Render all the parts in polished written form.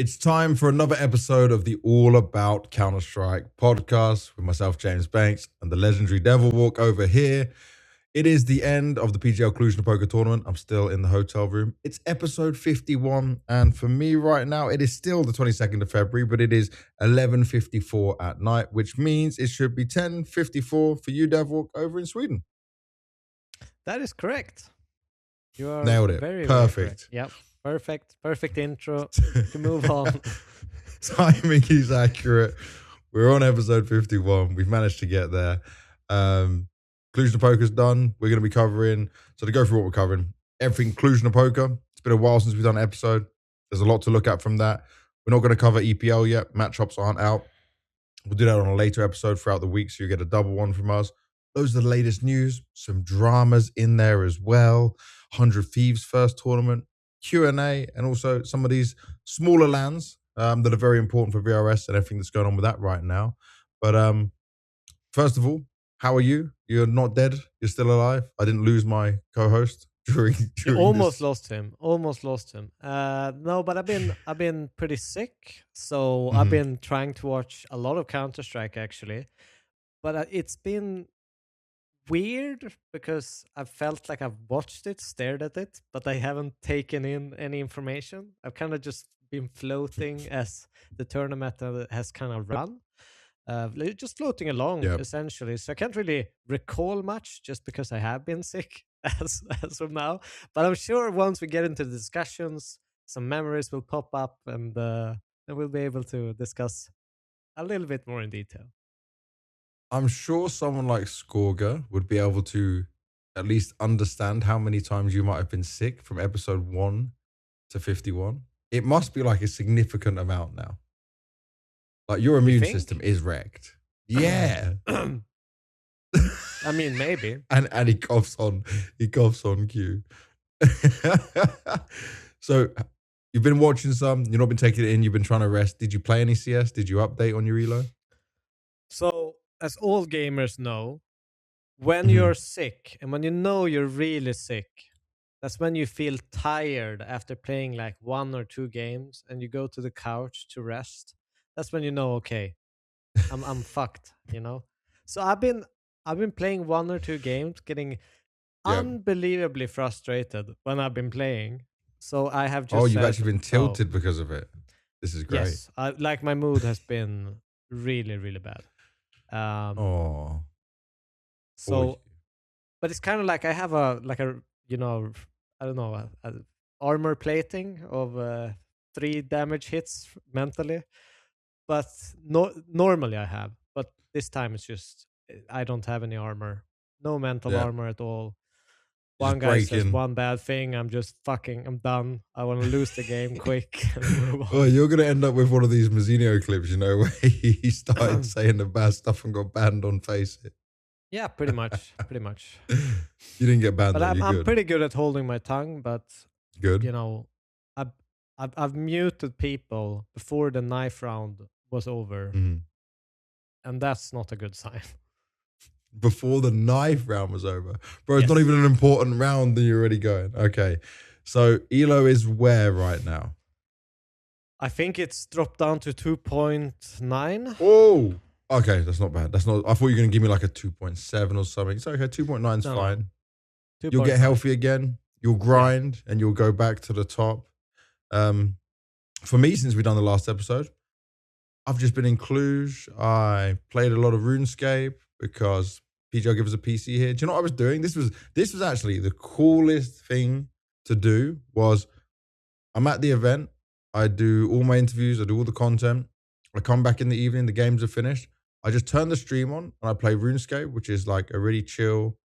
It's time for another episode of the All About Counter-Strike podcast with myself, James Banks, and the legendary Devilwalk over here. It is the end of the PGL Cluj-Napoca tournament. I'm still in the hotel room. It's episode 51, and for me right now, it is still the 22nd of February, but it is 11:54 at night, which means it should be 10:54 for you, Devilwalk, over in Sweden. That is correct. You are Nailed it. Very, perfect. Very yep. Perfect intro to move on. Timing is accurate. We're on episode 51. We've managed to get there. Cluj-Napoca's done. We're going to be covering, so to go through what we're covering, everything Cluj-Napoca. It's been a while since we've done an episode. There's a lot to look at from that. We're not going to cover EPL yet. Matchups aren't out. We'll do that on a later episode throughout the week, so you get a double one from us. Those are the latest news. Some dramas in there as well. 100 Thieves first tournament, Q&A, and also some of these smaller lands that are very important for VRS and everything that's going on with that right now. But first of all, how are you? You're not dead. You're still alive. I didn't lose my co-host during almost lost him. No, but I've been pretty sick, so I've been trying to watch a lot of Counter-Strike actually, but it's been weird because I felt like I've watched it, stared at it, but I haven't taken in any information. I've kind of just been floating as the tournament has kind of run. Just floating along, essentially. So I can't really recall much just because I have been sick as of now. But I'm sure once we get into the discussions, some memories will pop up and we'll be able to discuss a little bit more in detail. I'm sure someone like Skorga would be able to at least understand how many times you might have been sick from episode 1 to 51. It must be like a significant amount now. Like your immune system is wrecked. Yeah. I mean, maybe. and he coughs on cue. So you've been watching some, you've not been taking it in, you've been trying to rest. Did you play any CS? Did you update on your elo? So, as all gamers know, when you're sick and when you know you're really sick, that's when you feel tired after playing like 1 or 2 games and you go to the couch to rest. That's when you know, okay, I'm fucked, you know? So I've been playing 1 or 2 games, getting unbelievably frustrated when I've been playing. So I have just you've actually been tilted because of it. This is great. Yes, like my mood has been really, really bad. So, but it's kind of like I have a you know, I don't know, a armor plating of 3 damage hits mentally, but normally I have, but this time it's just I don't have any armor, no mental armor at all. One guy says one bad thing, I'm done. I want to lose the game quick and move on. Oh, you're going to end up with one of these Mazzinho clips, you know, where he started saying the bad stuff and got banned on Faceit. Yeah, pretty much. You didn't get banned, but though. I'm pretty good at holding my tongue, but good. You know, I've muted people before the knife round was over, and that's not a good sign. Before the knife round was over. Bro, it's not even an important round and you're already going. Okay. So Elo is where right now? I think it's dropped down to 2.9. Oh, okay. That's not bad. I thought you were going to give me like a 2.7 or something. It's okay. 2.9 is fine. 2. You'll get healthy again. You'll grind and you'll go back to the top. For me, since we've done the last episode, I've just been in Cluj. I played a lot of RuneScape because PGL gave us a PC here. Do you know what I was doing? This was actually the coolest thing to do. Was I'm at the event. I do all my interviews. I do all the content. I come back in the evening. The games are finished. I just turn the stream on and I play RuneScape, which is like a really chill,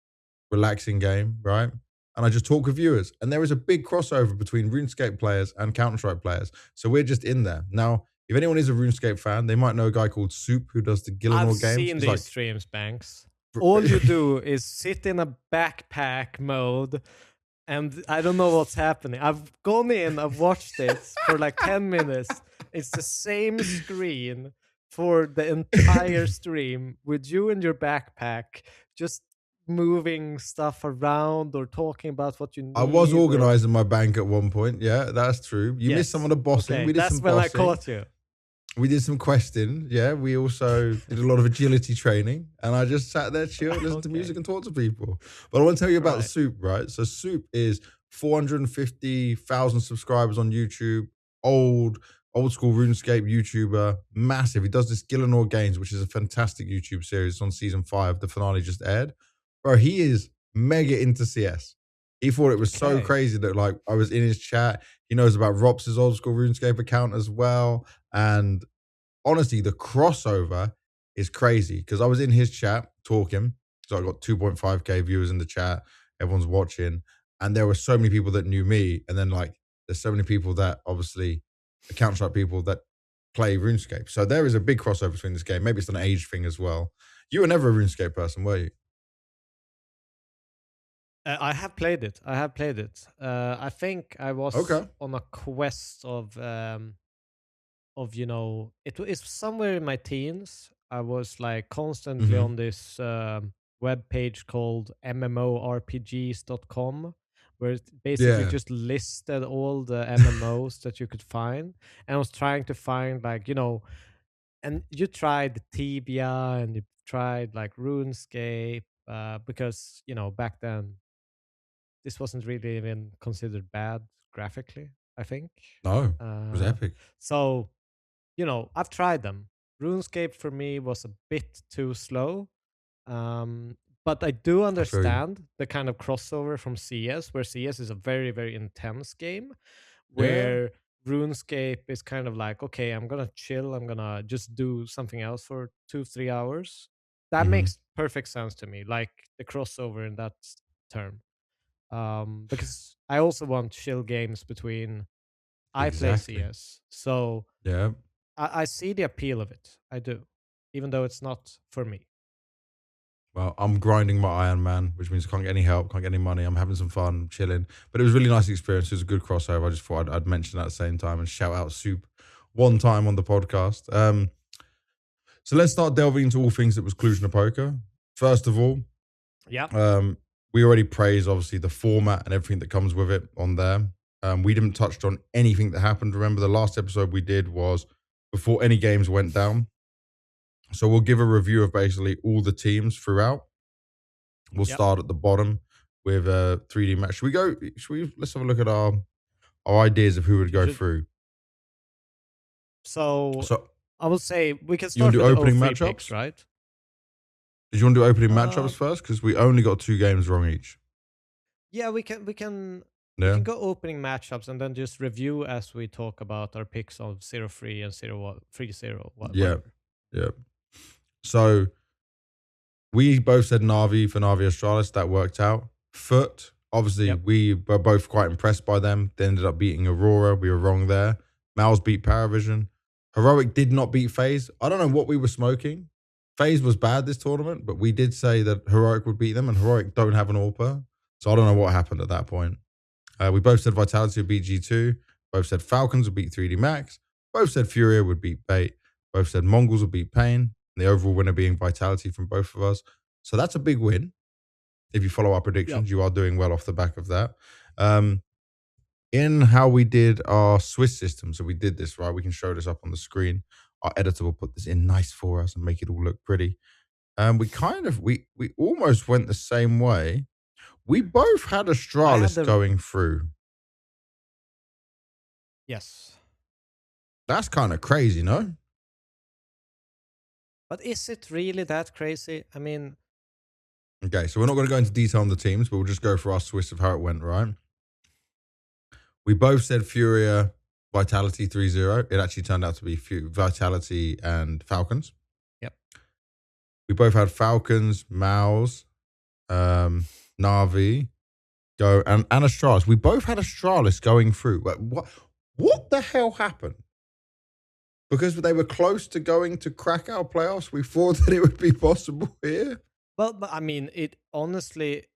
relaxing game, right? And I just talk with viewers. And there is a big crossover between RuneScape players and Counter-Strike players. So we're just in there. Now, if anyone is a RuneScape fan, they might know a guy called Soup who does the Gillinor games. I've seen these streams, Banks. All you do is sit in a backpack mode, and I don't know what's happening. I've gone in, I've watched it for like 10 minutes. It's the same screen for the entire stream with you in your backpack, just moving stuff around or talking about what you need. I was organizing my bank at one point. Yeah, that's true. You missed some of the bossing. Okay, We did that's some when bossing. I caught you. We did some questing. Yeah, we also did a lot of agility training, and I just sat there, chilled, listened to music, and talked to people. But I want to tell you about the Soup, right? So Soup is 450,000 subscribers on YouTube. Old school RuneScape YouTuber, massive. He does this Gillenor Games, which is a fantastic YouTube series. It's on season 5. The finale just aired. Bro, he is mega into CS. He thought it was so crazy that like I was in his chat. He knows about Rops's old school RuneScape account as well. And honestly, the crossover is crazy because I was in his chat talking. So I got 2.5K viewers in the chat. Everyone's watching. And there were so many people that knew me. And then like there's so many people that obviously Counter-Strike people that play RuneScape. So there is a big crossover between this game. Maybe it's an age thing as well. You were never a RuneScape person, were you? I have played it. I think I was on a quest of you know, it is somewhere in my teens. I was like constantly on this web page called mmorpgs.com, where it basically just listed all the MMOs that you could find, and I was trying to find like, you know, and you tried Tibia and you tried like RuneScape because, you know, back then this wasn't really even considered bad graphically, I think. No, it was epic. So, you know, I've tried them. RuneScape for me was a bit too slow. But I do understand the kind of crossover from CS, where CS is a very, very intense game, where RuneScape is kind of like, okay, I'm going to chill. I'm going to just do something else for 2-3 hours. That makes perfect sense to me, like the crossover in that term. Because I also want chill games between I play CS. So yeah, I see the appeal of it. I do, even though it's not for me. Well, I'm grinding my Iron Man, which means I can't get any help, can't get any money. I'm having some fun, chilling. But it was a really nice experience. It was a good crossover. I just thought I'd mention that at the same time and shout out Soup one time on the podcast. So let's start delving into all things that was Cluj-Napoca. First of all, we already praised, obviously, the format and everything that comes with it on there. We didn't touch on anything that happened. Remember, the last episode we did was before any games went down. So we'll give a review of basically all the teams throughout. We'll start at the bottom with a 3D match. Let's have a look at our ideas of who would go through. So I will say we can start with the opening matchups, picks, right? Did you want to do opening matchups first? Because we only got 2 games wrong each. Yeah, we can go opening matchups and then just review as we talk about our picks of 0-3 and 0-3-0. Yeah. So we both said Na'Vi for Na'Vi Astralis. That worked out. Foot, obviously, we were both quite impressed by them. They ended up beating Aurora. We were wrong there. MongolZ beat Parivision. Heroic did not beat FaZe. I don't know what we were smoking. FaZe was bad this tournament, but we did say that Heroic would beat them, and Heroic don't have an AWPer. So I don't know what happened at that point. We both said Vitality would beat G2. Both said Falcons would beat 3D Max. Both said FURIA would beat Bait. Both said MongolZ would beat Pain. The overall winner being Vitality from both of us. So that's a big win. If you follow our predictions, you are doing well off the back of that. In how we did our Swiss system, so we did this, right? We can show this up on the screen. Our editor will put this in nice for us and make it all look pretty. We almost went the same way. We both had Astralis going through. Yes. That's kind of crazy, no? But is it really that crazy? I mean... Okay, so we're not going to go into detail on the teams, but we'll just go for our Swiss of how it went, right? We both said FURIA, Vitality 3-0. It actually turned out to be Vitality and Falcons. Yep. We both had Falcons, MongolZ, Na'Vi, go, and Astralis. We both had Astralis going through. What the hell happened? Because they were close to going to crack our playoffs, we thought that it would be possible here. Well, but I mean, it honestly,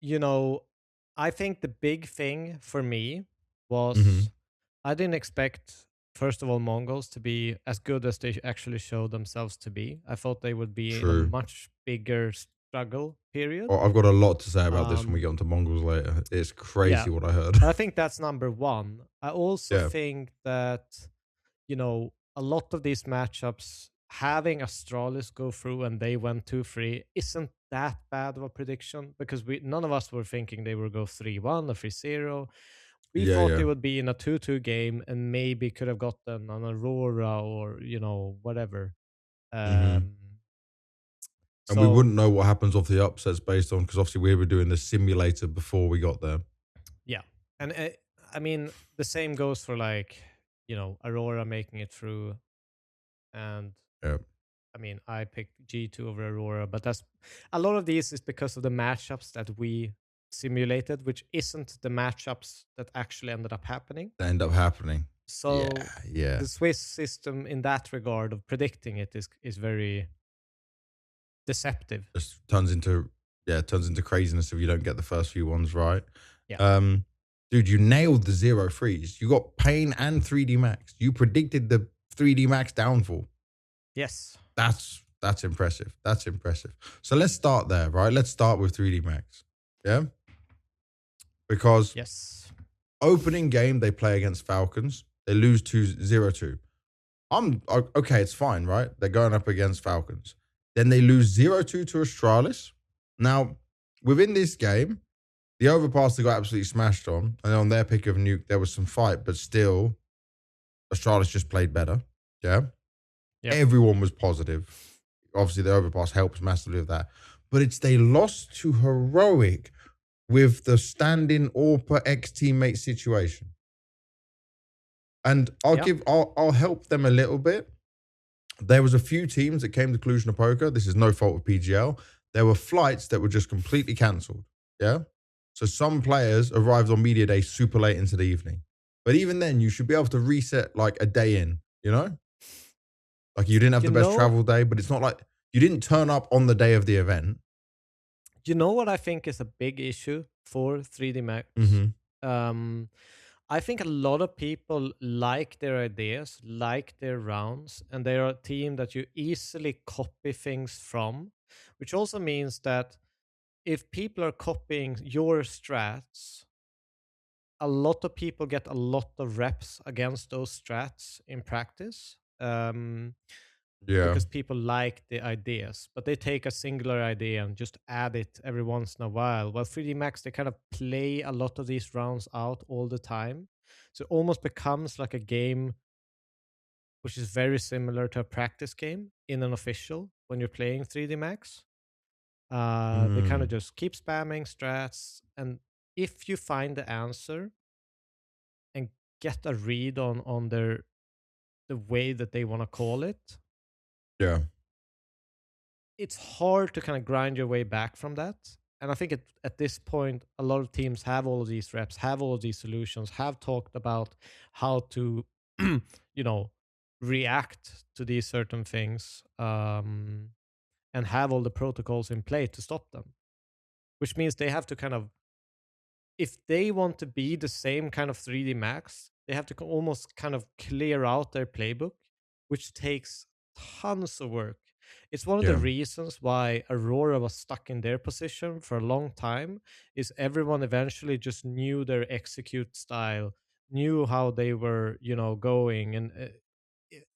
you know, I think the big thing for me was I didn't expect, first of all, MongolZ to be as good as they actually showed themselves to be. I thought they would be in a much bigger struggle period. I've got a lot to say about this when we get onto MongolZ later. It's crazy what I heard. I think that's number one. I also think that, you know, a lot of these matchups, having Astralis go through and they went 2-3 isn't that bad of a prediction, because none of us were thinking they would go 3-1 or 3-0. We thought they would be in a 2-2 game and maybe could have gotten an Aurora or, you know, whatever. And we wouldn't know what happens off the upsets based on, because obviously we were doing the simulator before we got there. Yeah. And I mean, the same goes for, like, you know, Aurora making it through. And I mean, I picked G2 over Aurora, but that's a lot of these is because of the matchups that we simulated, which isn't the matchups that actually ended up happening. That end up happening. So the Swiss system in that regard of predicting it is very deceptive. Just turns into craziness if you don't get the first few ones right. Yeah. Dude, you nailed the 0 freeze. You got Pain and 3D Max. You predicted the 3D Max downfall. Yes. That's impressive. That's impressive. So let's start there, right? Let's start with 3D Max. Yeah? Because opening game, they play against Falcons. They lose 0-2. Okay, it's fine, right? They're going up against Falcons. Then they lose 0-2 to Astralis. Now, within this game, the overpass they got absolutely smashed on. And on their pick of nuke, there was some fight, but still, Astralis just played better. Yeah? Yep. Everyone was positive. Obviously, the overpass helps massively with that. But they lost to Heroic with the stand-in AWPA ex-teammate situation. And I'll help them a little bit. There was a few teams that came to Cluj-Napoca. This is no fault of PGL. There were flights that were just completely cancelled. Yeah? So some players arrived on media day super late into the evening. But even then, you should be able to reset like a day in, you know? Like you didn't have the best travel day, but it's not like you didn't turn up on the day of the event. You know what I think is a big issue for 3D Max? I think a lot of people like their ideas, like their rounds, and they're a team that you easily copy things from, which also means that if people are copying your strats, a lot of people get a lot of reps against those strats in practice. Because people like the ideas, but they take a singular idea and just add it every once in a while. While 3D Max, they kind of play a lot of these rounds out all the time. So it almost becomes like a game which is very similar to a practice game in an official when you're playing 3D Max. They kind of just keep spamming strats, and if you find the answer and get a read on the way that they want to call it, it's hard to kind of grind your way back from that. And I think at this point, a lot of teams have all of these reps, have all of these solutions, have talked about how to, you know, react to these certain things, and have all the protocols in play to stop them. Which means they have to kind of, if they want to be the same kind of 3D Max, they have to almost kind of clear out their playbook, which takes tons of work. It's one of the reasons why Aurora was stuck in their position for a long time, is everyone eventually just knew their execute style, knew how they were, you know, going. And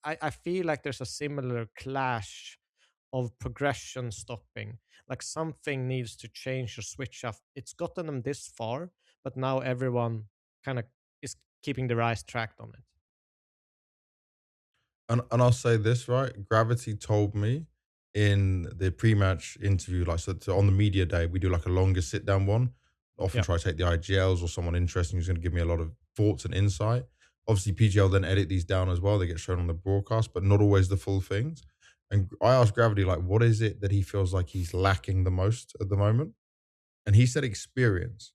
I feel like there's a similar clash of progression stopping. Like something needs to change or switch up. It's gotten them this far, but now everyone kind of is keeping their eyes tracked on it. And I'll say this, right? Gravity told me in the pre-match interview, like so on the media day, we do like a longer sit-down one. Often try to take the IGLs or someone interesting who's going to give me a lot of thoughts and insight. Obviously, PGL then edit these down as well. They get shown on the broadcast, but not always the full things. And I asked Gravity, like, what is it that he feels like he's lacking the most at the moment? And he said experience.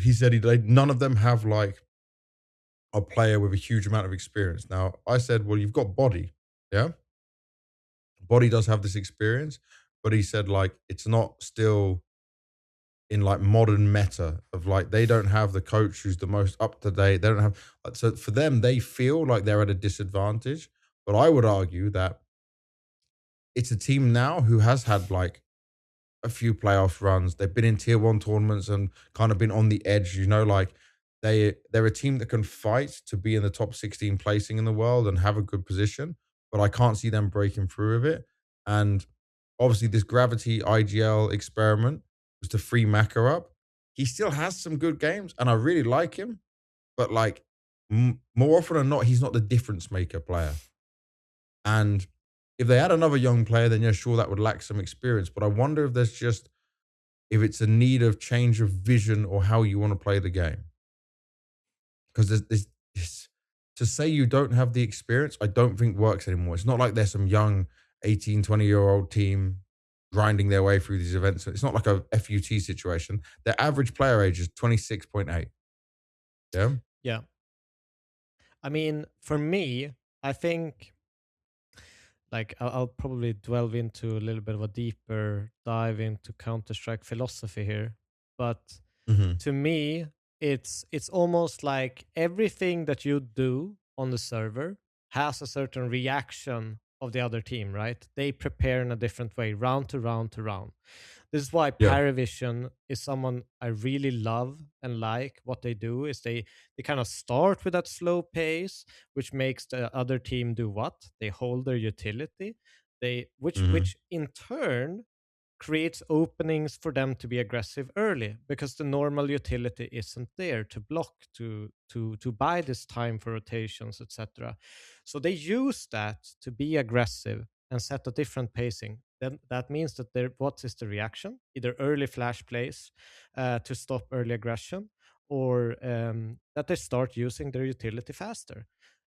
He said none of them have like a player with a huge amount of experience. Now, I said, well, you've got Body, yeah? Body does have this experience, but he said, like, it's not still in, like, modern meta of, like, they don't have the coach who's the most up-to-date. They don't have... So for them, they feel like they're at a disadvantage. But I would argue that it's a team now who has had, like, a few playoff runs. They've been in tier 1 tournaments and kind of been on the edge, you know, like they're a team that can fight to be in the top 16 placing in the world and have a good position, but I can't see them breaking through with it. And obviously this Gravity IGL experiment was to free Maka up. He still has some good games and I really like him, but like more often than not, he's not the difference maker player. And if they had another young player, then yeah, sure, that would lack some experience. But I wonder if if it's a need of change of vision or how you want to play the game. Because to say you don't have the experience, I don't think works anymore. It's not like there's some young 18, 20-year-old team grinding their way through these events. It's not like a FUT situation. Their average player age is 26.8. Yeah? Yeah. I mean, for me, I think like I'll probably delve into a little bit of a deeper dive into Counter-Strike philosophy here. But to me, it's almost like everything that you do on the server has a certain reaction of the other team, right? They prepare in a different way, round to round to round. This is why Parivision is someone I really love and like. What they do is they kind of start with that slow pace, which makes the other team do what? They hold their utility. Which in turn creates openings for them to be aggressive early because the normal utility isn't there to block, to buy this time for rotations, etc. So they use that to be aggressive and set a different pacing. Then that means that what is the reaction? Either early flash plays to stop early aggression, or that they start using their utility faster.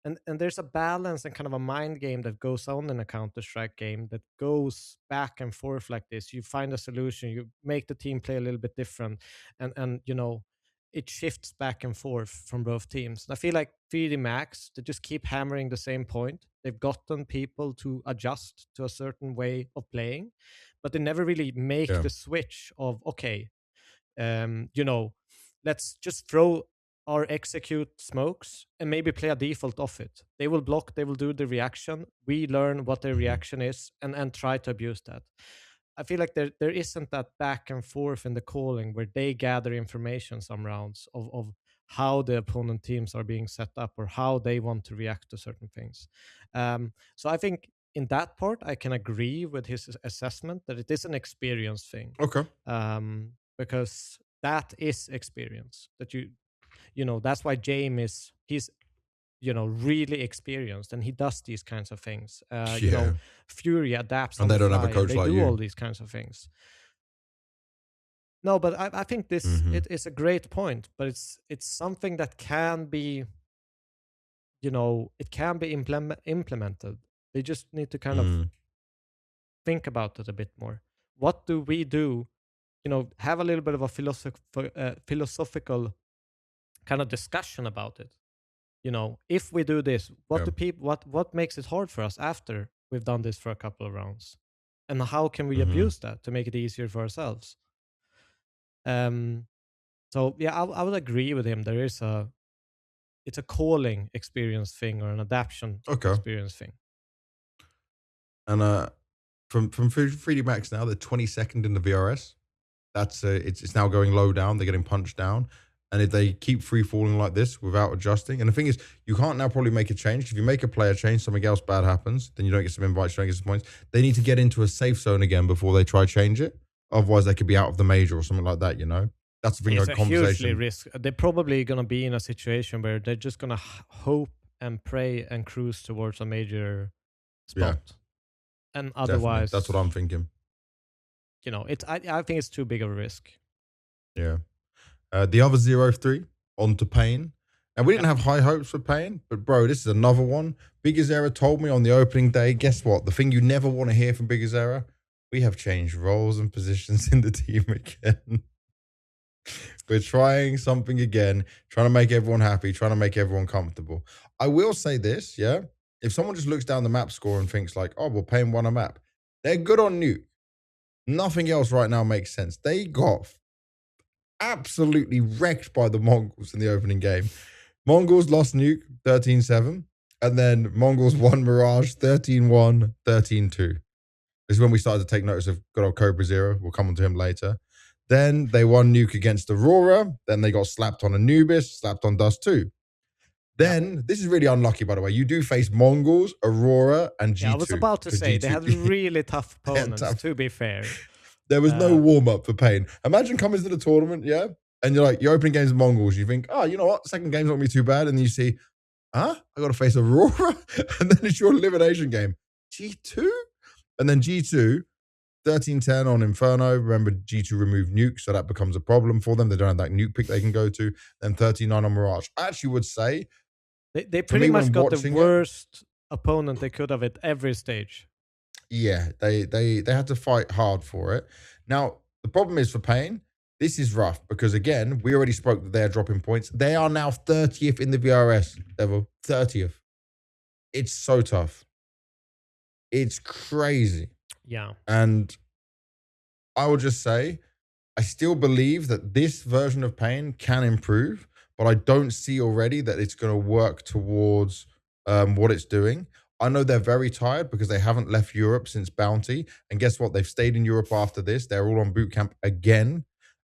And there's a balance and kind of a mind game that goes on in a Counter-Strike game that goes back and forth like this. You find a solution, you make the team play a little bit different, and you know, it shifts back and forth from both teams. And I feel like 3D Max, they just keep hammering the same point. They've gotten people to adjust to a certain way of playing, but they never really make the switch of, okay, you know, let's just throw our execute smokes and maybe play a default of it. They will block, they will do the reaction. We learn what their reaction is and try to abuse that. I feel like there isn't that back and forth in the calling where they gather information some rounds of how the opponent teams are being set up or how they want to react to certain things. So I think in that part, I can agree with his assessment that it is an experience thing. Okay. Because that is experience that you know, that's why Jame he's you know, really experienced and he does these kinds of things. You know, FURIA adapts and they don't have a coach they like do you. all these kinds of things. No, but I think this it is a great point, but it's something that can be, you know, it can be implemented. They just need to kind of think about it a bit more. What do we do? You know, have a little bit of a philosophical kind of discussion about it. You know, if we do this, what do people what makes it hard for us after we've done this for a couple of rounds, and how can we abuse that to make it easier for ourselves? So yeah, I would agree with him. It's a calling experience thing or an adaptation experience thing. And from 3D Max now, they're 22nd in the VRS. That's it's now going low down. They're getting punched down. And if they keep free falling like this without adjusting, and the thing is, you can't now probably make a change. If you make a player change, something else bad happens, then you don't get some invites, you don't get some points. They need to get into a safe zone again before they try change it. Otherwise, they could be out of the major or something like that, you know? That's the thing. It's a hugely risk. They're probably going to be in a situation where they're just going to hope and pray and cruise towards a major spot. Yeah, and otherwise... Definitely. That's what I'm thinking. You know, I think it's too big of a risk. Yeah. The other 0-3 onto Pain. And we didn't have high hopes for Pain, but bro, this is another one. BiggerZero told me on the opening day, guess what? The thing you never want to hear from BiggerZero, we have changed roles and positions in the team again. We're trying something again, trying to make everyone happy, trying to make everyone comfortable. I will say this, yeah? If someone just looks down the map score and thinks like, oh, well, Pain won a map. They're good on Nuke. Nothing else right now makes sense. They got absolutely wrecked by the Mongols in the opening game. Mongols lost Nuke 13-7, and then Mongols won Mirage 13-1, 13-2. This is when we started to take notice of good old CobraZero. We'll come on to him later. Then they won Nuke against Aurora. Then they got slapped on Anubis, slapped on Dust 2. Then, this is really unlucky, by the way. You do face MongolZ, Aurora, and G2. Yeah, I was about to say, they had really tough opponents, to be fair. There was no warm-up for Pain. Imagine coming to the tournament, yeah? And you're like, you're opening games with MongolZ. You think, oh, you know what? Second game's not going to be too bad. And then you see, I got to face Aurora? And then it's your elimination game. G2? And then G2, 13-10 on Inferno. Remember, G2 removed Nuke, so that becomes a problem for them. They don't have that Nuke pick they can go to. Then 13-9 on Mirage. I actually would say... They pretty much got the worst opponent they could have at every stage. Yeah, they had to fight hard for it. Now, the problem is for Pain, this is rough because, again, we already spoke that they're dropping points. They are now 30th in the VRS level. 30th. It's so tough. It's crazy. Yeah. And I will just say, I still believe that this version of Pain can improve, but I don't see already that it's going to work towards what it's doing. I know they're very tired because they haven't left Europe since Bounty. And guess what? They've stayed in Europe after this. They're all on boot camp again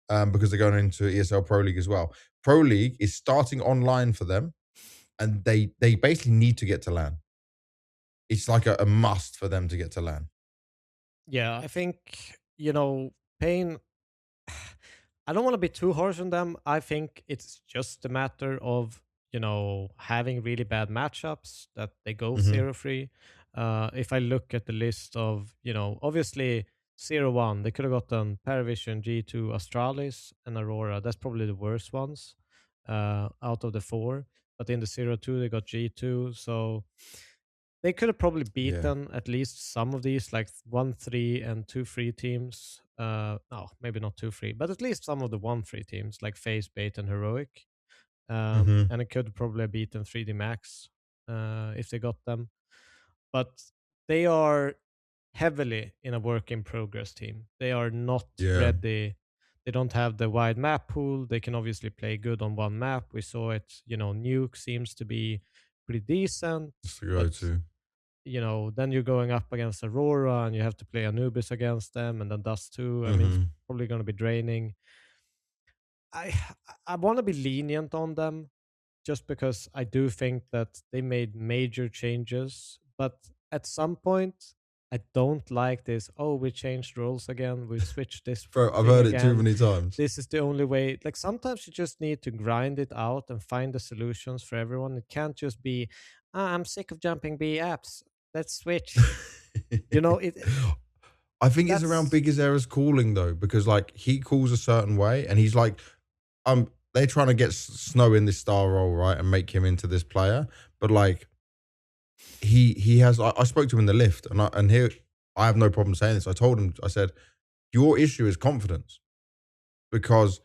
because they're going into ESL Pro League as well. Pro League is starting online for them, and they basically need to get to LAN. It's like a must for them to get to LAN. Yeah, I think, Pain... I don't want to be too harsh on them. I think it's just a matter of, having really bad matchups that they go 0-3. If I look at the list of, obviously 0-1, they could have gotten Parivision, G2, Astralis, and Aurora. That's probably the worst ones out of the 4. But in the 0-2, they got G2. So they could have probably beaten at least some of these, like 1-3 and 2-3 teams. No, maybe not 2-3, but at least some of the 1-3 teams, like FaZe, Bait, and Heroic. And it could probably have beaten 3D Max if they got them. But they are heavily in a work in progress team. They are not ready. They don't have the wide map pool. They can obviously play good on one map. We saw it, Nuke seems to be pretty decent. Just to go to. Then you're going up against Aurora and you have to play Anubis against them, and then Dust 2. I mean, it's probably going to be draining. I want to be lenient on them just because I do think that they made major changes. But at some point, I don't like this. Oh, we changed rules again. We switched this. Bro, I've heard it too many times. This is the only way. Like, sometimes you just need to grind it out and find the solutions for everyone. It can't just be, I'm sick of jumping B apps. Let's switch. I think it's around BiggerZero's calling though, because like he calls a certain way and he's like, they're trying to get Snow in this star role, right, and make him into this player. But like, he has. I spoke to him in the lift, and here I have no problem saying this. I told him, I said, your issue is confidence, because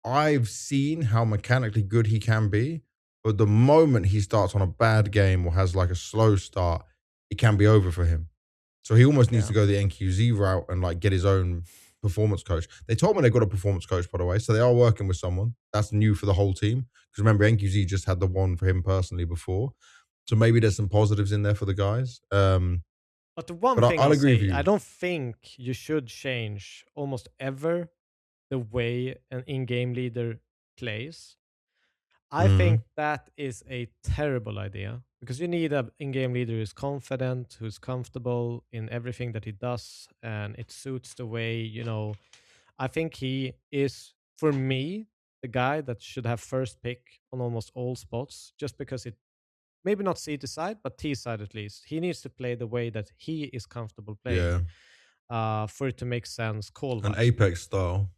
I've seen how mechanically good he can be, but the moment he starts on a bad game or has like a slow start, it can be over for him. So he almost needs to go the NQZ route and like get his own performance coach. They told me they got a performance coach, by the way, so they are working with someone. That's new for the whole team. Because remember, NQZ just had the one for him personally before. So maybe there's some positives in there for the guys. But the one thing I'll agree with you. I don't think you should change almost ever the way an in-game leader plays. I think that is a terrible idea, because you need an in-game leader who's confident, who's comfortable in everything that he does, and it suits the way, I think he is, for me, the guy that should have first pick on almost all spots, just because it, maybe not CT side, but T side at least. He needs to play the way that he is comfortable playing for it to make sense call-wise. An Apex style.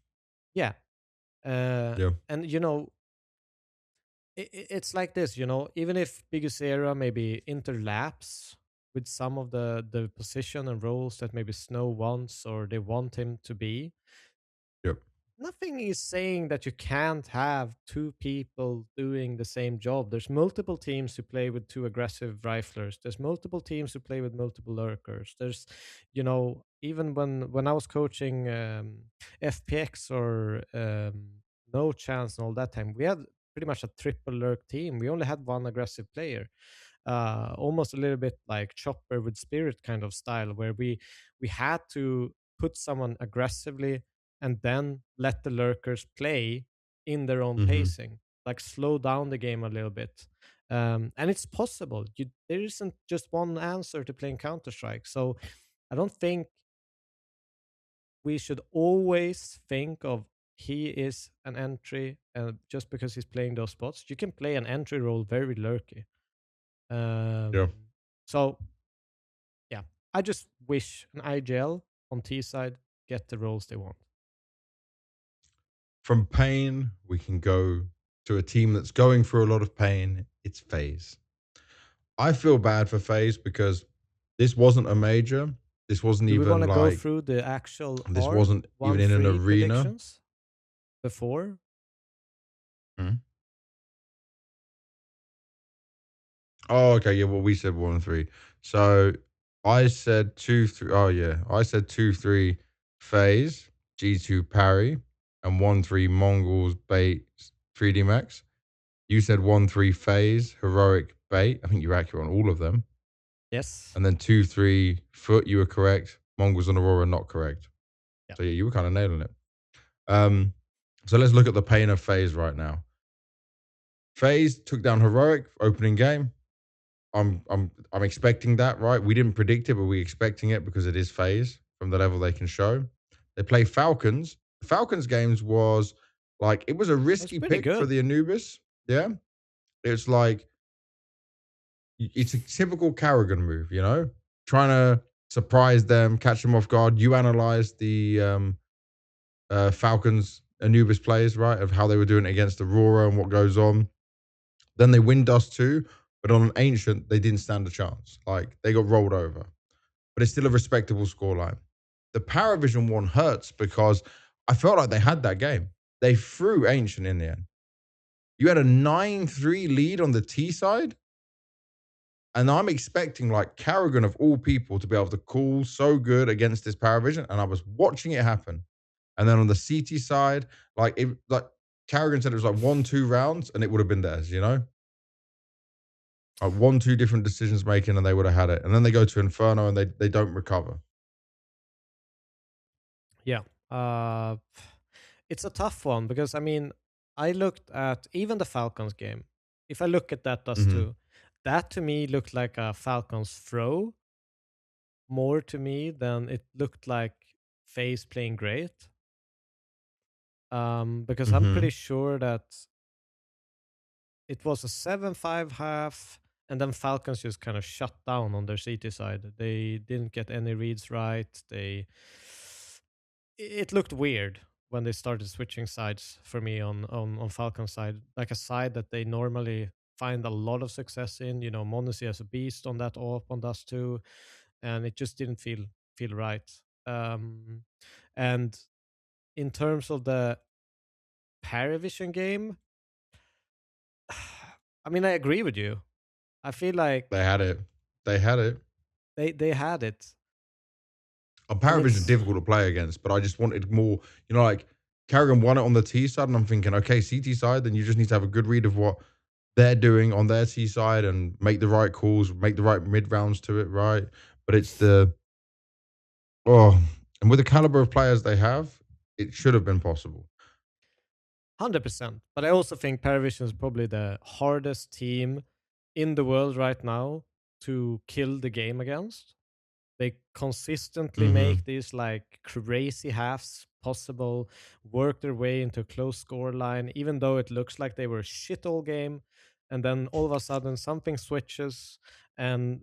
Yeah. And, it's like this, even if BiggerZero maybe interlaps with some of the position and roles that maybe Snow wants or they want him to be, nothing is saying that you can't have two people doing the same job. There's multiple teams who play with two aggressive riflers. There's multiple teams who play with multiple lurkers. There's, even when I was coaching FPX or No Chance and all that time, we had pretty much a triple lurk team. We only had one aggressive player. almost a little bit like Chopper with Spirit kind of style, where we had to put someone aggressively and then let the lurkers play in their own pacing, like slow down the game a little bit. And it's possible. There isn't just one answer to playing Counter-Strike. So I don't think we should always think of he is an entry just because he's playing those spots. You can play an entry role very lurky. Yeah. So, yeah, I just wish an IGL on T side get the roles they want. From pain, we can go to a team that's going through a lot of pain. It's FaZe. I feel bad for FaZe because this wasn't a major. This wasn't Do we even want to like... go through the actual This wasn't even in an arena. Predictions before? Oh, okay. Yeah, well, we said 1-3. So I said 2-3. Oh, yeah. I said 2-3 FaZe, G2 Parry, and 1-3 MongolZ Bait 3D Max. You said 1-3 FaZe, Heroic Bait. I think you're accurate on all of them. Yes. And then 2-3 Foot, you were correct. MongolZ and Aurora, not correct. Yep. So yeah, you were kind of nailing it. So let's look at the pain of FaZe right now. FaZe took down Heroic opening game. I'm expecting that, right? We didn't predict it, but we're expecting it because it is FaZe from the level they can show. They play Falcons. The Falcons games was like, it was a risky pick for the Anubis. Yeah. It's like, it's a typical Karrigan move, you know? Trying to surprise them, catch them off guard. You analyzed the Falcons Anubis plays, right? Of how they were doing it against Aurora and what goes on. Then they win Dust 2. But on an Ancient, they didn't stand a chance. Like, they got rolled over. But it's still a respectable scoreline. The Parivision one hurts because I felt like they had that game. They threw Ancient in the end. You had a 9-3 lead on the T side. And I'm expecting, like, Karrigan of all people to be able to call so good against this Parivision. And I was watching it happen. And then on the CT side, like Karrigan said it was like 1-2 rounds and it would have been theirs, you know? 1-2 different decisions making and they would have had it. And then they go to Inferno and they don't recover. Yeah. It's a tough one because, I mean, I looked at even the Falcons game. If I look at that Dust 2, that to me looked like a Falcons throw more to me than it looked like FaZe playing great. Because I'm pretty sure that it was a 7-5 half, and then Falcons just kind of shut down on their CT side. They didn't get any reads right. It looked weird when they started switching sides for me on Falcons side, like a side that they normally find a lot of success in. You know, MongolZ as a beast on that op on Dust 2, and it just didn't feel right. And in terms of the Parivision game, I mean, I agree with you. I feel like they had it. They had it. They had it. Parivision is difficult to play against, but I just wanted more, you know, like Karrigan won it on the T side, and I'm thinking, okay, CT side, then you just need to have a good read of what they're doing on their T side and make the right calls, make the right mid rounds to it, right? But it's and with the caliber of players they have, it should have been possible. 100%. But I also think Parivision is probably the hardest team in the world right now to kill the game against. They consistently make these like crazy halves possible, work their way into a close score line, even though it looks like they were shit all game. And then all of a sudden something switches and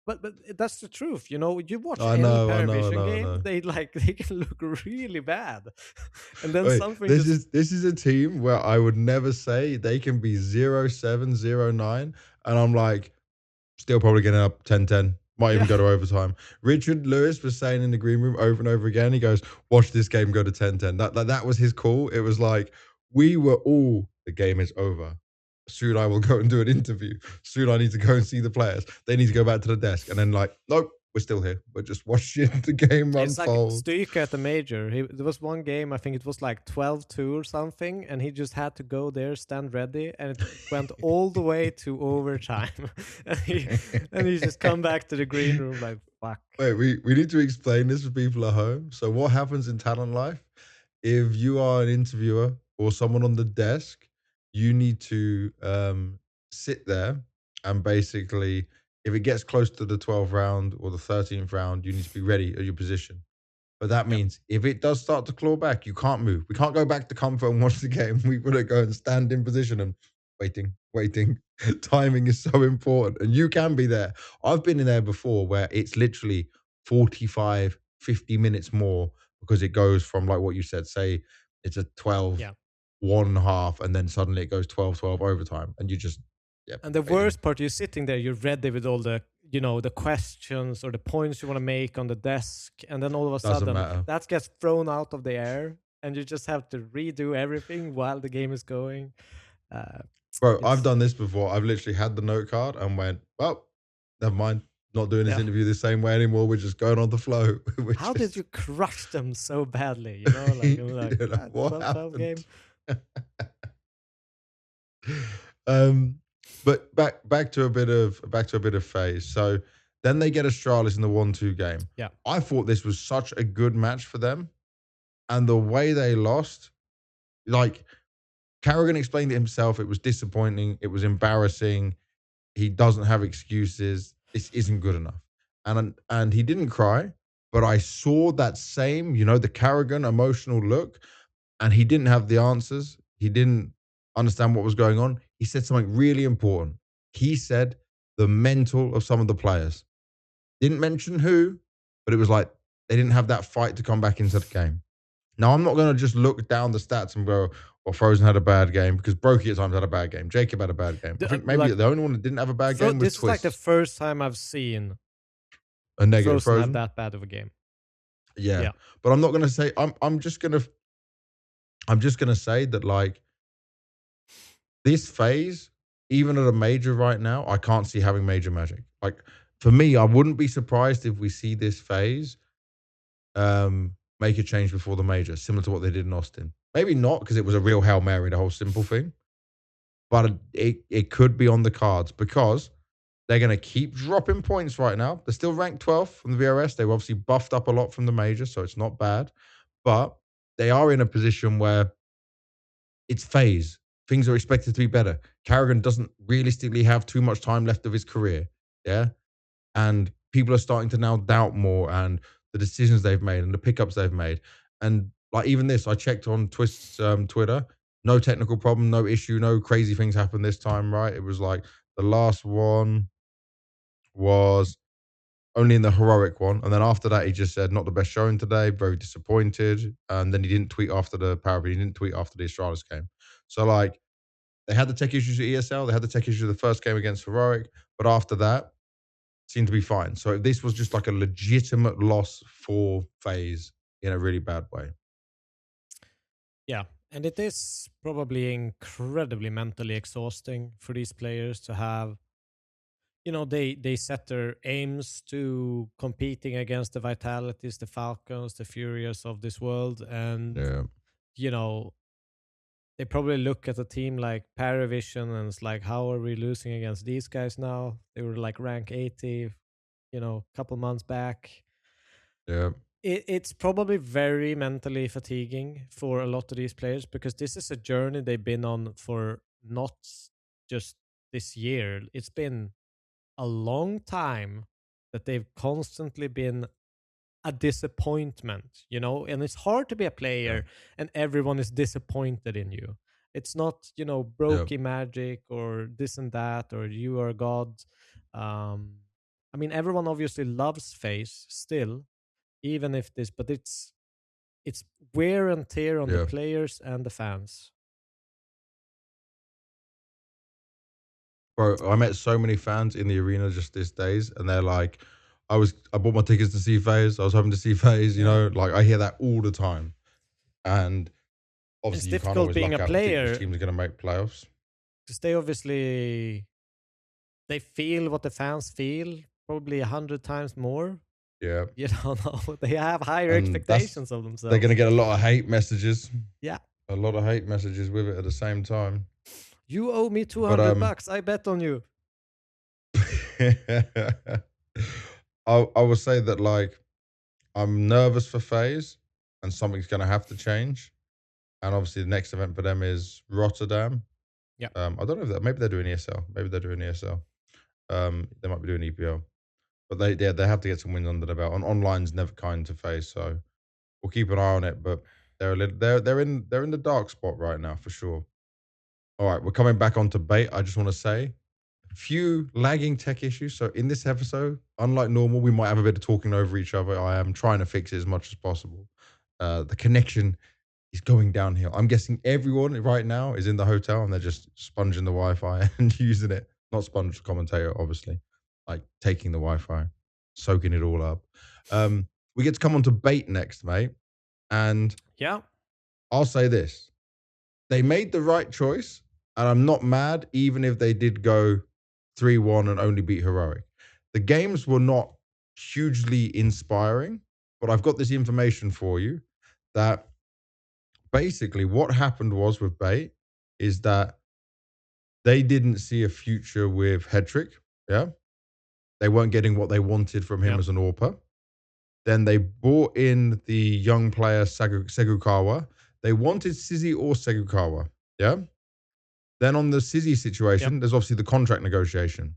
but that's the truth, you know. You watch any Parivision game, they can look really bad, and then something. This is a team where I would never say they can be 0-7, 0-9, and I'm like, still probably getting up 10-10. Might even go to overtime. Richard Lewis was saying in the green room over and over again, he goes, watch this game go to 10-10. That was his call. It was like, we were all, the game is over. Soon I will go and do an interview. Soon I need to go and see the players. They need to go back to the desk. And then like, nope, we're still here. We're just watching the game It's like unfold. Stuyka at the major. There was one game, I think it was like 12-2 or something, and he just had to go there, stand ready, and it went all the way to overtime. and he just come back to the green room like, fuck. Wait, we need to explain this for people at home. So what happens in talent life? If you are an interviewer or someone on the desk, you need to sit there and basically, if it gets close to the 12th round or the 13th round, you need to be ready at your position. But that means if it does start to claw back, you can't move. We can't go back to comfort and watch the game. We've got to go and stand in position and waiting. Timing is so important. And you can be there. I've been in there before where it's literally 45, 50 minutes more because it goes from like what you said, say it's a 12, 1.5, and then suddenly it goes 12-12 overtime. And you just, And the worst part, you're sitting there, you're ready with all the, the questions or the points you want to make on the desk. And then all of a sudden that gets thrown out of the air and you just have to redo everything while the game is going. Bro, I've done this before. I've literally had the note card and went, well, never mind. Not doing this interview the same way anymore. We're just going on the flow. How did you crush them so badly? Like, what happened? But back to a bit of FaZe. So then they get Astralis in the 1-2 game. Yeah. I thought this was such a good match for them. And the way they lost, like Carrigan explained it himself, it was disappointing, it was embarrassing. He doesn't have excuses. This isn't good enough. And he didn't cry, but I saw that same, the Carrigan emotional look, and he didn't have the answers. He didn't understand what was going on. He said something really important. He said the mental of some of the players. Didn't mention who, but it was like they didn't have that fight to come back into the game. Now, I'm not going to just look down the stats and go, well, Frozen had a bad game, because Brokey at times had a bad game. Jacob had a bad game. I think maybe the only one that didn't have a bad game was This is Twist. like the first time I've seen a negative Frozen have that bad of a game. Yeah. But I'm not going to say, I'm just going to say that, like, this FaZe, even at a major right now, I can't see having major magic. Like, for me, I wouldn't be surprised if we see this FaZe make a change before the major, similar to what they did in Austin. Maybe not, because it was a real Hail Mary, the whole simple thing. But it could be on the cards, because they're going to keep dropping points right now. They're still ranked 12th from the VRS. They've obviously buffed up a lot from the major, so it's not bad. But they are in a position where it's FaZe. Things are expected to be better. Carrigan doesn't realistically have too much time left of his career. Yeah. And people are starting to now doubt more and the decisions they've made and the pickups they've made. And like even this, I checked on Twist's Twitter. No technical problem, no issue, no crazy things happened this time, right? It was like the last one was only in the heroic one. And then after that, he just said, not the best showing today, very disappointed. And then he didn't tweet after the Parivision, he didn't tweet after the Astralis game. So like, they had the tech issues at ESL, they had the tech issues of the first game against heroic, but after that, seemed to be fine. So this was just like a legitimate loss for FaZe in a really bad way. Yeah, and it is probably incredibly mentally exhausting for these players to have, they set their aims to competing against the Vitalities, the Falcons, the Furias of this world. And, they probably look at a team like Parivision and it's like, how are we losing against these guys now? They were like rank 80, a couple months back. Yeah. It's probably very mentally fatiguing for a lot of these players, because this is a journey they've been on for not just this year. It's been a long time that they've constantly been a disappointment, and it's hard to be a player and everyone is disappointed in you. It's not, brokey magic or this and that, or you are God. I mean, everyone obviously loves FaZe still, even if this, but it's wear and tear on the players and the fans. Bro, I met so many fans in the arena just these days, and they're like, I bought my tickets to see FaZe. I was hoping to see FaZe, like I hear that all the time. And obviously you can't always being luck a out player, which teams are going to make playoffs. Because they feel what the fans feel, probably 100 times more. Yeah. You don't know. They have higher And expectations of themselves. They're going to get a lot of hate messages. Yeah. A lot of hate messages with it at the same time. You owe me $200. I bet on you. I will say that, like, I'm nervous for FaZe and something's going to have to change. And obviously the next event for them is Rotterdam. Yeah. I don't know if maybe they're doing ESL. Maybe they're doing ESL. They might be doing EPL. But they have to get some wins under the belt. And online's never kind to FaZe, so we'll keep an eye on it. But they're in the dark spot right now for sure. All right, we're coming back onto bait. I just want to say a few lagging tech issues. So in this episode, unlike normal, we might have a bit of talking over each other. I am trying to fix it as much as possible. The connection is going downhill. I'm guessing everyone right now is in the hotel and they're just sponging the Wi-Fi and using it. Not sponge commentator, obviously. Like taking the Wi-Fi, soaking it all up. We get to come on to bait next, mate. And yeah, I'll say this. They made the right choice, and I'm not mad even if they did go 3-1 and only beat Heroic. The games were not hugely inspiring, but I've got this information for you that basically what happened was with bait is that they didn't see a future with Hedrick, yeah? They weren't getting what they wanted from him as an AWPer. Then they brought in the young player Segukawa. They wanted Sizzy or Segukawa, yeah? Then on the Sizzy situation, there's obviously the contract negotiation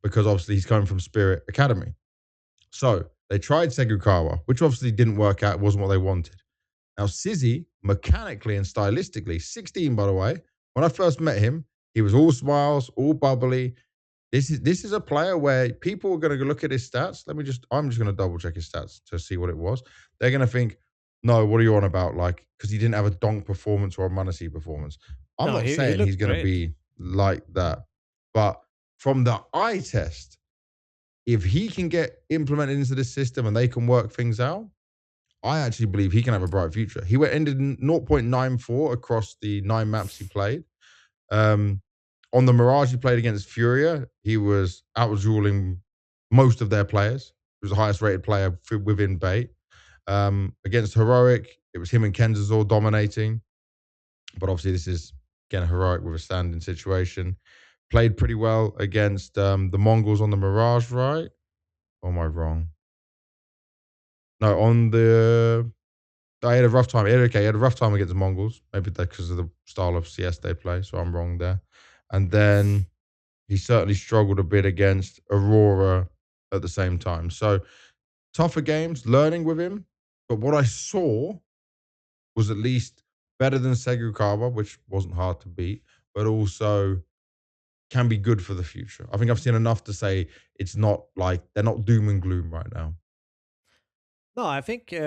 because obviously he's coming from Spirit Academy. So they tried Segukawa, which obviously didn't work out, wasn't what they wanted. Now, Sizzy, mechanically and stylistically, 16, by the way, when I first met him, he was all smiles, all bubbly. This is a player where people are going to look at his stats. I'm just going to double check his stats to see what it was. They're going to think, no, what are you on about? Like, because he didn't have a donk performance or a Manassi performance. I'm not saying he's going to be like that. But from the eye test, if he can get implemented into the system and they can work things out, I actually believe he can have a bright future. He ended in 0.94 across the 9 maps he played. On the Mirage he played against FURIA, he was out-ruling most of their players. He was the highest rated player within bait. Against Heroic, it was him and Kenzazor dominating. But obviously this is, again, Heroic with a standing situation. Played pretty well against the Mongols on the Mirage, right? Or am I wrong? No, on the... I had a rough time. He had a rough time against the Mongols. Maybe because of the style of CS they play, so I'm wrong there. And then he certainly struggled a bit against Aurora at the same time. So tougher games, learning with him. But what I saw was at least better than Segukawa, which wasn't hard to beat, but also can be good for the future. I think I've seen enough to say it's not like they're not doom and gloom right now. No, I think he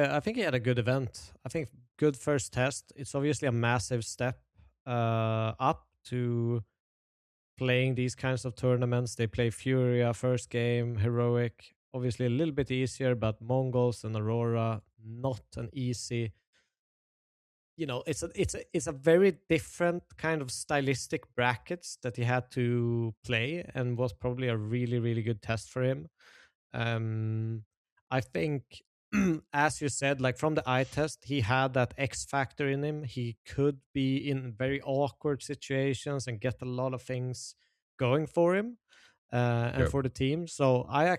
had a good event. I think good first test. It's obviously a massive step up to playing these kinds of tournaments. They play FURIA first game, Heroic, obviously a little bit easier, but MongolZ and Aurora, not an easy. You know, it's a very different kind of stylistic brackets that he had to play, and was probably a really, really good test for him. I think, as you said, like from the eye test, he had that X factor in him. He could be in very awkward situations and get a lot of things going for him and for the team. So I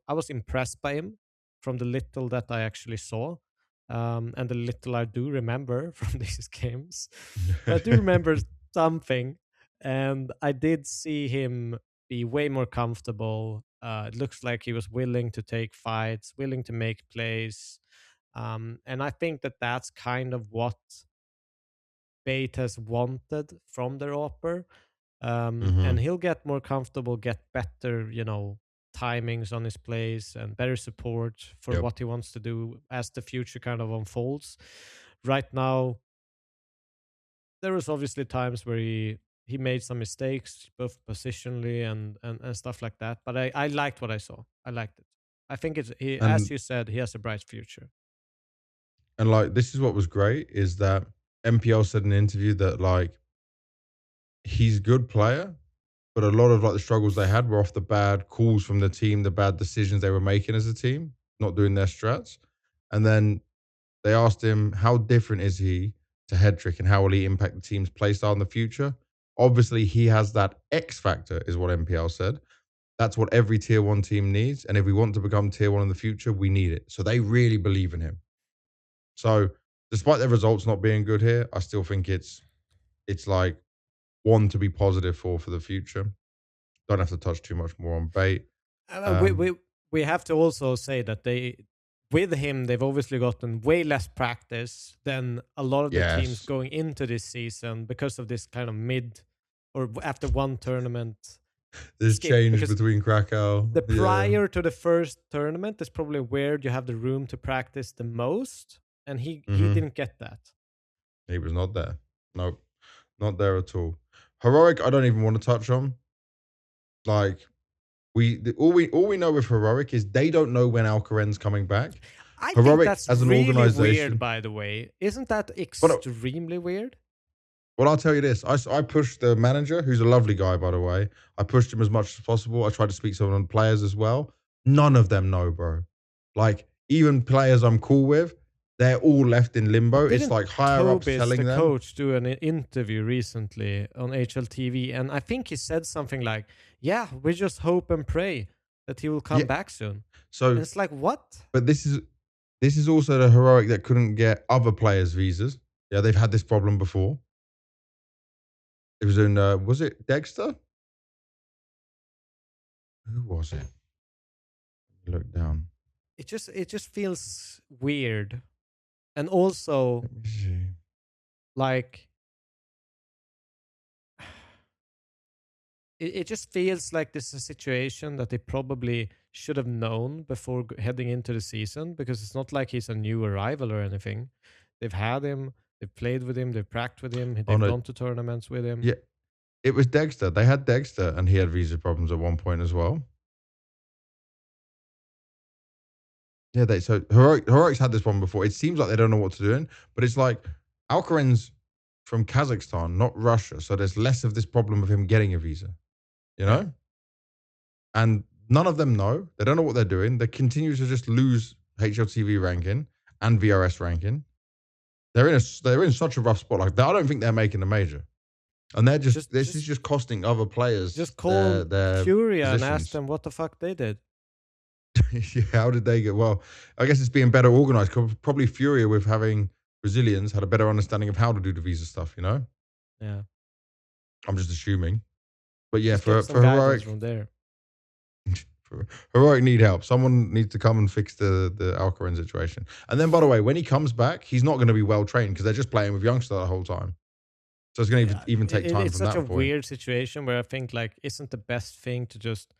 was impressed by him from the little that I actually saw. And the little I do remember from these games. But I do remember something, and I did see him be way more comfortable. It looks like he was willing to take fights, willing to make plays. And I think that that's kind of what bait has wanted from their AWPer. And he'll get more comfortable, get better, timings on his plays and better support for what he wants to do as the future kind of unfolds. Right now, there was obviously times where he made some mistakes, both positionally and stuff like that. But I liked what I saw. I liked it. I think as you said, he has a bright future. And like, this is what was great is that MPL said in an interview that like he's a good player, but a lot of like the struggles they had were off the bad calls from the team, the bad decisions they were making as a team. not doing their strats. And then they asked him, how different is he to Headtrick and how will he impact the team's playstyle in the future? Obviously, he has that X factor, is what MPL said. That's what every tier 1 team needs. And if we want to become tier 1 in the future, we need it. So they really believe in him. So despite their results not being good here, I still think it's like one to be positive for the future. Don't have to touch too much more on bait. We have to also say that with him, they've obviously gotten way less practice than a lot of the teams going into this season because of this kind of mid or after one tournament. There's change between Krakow. The prior to the first tournament is probably where you have the room to practice the most, and he didn't get that. He was not there. Nope, not there at all. Heroic, I don't even want to touch on. Like, all we know with Heroic is they don't know when Alcoren's coming back. I Heroic, think that's as an really organization, weird, by the way. Isn't that extremely weird? Well, I'll tell you this. I pushed the manager, who's a lovely guy, by the way. I pushed him as much as possible. I tried to speak to some of the players as well. None of them know, bro. Like, even players I'm cool with, they're all left in limbo. It's like higher ups telling them. The coach do an interview recently on HLTV, and I think he said something like, "Yeah, we just hope and pray that he will come back soon." So and it's like, what? But this is also the Heroic that couldn't get other players' visas. Yeah, they've had this problem before. It was in was it Dexter? Who was it? Look down. It just feels weird. And also, like, it just feels like this is a situation that they probably should have known before heading into the season, because it's not like he's a new arrival or anything. They've had him, they've played with him, they've practiced with him, they've gone to tournaments with him. Yeah, it was Dexter. They had Dexter, and he had visa problems at one point as well. Yeah, so Heroic's had this one before. It seems like they don't know what to do, but it's like Alcoren's from Kazakhstan, not Russia, so there's less of this problem of him getting a visa, you know? Yeah. And none of them know. They don't know what they're doing. They continue to just lose HLTV ranking and VRS ranking. They're in such a rough spot. Like, I don't think they're making a major. And they're this is just costing other players. Just call their FURIA and ask them what the fuck they did. Yeah, how did they get? Well, I guess it's being better organized. Probably FURIA, with having Brazilians, had a better understanding of how to do the visa stuff, you know? Yeah. I'm just assuming. But yeah, just for Heroic, from there. For Heroic need help. Someone needs to come and fix the Alcoren situation. And then, by the way, when he comes back, he's not going to be well trained because they're just playing with youngsters the whole time. So it's going to even take time it's from that point. It's such a weird situation where I think, like, isn't the best thing to just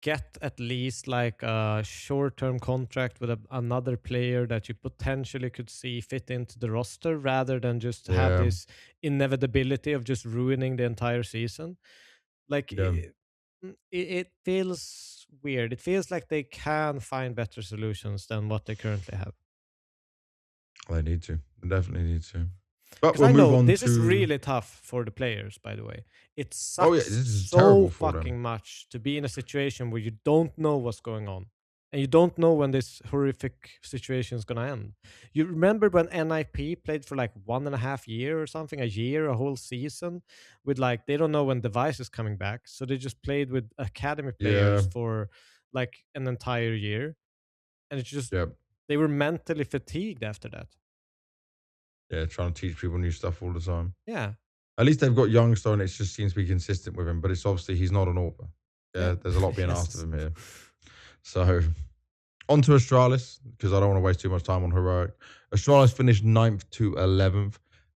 get at least like a short-term contract with another player that you potentially could see fit into the roster, rather than just have this inevitability of just ruining the entire season. Like, it feels weird. It feels like they can find better solutions than what they currently have. They need to. They definitely need to. But we'll move on. This is really tough for the players, by the way. It sucks so fucking much to be in a situation where you don't know what's going on. And you don't know when this horrific situation is going to end. You remember when NIP played for like 1.5 years or something, a whole season, with like, they don't know when Device is coming back. So they just played with academy players for like an entire year. And it's just, they were mentally fatigued after that. Yeah, trying to teach people new stuff all the time. Yeah. At least they've got Youngster, and it just seems to be consistent with him. But it's obviously he's not an AWPer. Yeah, there's a lot being asked of him here. So, on to Astralis, because I don't want to waste too much time on Heroic. Astralis finished 9th to 11th.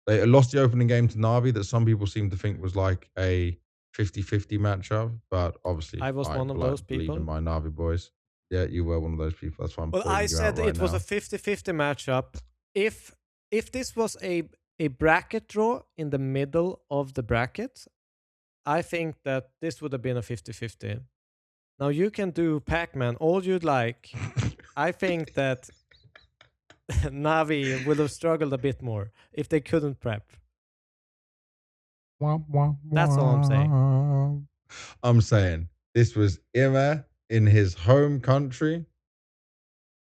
They lost the opening game to Na'Vi, that some people seem to think was like a 50-50 matchup. But obviously, I was one of those people. Believe in my Na'Vi boys. Yeah, you were one of those people. That's why I'm Well, I said it was a 50-50 matchup. If this was a bracket draw in the middle of the bracket, I think that this would have been a 50-50. Now, you can do Pac-Man all you'd like. I think that Na'Vi would have struggled a bit more if they couldn't prep. That's all I'm saying. I'm saying this was Ima in his home country.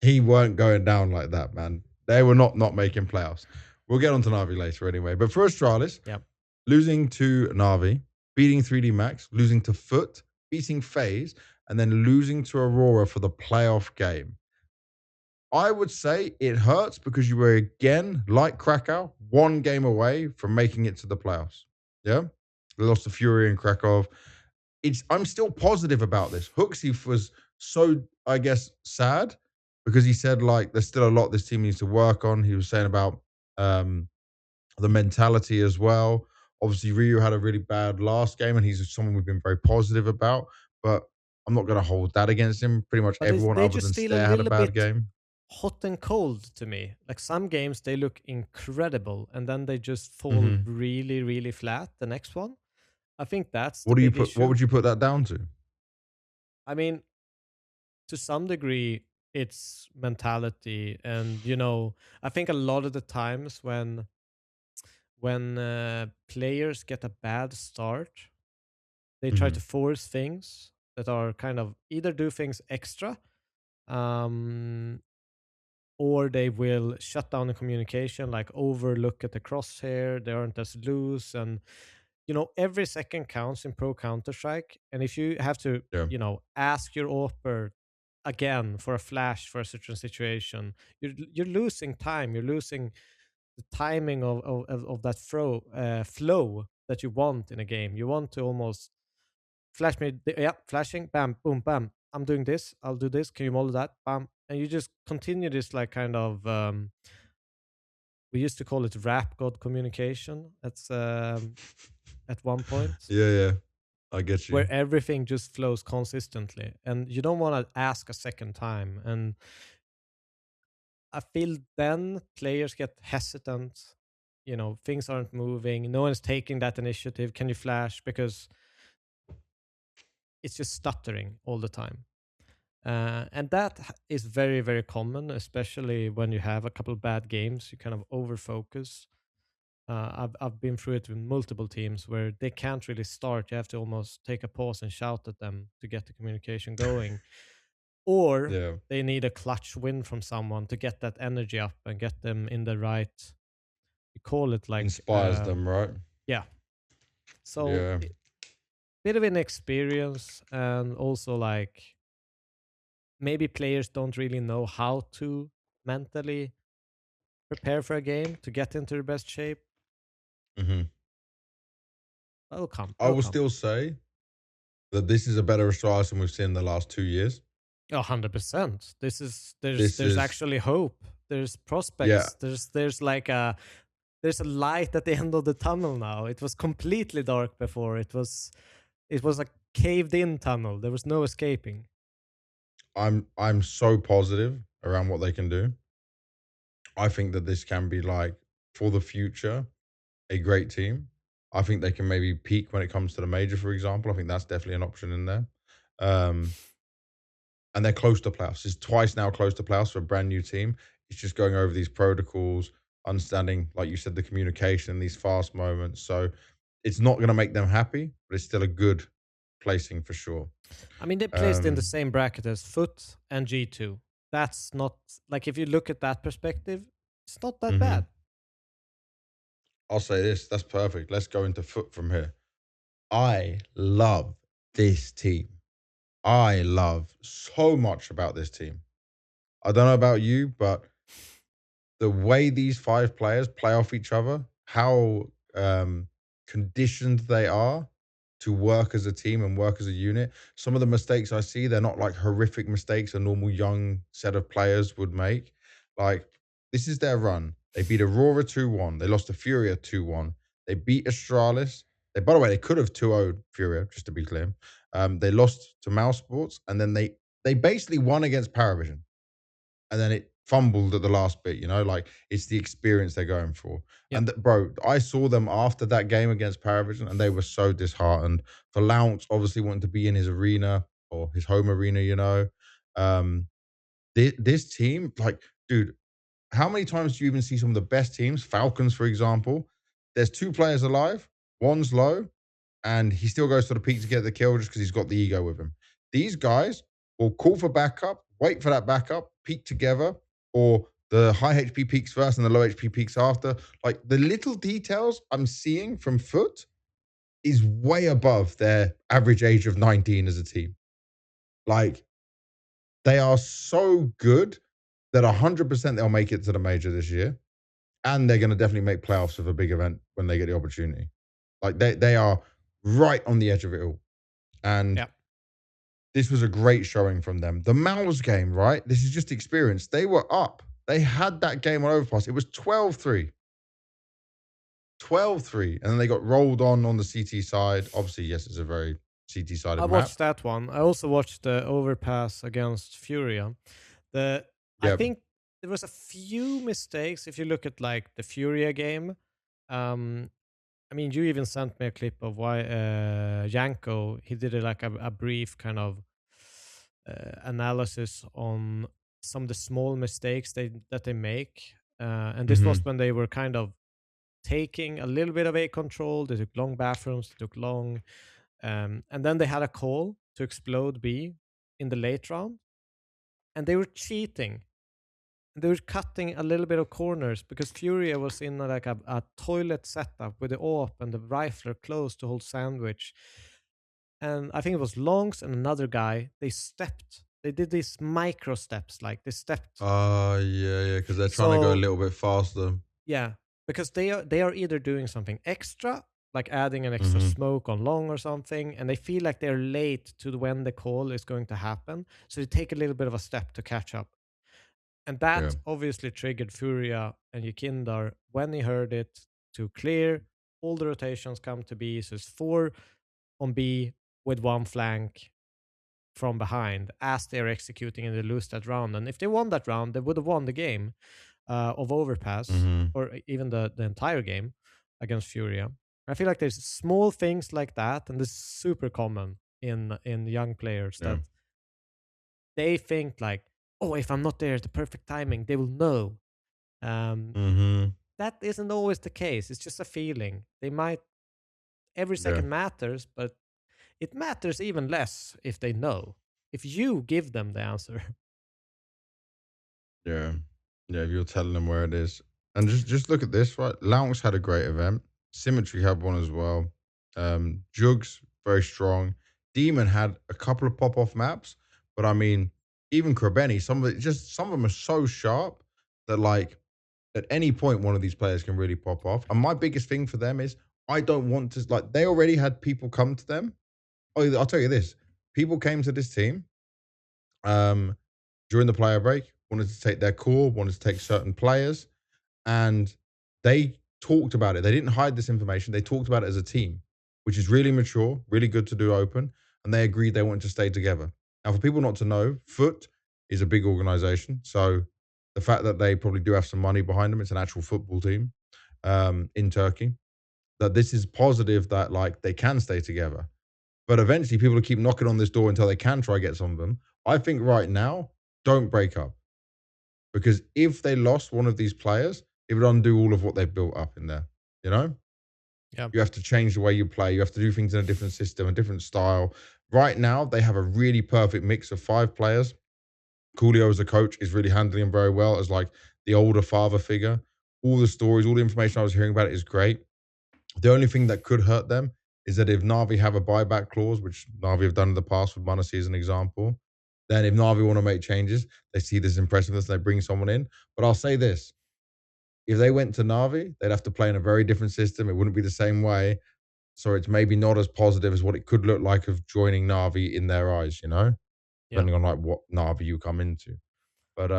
he weren't going down like that, man. They were not making playoffs. We'll get on to Na'Vi later anyway. But for Astralis, losing to Na'Vi, beating 3D Max, losing to Foot, beating FaZe, and then losing to Aurora for the playoff game. I would say it hurts because you were again, like Krakow, 1 game away from making it to the playoffs. Yeah? They lost to FURIA and Krakow. I'm still positive about this. Hooksy was so, I guess, sad because he said, like, there's still a lot this team needs to work on. He was saying about the mentality as well. Obviously, Ryu had a really bad last game, and he's someone we've been very positive about. But I'm not going to hold that against him. Pretty much everyone other than Stair had a bad game. Hot and cold to me. Like some games, they look incredible, and then they just fall really, really flat. The next one, I think that's the big issue. What would you put that down to? I mean, to some degree, it's mentality, and I think a lot of the times when players get a bad start, they try to force things that are kind of either do things extra, or they will shut down the communication, like overlook at the crosshair. They aren't as loose, and every second counts in pro Counter-Strike. And if you have to, ask your AWPer again for a flash for a certain situation, you're losing time. You're losing the timing of that flow that you want in a game. You want to almost flash me, flashing, bam, boom, bam. I'm doing this. I'll do this. Can you model that? Bam. And you just continue this like kind of we used to call it rap god communication. That's at one point. Yeah. I get you. Where everything just flows consistently, and you don't want to ask a second time. And I feel then players get hesitant. Things aren't moving. No one's taking that initiative. Can you flash? Because it's just stuttering all the time. And that is very, very common, especially when you have a couple of bad games. You kind of overfocus. I've been through it with multiple teams where they can't really start. You have to almost take a pause and shout at them to get the communication going. Or they need a clutch win from someone to get that energy up and get them in the right, you call it like... Inspires them, right? Yeah. So, bit of inexperience, and also like maybe players don't really know how to mentally prepare for a game to get into their best shape. That'll come. I will still say that this is a better Astralis than we've seen in the last 2 years. 100%. There's actually hope. There's prospects. There's a light at the end of the tunnel now. It was completely dark before. It was a caved in tunnel. There was no escaping. I'm so positive around what they can do. I think that this can be, like, for the future, a great team. I think they can maybe peak when it comes to the major, for example. I think that's definitely an option in there. And they're close to playoffs. It's twice now close to playoffs for a brand new team. It's just going over these protocols, understanding, like you said, the communication, these fast moments. So it's not going to make them happy, but it's still a good placing for sure. I mean, they placed in the same bracket as Foot and G2. That's not, like, if you look at that perspective, it's not that bad. I'll say this. That's perfect. Let's go into Foot from here. I love this team. I love so much about this team. I don't know about you, but the way these 5 players play off each other, how conditioned they are to work as a team and work as a unit. Some of the mistakes I see, they're not like horrific mistakes a normal young set of players would make. Like, this is their run. They beat Aurora 2-1. They lost to FURIA 2-1. They beat Astralis. By the way, they could have 2-0'd FURIA, just to be clear. They lost to Mousesports, and then they basically won against Parivision. And then it fumbled at the last bit, like, it's the experience they're going for. Yep. And bro, I saw them after that game against Parivision, and they were so disheartened. For Lounge, obviously wanting to be in his arena or his home arena, this team, like, dude, how many times do you even see some of the best teams? Falcons, for example. There's 2 players alive, one's low, and he still goes to the peak to get the kill just because he's got the ego with him. These guys or call for backup, wait for that backup, peak together, or the high HP peaks first and the low HP peaks after. Like the little details I'm seeing from Foot is way above their average age of 19 as a team. Like they are so good that 100% they'll make it to the major this year. And they're going to definitely make playoffs of a big event when they get the opportunity. Like they are right on the edge of it all. And this was a great showing from them. The Mouse game, right? This is just experience. They were up. They had that game on Overpass. It was 12-3. 12-3. And then they got rolled on the CT side. Obviously, yes, it's a very CT-sided map. I watched that one. I also watched the Overpass against FURIA. I think there was a few mistakes if you look at like the FURIA game. I mean, you even sent me a clip of why Janko, he did a brief kind of analysis on some of the small mistakes that they make. And this was when they were kind of taking a little bit of A control. They took long bathrooms, they took long... and then they had a call to explode B in the late round. And they were cheating. They were cutting a little bit of corners because FURIA was in a toilet setup with the AWP and the rifler close to hold sandwich. And I think it was Longs and another guy. They did these micro steps, like they stepped. Yeah, because they're trying to go a little bit faster. Yeah, because they are either doing something extra, like adding an extra smoke on long or something, and they feel like they're late to when the call is going to happen. So they take a little bit of a step to catch up. And that obviously triggered FURIA and Yekindar when he heard it to clear. All the rotations come to B, so it's 4 on B with 1 flank from behind as they're executing and they lose that round. And if they won that round, they would have won the game of Overpass or even the entire game against FURIA. I feel like there's small things like that, and this is super common in young players that they think like, oh, if I'm not there at the perfect timing, they will know. That isn't always the case. It's just a feeling. They might... Every second matters, but it matters even less if they know. If you give them the answer. Yeah, if you're telling them where it is. And just look at this, right? Lounge had a great event. Symmetry had one as well. Jugs, very strong. Demon had a couple of pop-off maps, but I mean, even Krabeni, some of them are so sharp that like at any point one of these players can really pop off. And my biggest thing for them is I don't want to, like, they already had people come to them. Oh, I'll tell you this. People came to this team during the player break, wanted to take their core, wanted to take certain players, and they talked about it. They didn't hide this information. They talked about it as a team, which is really mature, really good to do open, and they agreed they wanted to stay together. Now, for people not to know, Foot is a big organization, so the fact that they probably do have some money behind them, it's an actual football team in Turkey, that this is positive that like they can stay together. But eventually people will keep knocking on this door until they can try get some of them. I think right now, don't break up. Because if they lost one of these players, it would undo all of what they've built up in there, you know? Yeah. You have to change the way you play. You have to do things in a different system, a different style. Right now, they have a really perfect mix of 5 players. Coolio as a coach is really handling him very well as like the older father figure. All the stories, all the information I was hearing about it is great. The only thing that could hurt them is that if Na'Vi have a buyback clause, which Na'Vi have done in the past with Munacy as an example, then if Na'Vi want to make changes, they see this impressiveness and they bring someone in. But I'll say this. If they went to Na'Vi, they'd have to play in a very different system. It wouldn't be the same way. So it's maybe not as positive as what it could look like of joining Na'Vi in their eyes, you know? Depending on like what Na'Vi you come into. But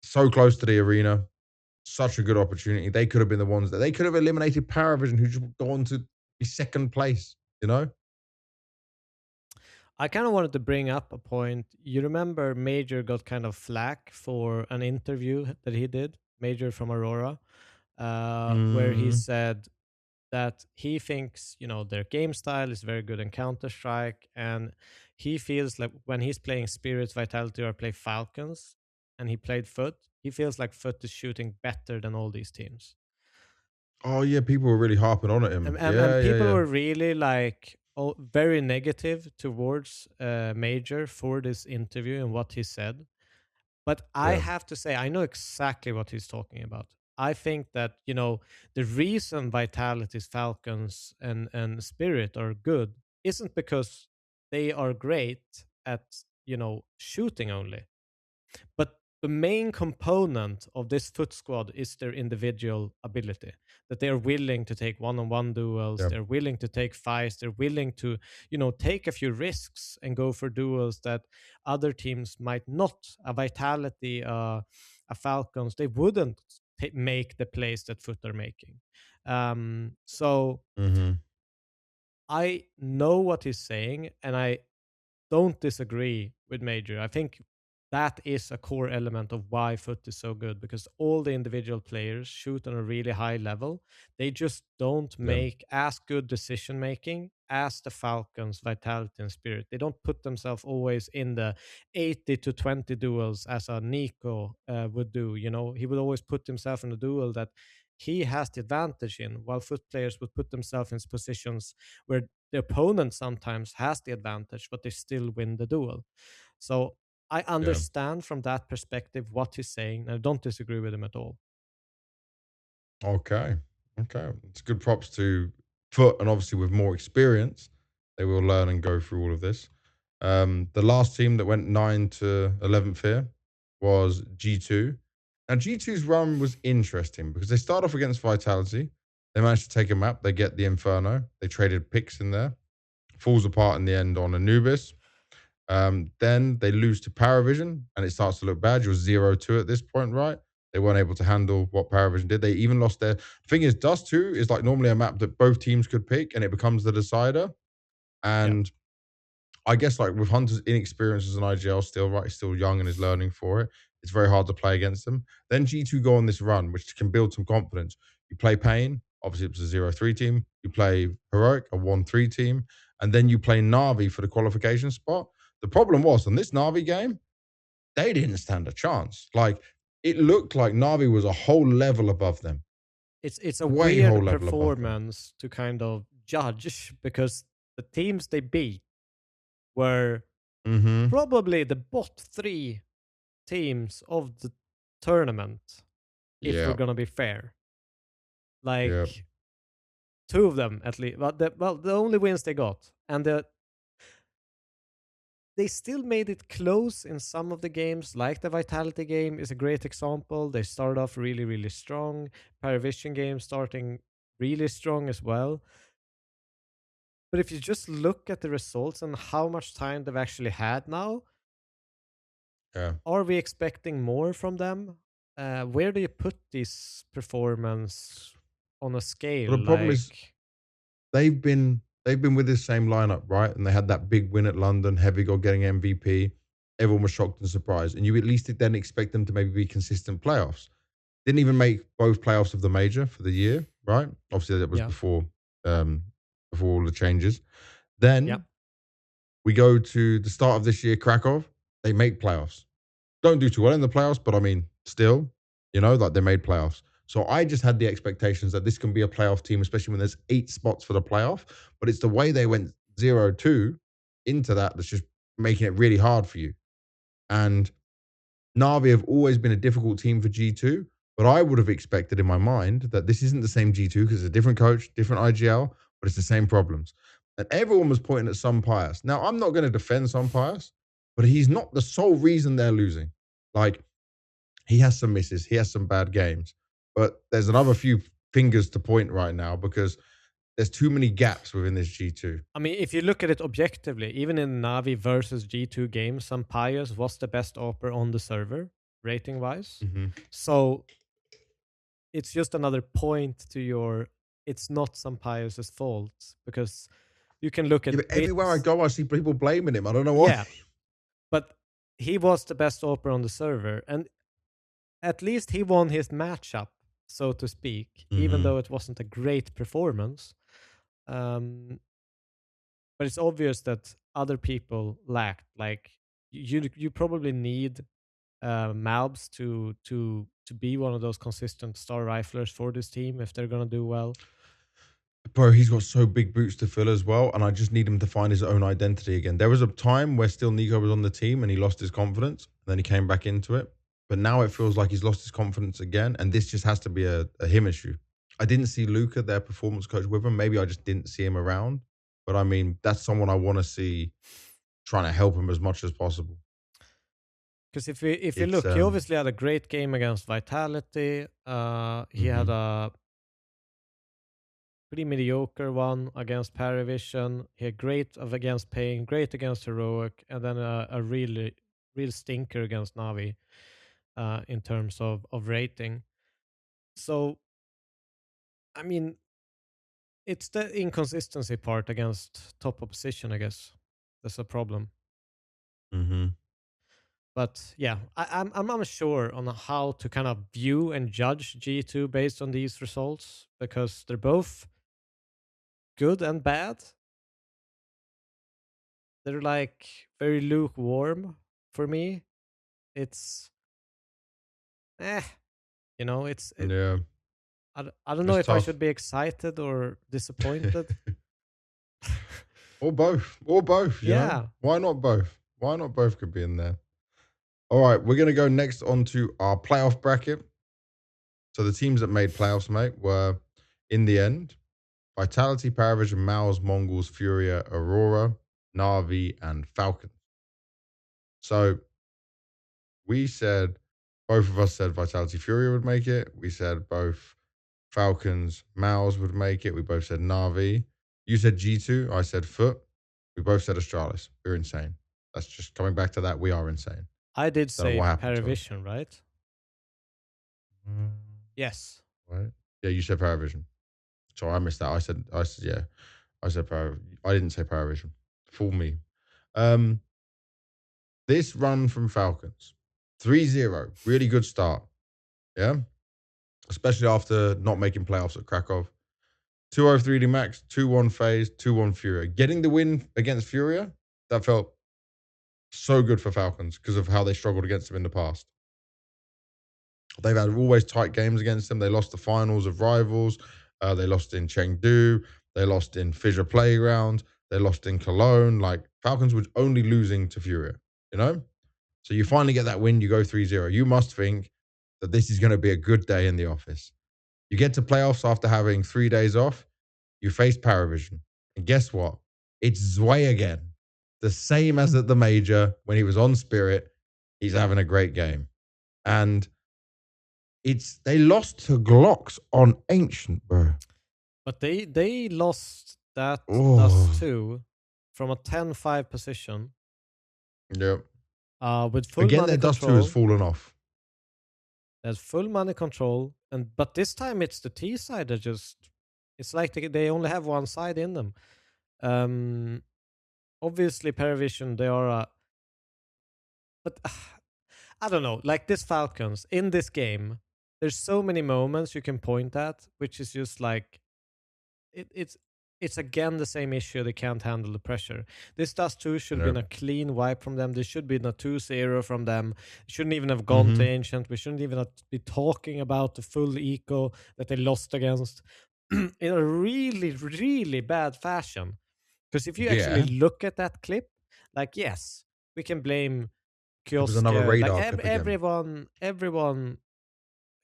so close to the arena. Such a good opportunity. They could have been the ones that they could have eliminated Parivision, who just gone to be second place, you know? I kind of wanted to bring up a point. You remember Major got kind of flack for an interview that he did, Major from Aurora, where he said that he thinks, you know, their game style is very good in Counter-Strike, and he feels like when he's playing Spirits, Vitality, or play Falcons, and he played Foot, he feels like Foot is shooting better than all these teams. Oh, yeah, people were really harping on at him. And people were really like, very negative towards Major for this interview and what he said. But I have to say, I know exactly what he's talking about. I think that, the reason Vitality's Falcons and Spirit are good isn't because they are great at, shooting only. But the main component of this foot squad is their individual ability. That they are willing to take one-on-one duels, they're willing to take fights, they're willing to, take a few risks and go for duels that other teams might not. A Vitality, a Falcons, they wouldn't make the plays that Foot are making. So I know what he's saying, and I don't disagree with Major. I think that is a core element of why Foot is so good, because all the individual players shoot on a really high level. They just don't make as good decision making as the Falcons, Vitality, and Spirit. They don't put themselves always in the 80 to 20 duels as a Nico would do. He would always put himself in a duel that he has the advantage in, while Foot players would put themselves in positions where the opponent sometimes has the advantage, but they still win the duel. So I understand from that perspective what he's saying, and I don't disagree with him at all. Okay. It's good props to Foot, and obviously with more experience, they will learn and go through all of this. The last team that went 9 to 11th here was G2. Now, G2's run was interesting because they start off against Vitality. They managed to take a map. They get the Inferno. They traded picks in there. Falls apart in the end on Anubis. Then they lose to Parivision, and it starts to look bad. You're 0-2 at this point, right? They weren't able to handle what Parivision did. They even lost their... The thing is, Dust 2 is like normally a map that both teams could pick, and it becomes the decider. And I guess like with Hunter's inexperience as an IGL still, right? He's still young and is learning for it. It's very hard to play against them. Then G2 go on this run, which can build some confidence. You play Pain. Obviously, it was a 0-3 team. You play Heroic, a 1-3 team. And then you play Na'Vi for the qualification spot. The problem was, on this Na'Vi game, they didn't stand a chance. Like, it looked like Na'Vi was a whole level above them. It's a weird performance to kind of judge, because the teams they beat were probably the bot 3 teams of the tournament, if we're gonna be fair. Like 2 of them at least. The only wins they got, and they still made it close in some of the games. Like the Vitality game is a great example. They started off really, really strong. Parivision game starting really strong as well. But if you just look at the results and how much time they've actually had now, are we expecting more from them? Where do you put this performance on a scale? Well, the problem is they've been with this same lineup, right? And they had that big win at London, Heavy God getting MVP. Everyone was shocked and surprised. And you at least then expect them to maybe be consistent playoffs. Didn't even make both playoffs of the major for the year, right? Obviously, that was before all the changes. Then we go to the start of this year, Krakow. They make playoffs. Don't do too well in the playoffs, but I mean, still, like they made playoffs. So I just had the expectations that this can be a playoff team, especially when there's 8 spots for the playoff. But it's the way they went 0-2 into that's just making it really hard for you. And Na'Vi have always been a difficult team for G2, but I would have expected in my mind that this isn't the same G2 because it's a different coach, different IGL, but it's the same problems. And everyone was pointing at Sunpius. Now, I'm not going to defend Sunpius, but he's not the sole reason they're losing. Like, he has some misses, he has some bad games, but there's another few fingers to point right now because there's too many gaps within this G2. I mean, if you look at it objectively, even in Na'Vi versus G2 games, Sunpius was the best AWPer on the server, rating-wise. So it's just another point to it's not Sunpius' fault, because you can look at everywhere I go, I see people blaming him. I don't know why. Yeah, but he was the best AWPer on the server, and at least he won his matchup, so to speak, even though it wasn't a great performance. But it's obvious that other people lacked. Like, you probably need Malbs to be one of those consistent star riflers for this team if they're gonna do well. Bro, he's got so big boots to fill as well, and I just need him to find his own identity again. There was a time where still Nico was on the team and he lost his confidence, and then he came back into it. But now it feels like he's lost his confidence again, and this just has to be a him issue. I didn't see Luca, their performance coach, with him. Maybe I just didn't see him around. But I mean, that's someone I want to see trying to help him as much as possible. Because if you look, he obviously had a great game against Vitality. He had a pretty mediocre one against Parivision. He had great against Pain, great against Heroic, and then a real stinker against Navi in terms of rating. So, I mean, it's the inconsistency part against top opposition, I guess. That's a problem. But yeah, I'm not sure on how to kind of view and judge G2 based on these results, because they're both good and bad. They're like very lukewarm for me. It's you know, yeah. I don't know if tough. I should be excited or disappointed. Or both. You know? Why not both? Why not both could be in there? All right, we're going to go next on to our playoff bracket. So the teams that made playoffs, mate, were, in the end, Vitality, Parivision, MongolZ, MongolZ, FURIA, Aurora, Na'Vi, and Falcons. So we said, both of us said Vitality, FURIA would make it. We said both Falcons, MongolZ would make it. We both said Na'Vi. You said G2. I said Foot. We both said Astralis. We're insane. That's just coming back to that. We are insane. I did say Parivision, right? Yes. Right. Yeah, you said Parivision. Sorry, I missed that. I said yeah. I said Parivision. I didn't say Parivision. Fool me. This run from Falcons, 3-0, really good start. Yeah. Especially after not making playoffs at Krakow. 2-0 3D Max, 2-1 FaZe, 2-1 FURIA. Getting the win against FURIA, that felt so good for Falcons because of how they struggled against them in the past. They've had always tight games against them. They lost the finals of Rivals. They lost in Chengdu. They lost in Fissure Playground. They lost in Cologne. Like, Falcons were only losing to FURIA, you know? So you finally get that win. You go 3-0. You must think that this is going to be a good day in the office. You get to playoffs after having 3 days off. You face Parivision. And guess what? It's ZywOo again. The same as at the major when he was on Spirit. He's having a great game. And they lost to Glocks on Ancient, bro. But they lost that dust too from a 10-5 position. Yep. With full again, money their control. Dust 2 has fallen off. There's full money control, but this time it's the T side that it's like they only have one side in them. Obviously Parivision, they are but I don't know, like this Falcons in this game, there's so many moments you can point at, which is just like it's again the same issue. They can't handle the pressure. This Dust 2 should have been a clean wipe from them. There should be a 2-0 from them. It shouldn't even have gone to Ancient. We shouldn't even be talking about the full eco that they lost against in a really, really bad fashion. Because if you actually look at that clip, like, yes, we can blame Kiosk. Another radar like clip everyone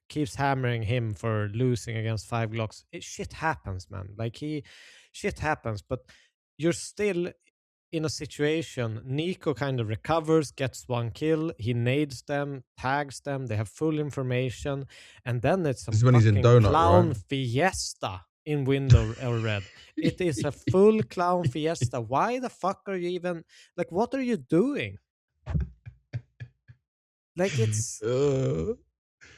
keeps hammering him for losing against 5 Glocks. Shit happens, man. Like, shit happens, but you're still in a situation. Nico kind of recovers, gets 1 kill, he nades them, tags them, they have full information, and then it's some fucking clown fiesta in window or red. It is a full clown fiesta. Why the fuck are you even, like, what are you doing? Like, it's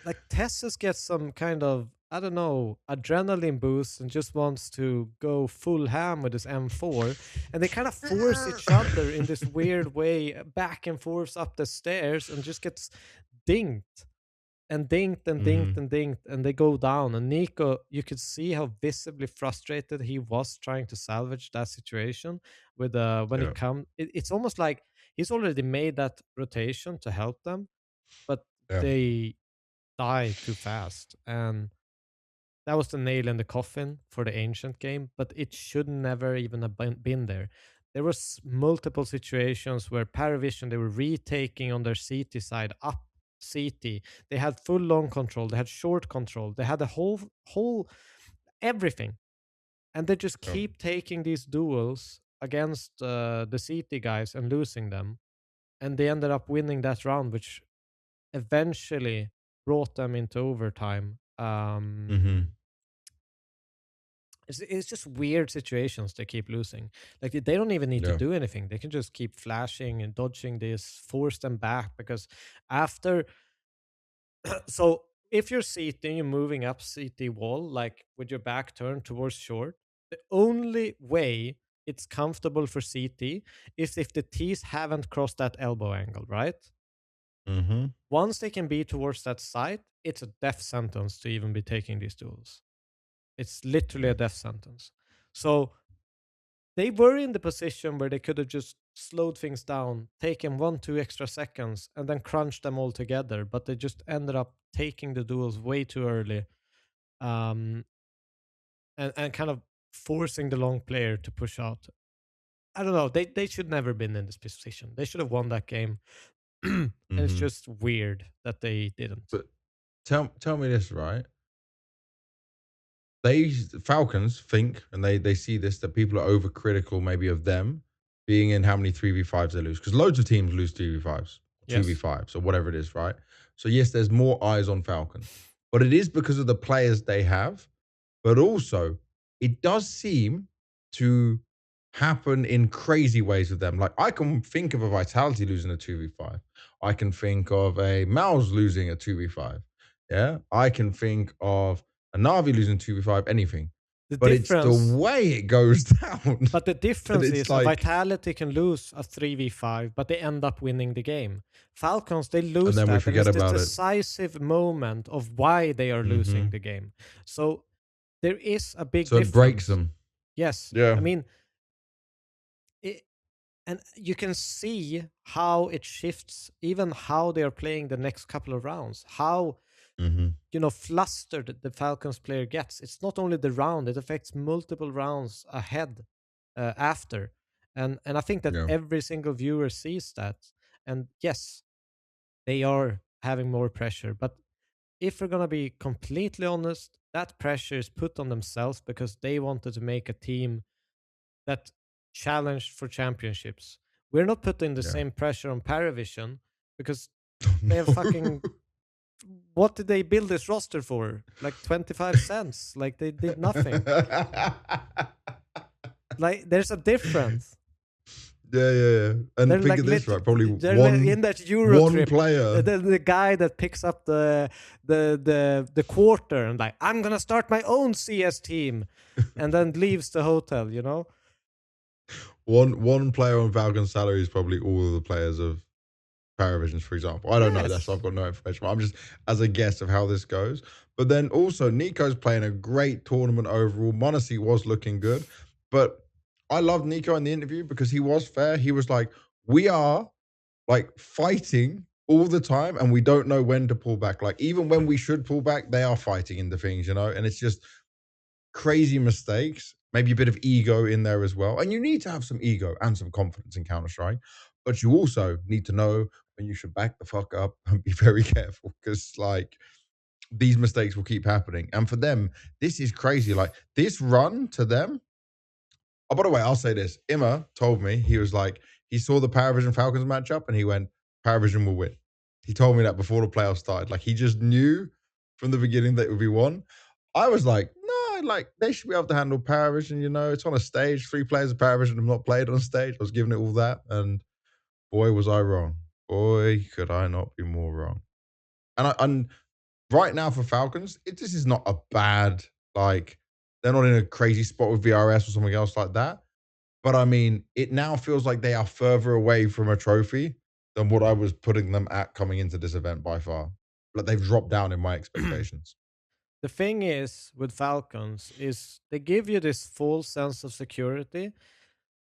like Tessus gets some kind of, I don't know, adrenaline boost and just wants to go full ham with his M4. And they kind of force each other in this weird way back and forth up the stairs and just gets dinked and dinked and dinked and dinked. And they go down. And Nico, you could see how visibly frustrated he was trying to salvage that situation with when he come. It's almost like he's already made that rotation to help them, but they die too fast. And that was the nail in the coffin for the Ancient game, but it should never even have been there. There was multiple situations where Parivision, they were retaking on their CT side up CT. They had full long control, they had short control, they had the whole everything. And they just keep taking these duels against the CT guys and losing them. And they ended up winning that round, which eventually brought them into overtime. It's just weird situations they keep losing. Like they don't even need to do anything. They can just keep flashing and dodging this, force them back, because after so if you're CT and you're moving up CT wall, like with your back turned towards short, the only way it's comfortable for CT is if the T's haven't crossed that elbow angle, right? Once they can be towards that side, it's a death sentence to even be taking these duels. It's literally a death sentence. So they were in the position where they could have just slowed things down, taken 1-2 extra seconds, and then crunched them all together. But they just ended up taking the duels way too early, and kind of forcing the long player to push out. I don't know. They should never been in this position. They should have won that game. And it's just weird that they didn't. But tell me this, right? Falcons think, and they see this, that people are overcritical maybe of them being in how many 3v5s they lose. Because loads of teams lose 3v5s, 2v5s, or whatever it is, right? So yes, there's more eyes on Falcons. But it is because of the players they have. But also, it does seem to happen in crazy ways with them. Like, I can think of a Vitality losing a 2v5. I can think of a Mouse losing a 2v5. Yeah? I can think of a Na'Vi losing 2v5, anything. But it's the way it goes down. But the difference is like, Vitality can lose a 3v5, but they end up winning the game. Falcons, they lose and then that. We forget and it's about this decisive moment of why they are losing the game. So there is a big difference. So it breaks them. Yes. Yeah. I mean, and you can see how it shifts, even how they are playing the next couple of rounds. How flustered the Falcons player gets. It's not only the round; it affects multiple rounds ahead, after, and I think that every single viewer sees that. And yes, they are having more pressure. But if we're gonna be completely honest, that pressure is put on themselves because they wanted to make a team that challenged for championships. We're not putting the same pressure on Parivision because they have fucking. What did they build this roster for? Like 25 cents. Like they did nothing. Like there's a difference. Yeah. And they're think like of this, right? Probably in that Euro one trip, player. The guy that picks up the quarter and like, I'm gonna start my own CS team, and then leaves the hotel. One player on Falcon's salary is probably all of the players of Parivisions, for example. I don't know that, so I've got no information. I'm just as a guess of how this goes. But then also, Nico's playing a great tournament overall. m0NESY was looking good. But I loved Nico in the interview because he was fair. He was like, we are like fighting all the time and we don't know when to pull back. Like even when we should pull back, they are fighting in the things, and it's just crazy mistakes, maybe a bit of ego in there as well. And you need to have some ego and some confidence in Counter-Strike, but you also need to know when you should back the fuck up and be very careful because like these mistakes will keep happening. And for them, this is crazy. Like this run to them. Oh, by the way, I'll say this. Imma told me, he was like, he saw the Parivision Falcons matchup and he went, Parivision will win. He told me that before the playoffs started. Like he just knew from the beginning that it would be won. I was like, no, like they should be able to handle Parivision, it's on a stage. 3 players of Parivision have not played on stage. I was giving it all that. And boy, was I wrong. Boy, could I not be more wrong. And right now for Falcons, this is not a bad, like, they're not in a crazy spot with VRS or something else like that. But I mean, it now feels like they are further away from a trophy than what I was putting them at coming into this event by far. Like they've dropped down in my expectations. The thing is with Falcons is they give you this false sense of security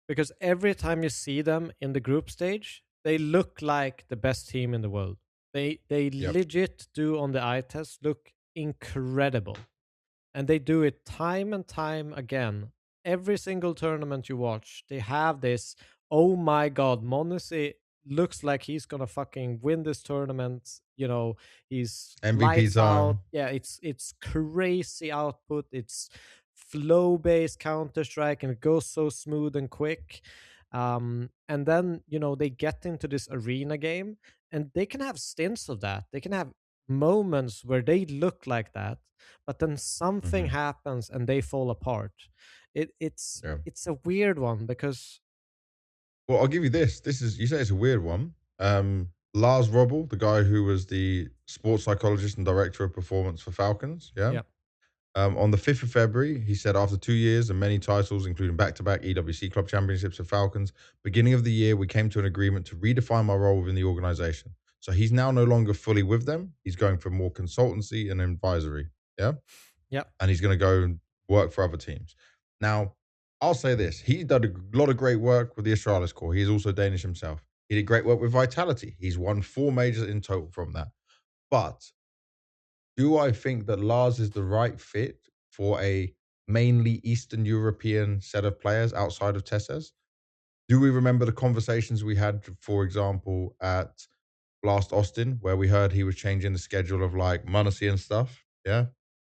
because every time you see them in the group stage, they look like the best team in the world. They legit do on the eye test look incredible. And they do it time and time again. Every single tournament you watch, they have this, oh my god, MongolZ looks like he's gonna fucking win this tournament. You know, he's MVP lights out. time. Yeah, it's crazy output. It's flow-based Counter-Strike, and it goes so smooth and quick. And then, you know, they get into this arena game, and they can have stints of that. They can have moments where they look like that, but then something happens and they fall apart. It's a weird one because, well, I'll give you this. This is, you say it's a weird one. Lars Robel, the guy who was the sports psychologist and director of performance for Falcons, yeah. On the 5th of February, he said, after 2 years and many titles, including back-to-back EWC Club Championships for Falcons, beginning of the year, we came to an agreement to redefine my role within the organization. So he's now no longer fully with them. He's going for more consultancy and advisory. Yeah? Yeah. And he's going to go and work for other teams. Now, I'll say this. He did a lot of great work with the Astralis core. He's also Danish himself. He did great work with Vitality. He's won 4 majors in total from that. But do I think that Lars is the right fit for a mainly Eastern European set of players outside of TeSeS? Do we remember the conversations we had, for example, at Blast Austin, where we heard he was changing the schedule of like MongolZ and stuff? Yeah.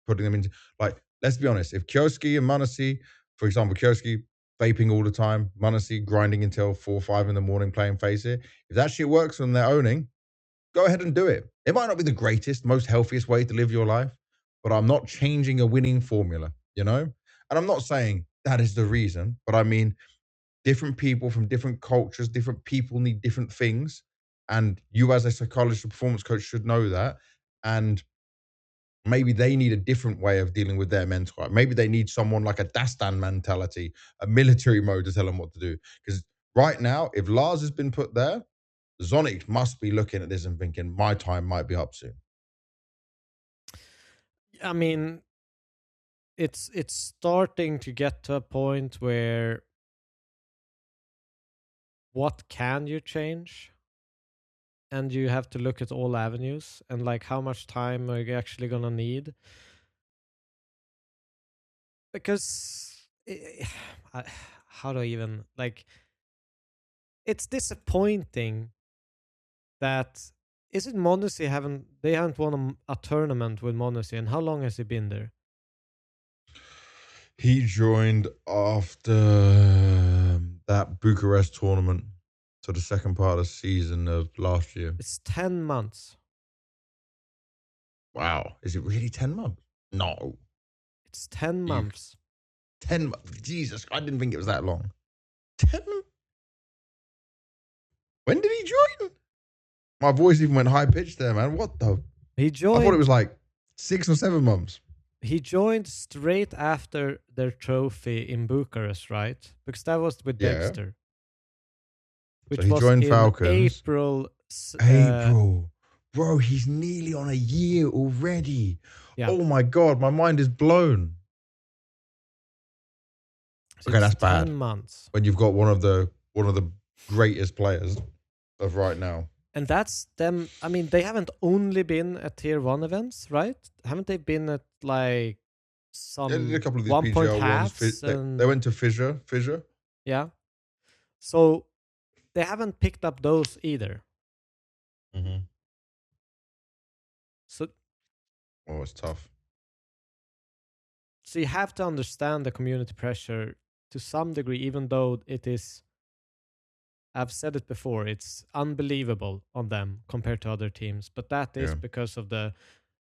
Putting them into, like, let's be honest, if Kioski and MongolZ, for example, Kioski vaping all the time, MongolZ grinding until 4 or 5 in the morning playing FaZe here, if that shit works and they're owning, go ahead and do it. It might not be the greatest, most healthiest way to live your life, but I'm not changing a winning formula, you know? And I'm not saying that is the reason, but I mean, different people from different cultures, different people need different things. And you as a psychologist or performance coach should know that. And maybe they need a different way of dealing with their mental health. Maybe they need someone like a Dastan mentality, a military mode to tell them what to do. Because right now, if Lars has been put there, Zonic must be looking at this and thinking, my time might be up soon. I mean, it's starting to get to a point where what can you change? And you have to look at all avenues and like how much time are you actually gonna need? Because how do I even like? It's disappointing that is it MongolZ haven't won a tournament with MongolZ, and how long has he been there? He joined after that Bucharest tournament, so the second part of the season of last year. It's 10 months. Wow. Is it really 10 months? No. It's 10 months. 10 months. Jesus, I didn't think it was that long. 10? When did he join? My voice even went high-pitched there, man. What the? He joined. I thought it was like 6 or 7 months. He joined straight after their trophy in Bucharest, right? Because that was with Dexter. Which so he was joined in Falcons. April. Bro, he's nearly on a year already. Yeah. Oh my God, my mind is blown. So okay, that's 10 bad. months. When you've got one of the greatest players of right now. And that's them. I mean, they haven't only been at tier 1 events, right? Haven't they been at like some They did a couple of these 1 point PGL halves? They went to Fissure. Yeah. So they haven't picked up those either. So, oh, it's tough. So you have to understand the community pressure to some degree, even though it is, I've said it before, it's unbelievable on them compared to other teams. But that is because of the,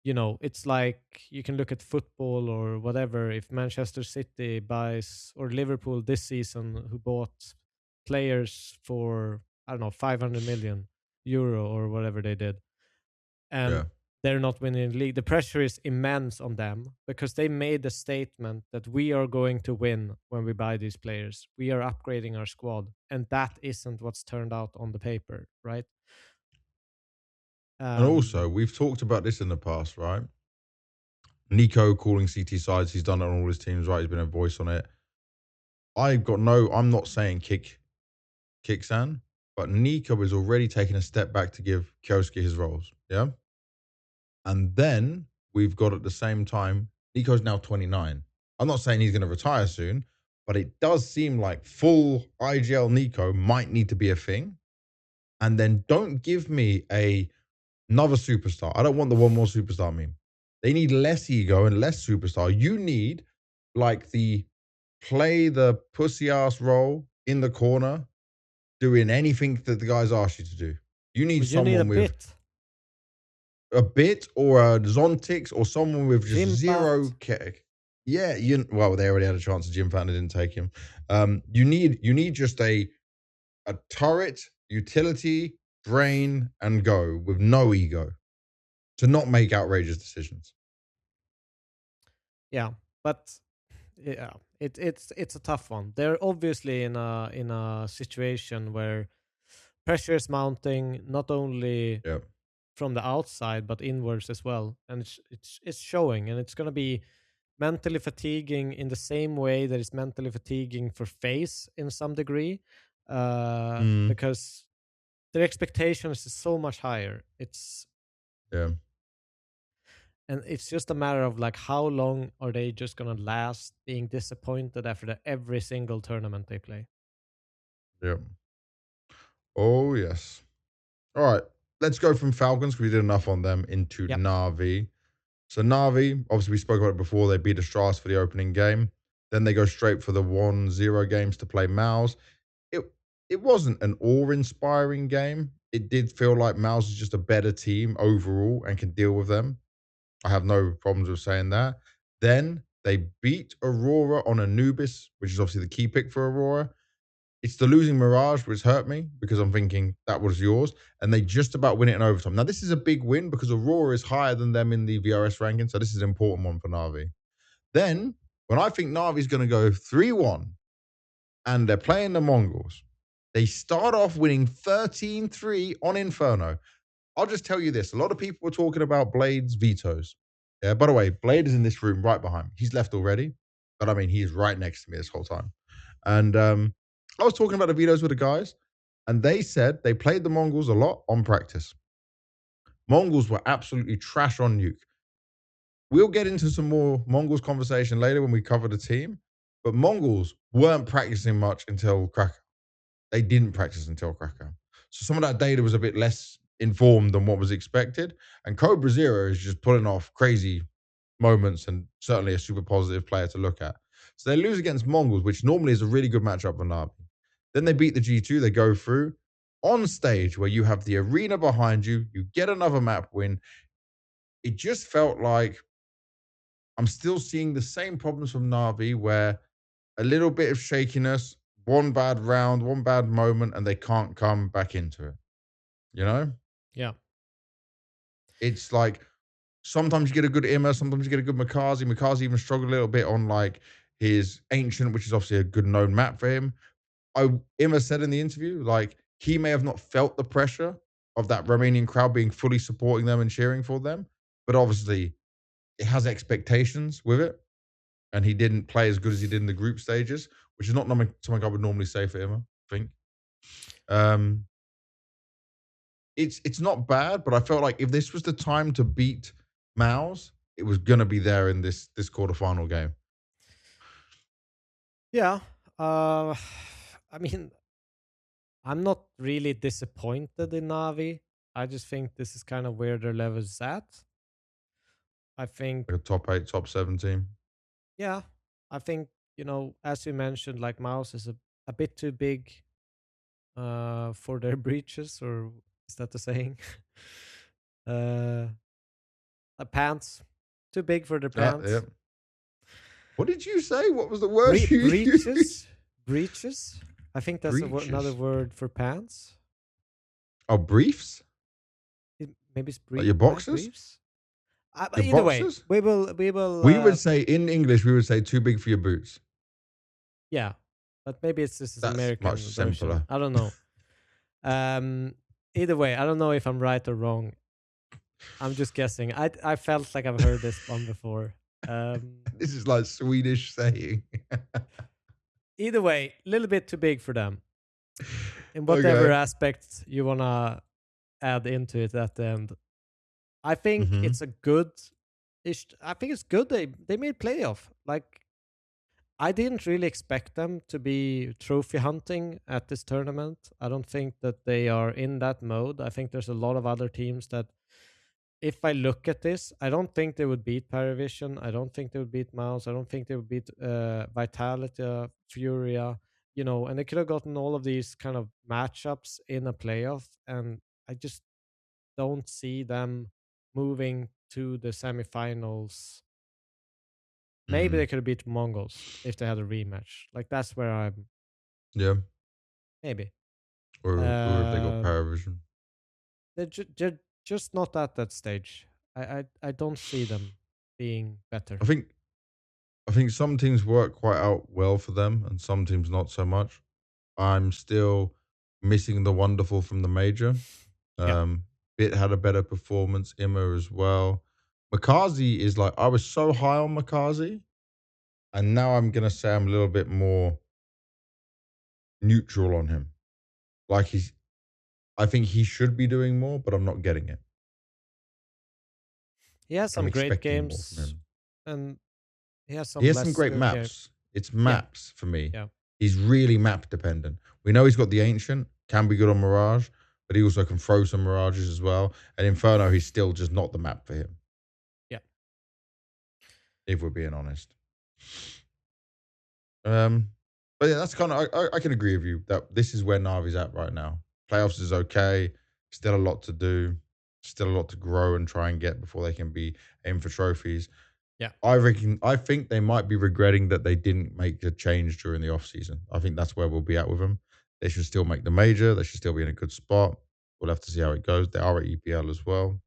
you know, it's like you can look at football or whatever. If Manchester City buys, or Liverpool this season, who bought players for, I don't know, 500 million euro or whatever they did. And they're not winning the league. The pressure is immense on them because they made the statement that we are going to win when we buy these players. We are upgrading our squad. And that isn't what's turned out on the paper, right? And also, we've talked about this in the past, right? Nico calling CT sides. He's done it on all his teams, right? He's been a voice on it. I'm not saying kick San, but Nico is already taking a step back to give Kioski his roles, yeah? And then we've got at the same time Nico's now 29. I'm not saying he's going to retire soon, but it does seem like full IGL Nico might need to be a thing. And then don't give me another superstar. I don't want the one more superstar meme. They need less ego and less superstar. You need like the play the pussy ass role in the corner, doing anything that the guys ask you to do. You need someone with a bit or a Zontix or someone with just zero kick. Yeah, well, they already had a chance. Jim Fountain didn't take him. You need just a turret, utility, drain, and go with no ego to not make outrageous decisions. Yeah, but yeah, it's a tough one. They're obviously in a situation where pressure is mounting, not only from the outside but inwards as well, and it's showing, and it's gonna be mentally fatiguing in the same way that it's mentally fatiguing for FaZe in some degree, because their expectations is so much higher. And it's just a matter of like how long are they just gonna last being disappointed after every single tournament they play. Yeah. Oh yes. All right. Let's go from Falcons, because we did enough on them, into Na'Vi. So Na'Vi, obviously we spoke about it before, they beat Astralis for the opening game. Then they go straight for the 1-0 games to play Mouse. It wasn't an awe-inspiring game. It did feel like Mouse is just a better team overall and can deal with them. I have no problems with saying that. Then they beat Aurora on Anubis, which is obviously the key pick for Aurora. It's the losing Mirage which hurt me, because I'm thinking that was yours. And they just about win it in overtime. Now, this is a big win because Aurora is higher than them in the VRS ranking. So this is an important one for Na'Vi. Then, when I think Na'Vi's going to go 3-1 and they're playing the Mongols, they start off winning 13-3 on Inferno. I'll just tell you this. A lot of people were talking about Blade's vetoes. Yeah, by the way, Blade is in this room right behind me. He's left already. But I mean, he's right next to me this whole time. And I was talking about the vetoes with the guys, and they said they played the Mongols a lot on practice. Mongols were absolutely trash on Nuke. We'll get into some more Mongols conversation later when we cover the team, but Mongols weren't practicing much until Krakow. They didn't practice until Krakow. So some of that data was a bit less informed than what was expected, and CobraZero is just pulling off crazy moments and certainly a super positive player to look at. So they lose against Mongols, which normally is a really good matchup for Na'Vi. Then they beat the G2, they go through. On stage, where you have the arena behind you, you get another map win. It just felt like I'm still seeing the same problems from Na'Vi, where a little bit of shakiness, one bad round, one bad moment, and they can't come back into it. You know? Yeah. It's like sometimes you get a good Imma, sometimes you get a good MongolZ. MongolZ even struggled a little bit on like his Ancient, which is obviously a good known map for him. Imma said in the interview, like, he may have not felt the pressure of that Romanian crowd being fully supporting them and cheering for them, but obviously it has expectations with it, and he didn't play as good as he did in the group stages, which is not something I would normally say for Imma, I think. It's not bad, but I felt like if this was the time to beat Mouse, it was going to be there in this quarterfinal game. Yeah. I mean, I'm not really disappointed in Na'Vi. I just think this is kind of where their level is at. I think like a top 8, top 7 team. Yeah, I think, as you mentioned, like Mouse is a bit too big for their breeches, or is that the saying? Pants. Too big for their pants. Yeah. What did you say? What was the word you breeches? used? Breeches? I think that's another word for pants. Oh, briefs? Maybe it's like your boxers? Briefs? Either boxers? way, we will. We would say, in English, we would say too big for your boots. Yeah, but maybe this is That's American much version. simpler. I don't know. Either way, I don't know if I'm right or wrong. I'm just guessing. I felt like I've heard this one before. This is like Swedish saying. Either way, a little bit too big for them. In whatever aspect you want to add into it at the end. I think it's a good I think it's good they made playoff. Like, I didn't really expect them to be trophy hunting at this tournament. I don't think that they are in that mode. I think there's a lot of other teams that, if I look at this, I don't think they would beat Parivision. I don't think they would beat Mouse. I don't think they would beat Vitality, Furia, and they could have gotten all of these kind of matchups in a playoff. And I just don't see them moving to the semifinals. Maybe they could have beat MongolZ if they had a rematch. Like, that's where I'm. Yeah. Maybe. Or if they got Parivision. They're just not at that stage. I don't see them being better. I think some teams work quite out well for them and some teams not so much. I'm still missing the wonderful from the major. Bit had a better performance, Imma as well. MongolZ is like, I was so high on MongolZ, and now I'm going to say I'm a little bit more neutral on him. Like, I think he should be doing more, but I'm not getting it. He has some great games, and he has some great maps. Games. It's maps for me. Yeah. He's really map dependent. We know he's got the Ancient, can be good on Mirage, but he also can throw some Mirages as well. And Inferno, he's still just not the map for him. Yeah. If we're being honest. But yeah, that's kind of, I can agree with you that this is where Navi's at right now. Playoffs is okay. Still a lot to do. Still a lot to grow and try and get before they can be aimed for trophies. Yeah. I think they might be regretting that they didn't make a change during the off season. I think that's where we'll be at with them. They should still make the major. They should still be in a good spot. We'll have to see how it goes. They are at EPL as well.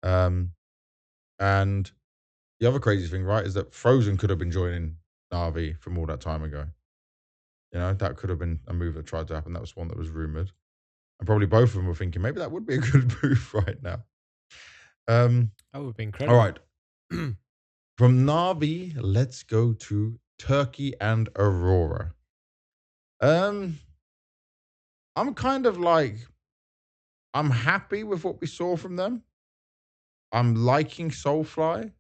And the other crazy thing, right, is that Frozen could have been joining Navi from all that time ago. That could have been a move that tried to happen. That was one that was rumored. And probably both of them were thinking maybe that would be a good move right now. That would be incredible. All right. From Navi, let's go to Turkey and Aurora. I'm kind of like, I'm happy with what we saw from them. I'm liking Soulfly.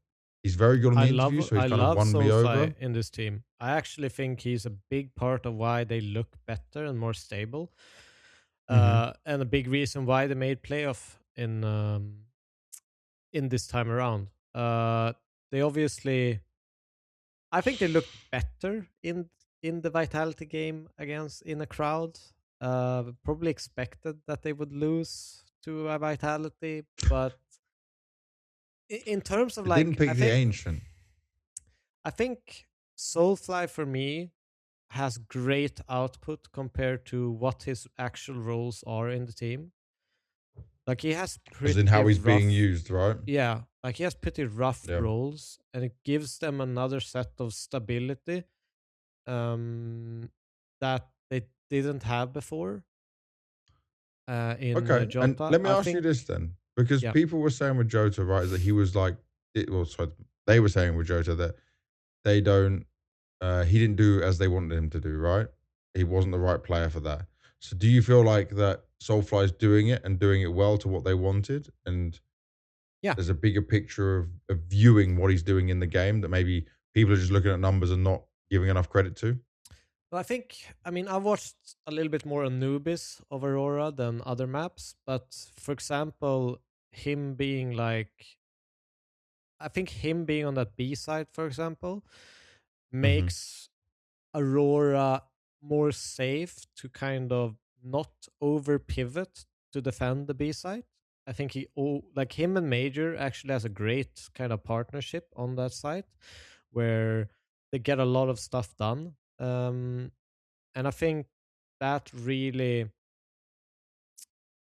He's very good on the interview, so he's kind of won me over. In this team. I actually think he's a big part of why they look better and more stable. And a big reason why they made playoff in this time around. They obviously, I think they looked better in the Vitality game in a crowd. Probably expected that they would lose to a Vitality, but in terms of didn't pick the Ancient. I think Soulfly for me has great output compared to what his actual roles are in the team. Like, he has pretty, as in how he's being used, right? Yeah, like he has pretty rough roles, and it gives them another set of stability that they didn't have before. In okay, Jota. And let me ask you this then, because people were saying with Jota, right, is that he was like, they were saying with Jota that they don't, he didn't do as they wanted him to do, right? He wasn't the right player for that. So do you feel like that Soulfly is doing it and doing it well to what they wanted? And there's a bigger picture of viewing what he's doing in the game that maybe people are just looking at numbers and not giving enough credit to? Well, I've watched a little bit more Anubis of Aurora than other maps, but for example, him being on that B side, for example, makes Aurora more safe to kind of not over pivot to defend the B side. I think him and Major actually has a great kind of partnership on that side where they get a lot of stuff done. And I think that really,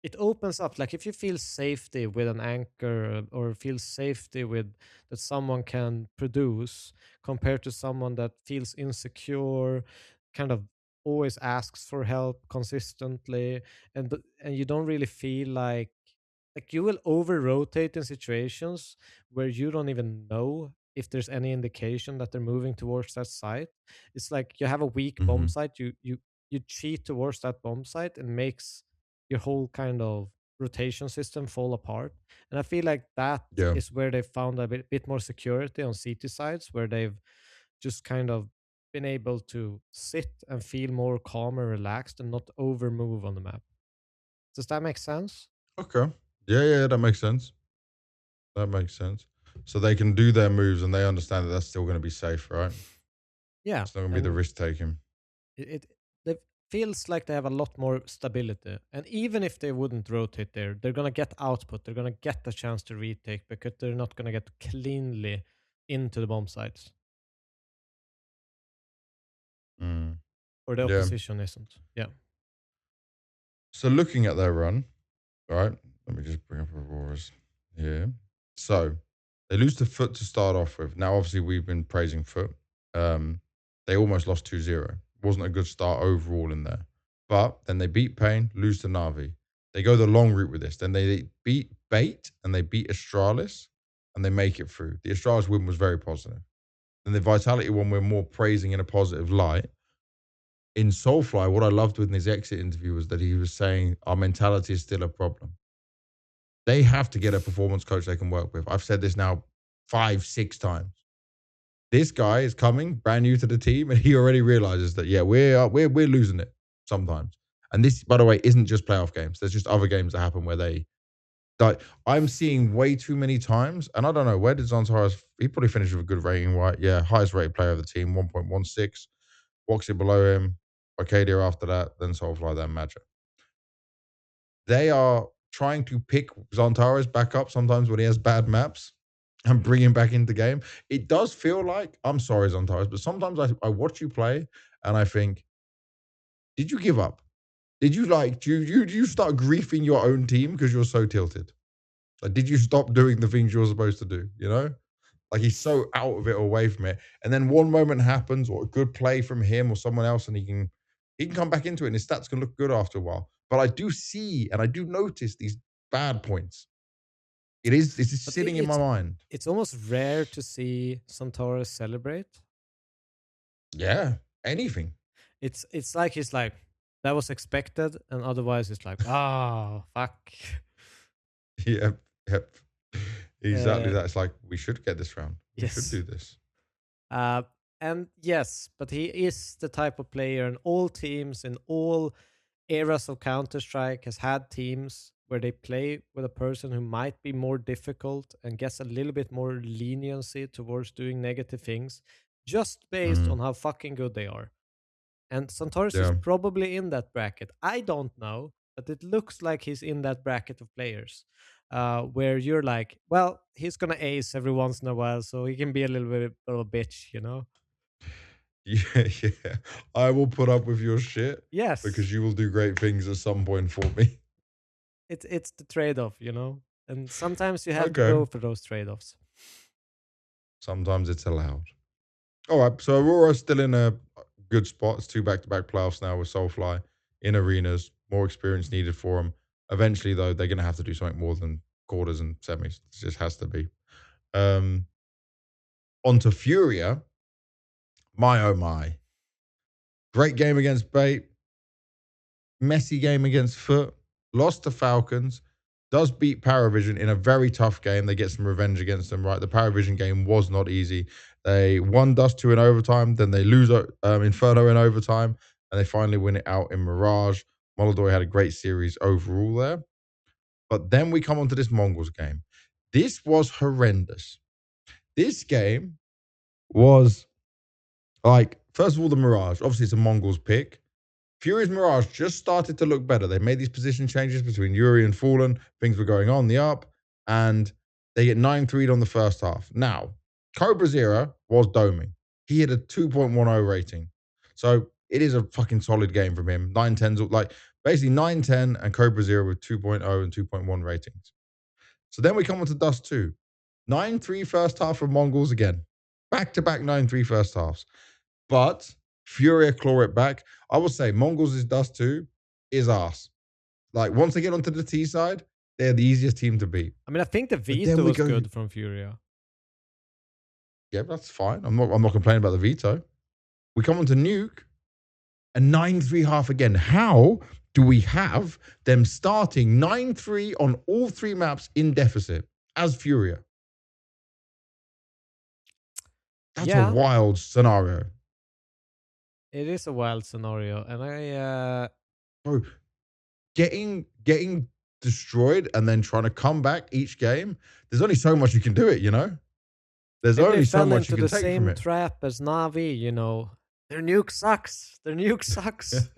it opens up, like if you feel safety with an anchor or feel safety with that someone can produce compared to someone that feels insecure, kind of always asks for help consistently, and you don't really feel like you will over rotate in situations where you don't even know if there's any indication that they're moving towards that site. It's like you have a weak bomb site, you cheat towards that bomb site and makes your whole kind of rotation system fall apart. And I feel like that is where they found a bit more security on CT sides, where they've just kind of been able to sit and feel more calm and relaxed and not over move on the map. Does that make sense? Okay. Yeah, that makes sense. That makes sense. So they can do their moves and they understand that that's still going to be safe, right? Yeah. It's not going to be the risk taking. It feels like they have a lot more stability. And even if they wouldn't rotate there, they're going to get output. They're going to get the chance to retake because they're not going to get cleanly into the bomb sites. Or the opposition isn't. Yeah. So looking at their run, right? Let me just bring up Aurora's here. So they lose to FUT to start off with. Now, obviously, we've been praising FUT. They almost lost 2-0. Wasn't a good start overall in there. But then they beat Pain, lose to Na'Vi. They go the long route with this. Then they beat Bait and they beat Astralis and they make it through. The Astralis win was very positive. Then the Vitality one we're more praising in a positive light. In Soulfly, what I loved with his exit interview was that he was saying our mentality is still a problem. They have to get a performance coach they can work with. I've said this now 5-6 times. This guy is coming brand new to the team, and he already realizes that we're losing it sometimes. And this, by the way, isn't just playoff games. There's just other games that happen where they like. I'm seeing way too many times, and I don't know where did Zontaras. He probably finished with a good rating, right? Yeah, highest rated player of the team, 1.16. Woxy below him, Arcadia after that, then Soulfly, then Magic. They are trying to pick Zontaras back up sometimes when he has bad maps and bring him back into the game. It does feel like, I'm sorry, Zontaras, but sometimes I watch you play and I think, did you give up? Did you do you start griefing your own team because you're so tilted? Like, did you stop doing the things you're supposed to do? You know? Like, he's so out of it, away from it. And then one moment happens or a good play from him or someone else and he can come back into it and his stats can look good after a while. But I do see and I do notice these bad points. It's sitting in my mind. It's almost rare to see Zontaras celebrate. Yeah, anything. It's like he's like, that was expected, and otherwise it's like, fuck. Yep. Exactly that. It's like, we should get this round. We should do this. And yes, but he is the type of player, and all teams in all eras of Counter-Strike has had teams where they play with a person who might be more difficult and gets a little bit more leniency towards doing negative things just based on how fucking good they are. And Zontaras is probably in that bracket. I don't know, but it looks like he's in that bracket of players where you're like, well, he's going to ace every once in a while, so he can be a little bit of a bitch, you know? Yeah. I will put up with your shit. Yes. Because you will do great things at some point for me. It's the trade-off, you know? And sometimes you have to go for those trade-offs. Sometimes it's allowed. All right, so Aurora's still in a good spot. It's 2 back-to-back playoffs now with Soulfly in arenas. More experience needed for them. Eventually, though, they're going to have to do something more than quarters and semis. It just has to be. Onto FURIA. My, oh my. Great game against Bait. Messy game against FUT. Lost to Falcons. Does beat Parivision in a very tough game. They get some revenge against them, right? The Parivision game was not easy. They won Dust 2 in overtime. Then they lose Inferno in overtime. And they finally win it out in Mirage. MongolZ had a great series overall there. But then we come on to this MongolZ game. This was horrendous. This game was like, first of all, the Mirage. Obviously, it's a MongolZ pick. FURIA's Mirage just started to look better. They made these position changes between Yuri and Fallen. Things were going on the up. And they get 9-3'd on the first half. Now, CobraZero was doming. He had a 2.10 rating. So it is a fucking solid game from him. 9-10's like basically 9-10 and CobraZero with 2.0 and 2.1 ratings. So then we come on to Dust 2. 9-3 first half from MongolZ again. Back-to-back 9-3 first halves. But FURIA claw it back. I will say MongolZ's Dust 2 is arse. Like, once they get onto the T side, they're the easiest team to beat. I mean, I think the veto was good from FURIA. Yeah, that's fine. I'm not complaining about the veto. We come on to Nuke, a 9-3 half again. How do we have them starting 9-3 on all 3 maps in deficit as FURIA? That's a wild scenario. It is a wild scenario, and bro, getting destroyed and then trying to come back each game. There's only so much you can do it, you know. There's only so much you can take from it. They fell into the same trap as Navi, you know. Their nuke sucks. Their nuke sucks.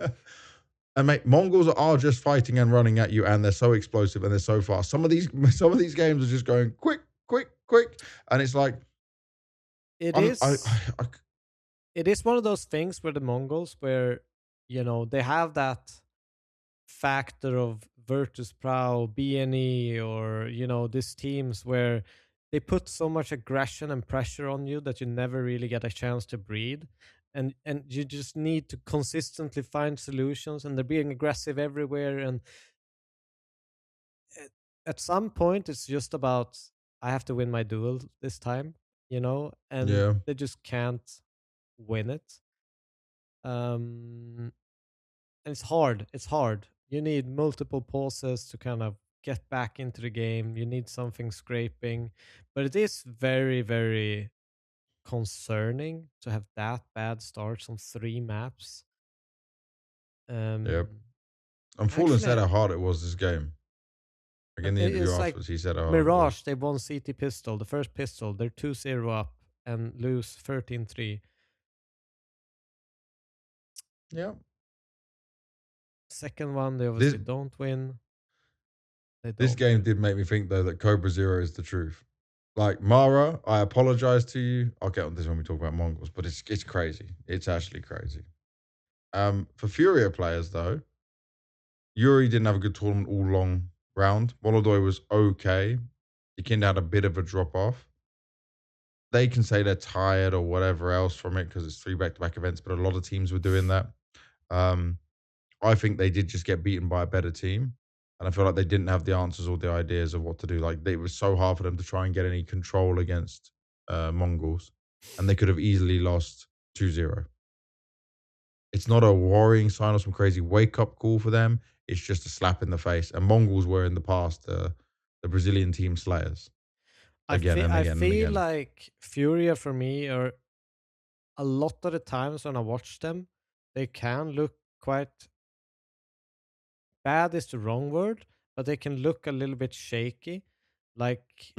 And mate, MongolZ are just fighting and running at you, and they're so explosive and they're so fast. Some of these games are just going quick, and it's like it is one of those things where the Mongols, where you know they have that factor of Virtus.Pro, BNE, or you know these teams where they put so much aggression and pressure on you that you never really get a chance to breathe. And you just need to consistently find solutions, and they're being aggressive everywhere. And at some point, it's just about I have to win my duel this time, you know, and they just can't win it. And it's hard. It's hard. You need multiple pauses to kind of get back into the game. You need something scraping, but it is very, very concerning to have that bad starts on 3 maps. Yep. And Fallen said how hard it was this game. Like in the interview afterwards, he said how hard Mirage, they won CT Pistol, the first pistol. They're 2-0 up and lose 13-3. Yeah. Second one, they obviously don't win. This game did make me think, though, that CobraZero is the truth. Like, Mara, I apologize to you. I'll get on this when we talk about Mongols, but it's crazy. It's actually crazy. For FURIA players, though, Yuri didn't have a good tournament all long round. Molodoi was okay. Ikinda had a bit of a drop-off. They can say they're tired or whatever else from it because it's 3 back-to-back events, but a lot of teams were doing that. I think they did just get beaten by a better team. And I feel like they didn't have the answers or the ideas of what to do. Like, it was so hard for them to try and get any control against Mongols. And they could have easily lost 2-0. It's not a worrying sign or some crazy wake-up call for them. It's just a slap in the face. And Mongols were in the past the Brazilian team slayers. I feel like FURIA, for me, are a lot of the times when I watch them, they can look quite... bad is the wrong word, but they can look a little bit shaky. Like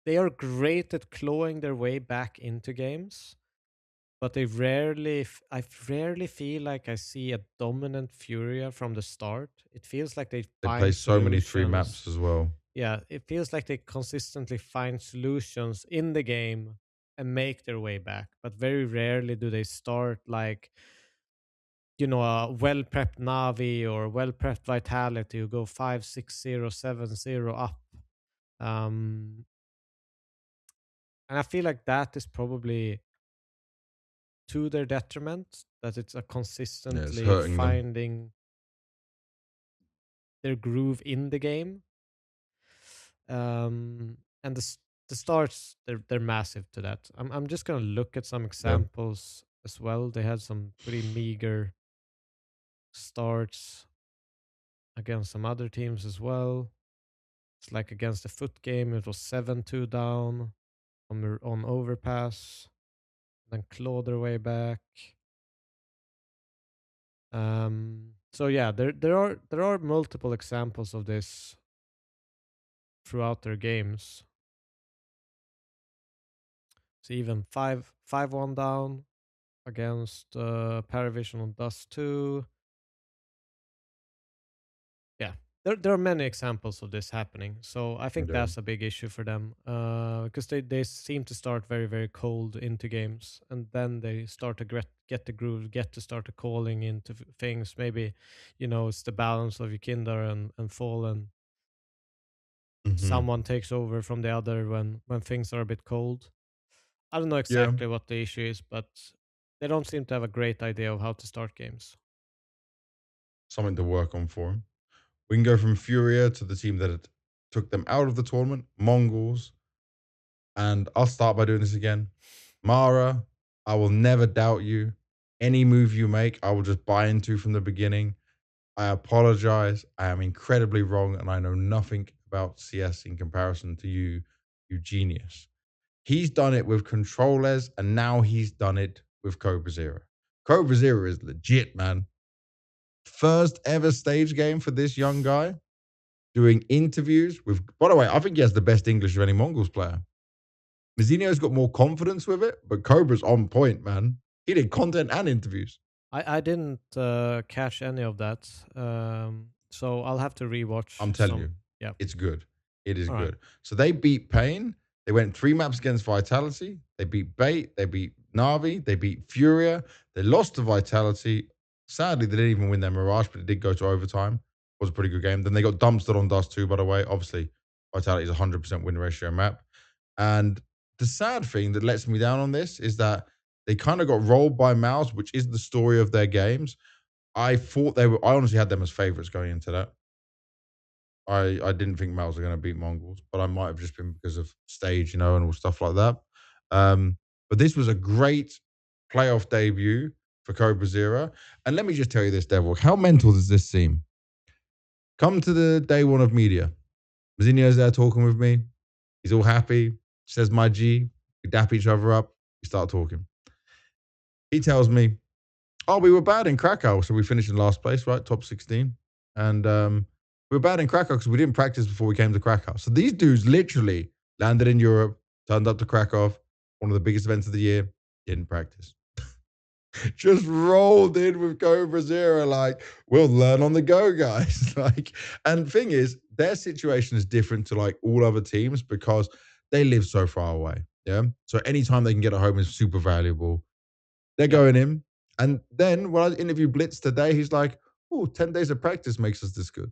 they are great at clawing their way back into games, but I rarely feel like I see a dominant FURIA from the start. It feels like they play so many 3 maps as well. Yeah, it feels like they consistently find solutions in the game and make their way back, but very rarely do they start like, you know, a well-prepped Navi or well-prepped Vitality who go 5-6-0, 7-0 up. And I feel like that is probably to their detriment, that it's a consistently finding their groove in the game. And the starts, they're massive to that. I'm just gonna look at some examples as well. They had some pretty meager starts against some other teams as well. It's like against the Foot game, it was 7-2 down on overpass, then claw their way back. So yeah, there are multiple examples of this throughout their games. So even 5-1 down against Parivision on Dust 2. Yeah, there are many examples of this happening. So I think that's a big issue for them, because they seem to start very, very cold into games, and then they start to get the groove, get to start calling into things. Maybe, you know, it's the balance of Ikinda and Fallen. Someone takes over from the other when things are a bit cold. I don't know exactly what the issue is, but they don't seem to have a great idea of how to start games. Something to work on for them. We can go from FURIA to the team that took them out of the tournament, MongolZ. And I'll start by doing this again. Mara, I will never doubt you. Any move you make, I will just buy into from the beginning. I apologize. I am incredibly wrong, and I know nothing about CS in comparison to you, you genius. He's done it with controllers, and now he's done it with CobraZero. CobraZero is legit, man. First ever stage game for this young guy, doing interviews with, by the way, I think he has the best English of any MongolZ player. Mazzinio's got more confidence with it, but Cobra's on point, man. He did content and interviews. I didn't catch any of that, so I'll have to rewatch. I'm telling you, yeah, it's good. It is All good. right. So they beat Pain. They went 3 maps against Vitality. They beat Bait. They beat Na'Vi. They beat FURIA. They lost to Vitality. Sadly, they didn't even win their Mirage, but it did go to overtime. It was a pretty good game. Then they got dumpstered on Dust 2, by the way. Obviously, Vitality is a 100% win ratio map. And the sad thing that lets me down on this is that they kind of got rolled by Mouse, which is the story of their games. I honestly had them as favorites going into that. I didn't think Mouse were going to beat Mongols, but I might have just been because of stage, and all stuff like that. But this was a great playoff debut for CobraZero. And let me just tell you this, Devilwalk, how mental does this seem? Come to the day one of media. Mazzinio's there talking with me. He's all happy. Says my G. We dap each other up. We start talking. He tells me, oh, we were bad in Krakow. So we finished in last place, right? Top 16. And we were bad in Krakow because we didn't practice before we came to Krakow. So these dudes literally landed in Europe, turned up to Krakow, one of the biggest events of the year, didn't practice. Just rolled in with CobraZero, like, we'll learn on the go, guys. And thing is, their situation is different to like all other teams because they live so far away. Yeah. So anytime they can get at home is super valuable. They're going in. And then when I interviewed Blitz today, he's like, oh, 10 days of practice makes us this good.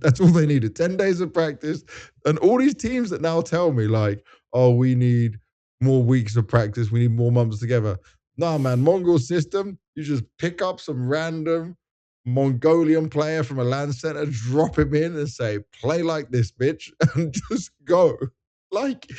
That's all they needed. 10 days of practice. And all these teams that now tell me like, oh, we need more weeks of practice. We need more months together. Nah, man, Mongol system, you just pick up some random Mongolian player from a LAN center, drop him in and say, play like this, bitch, and just go. Like,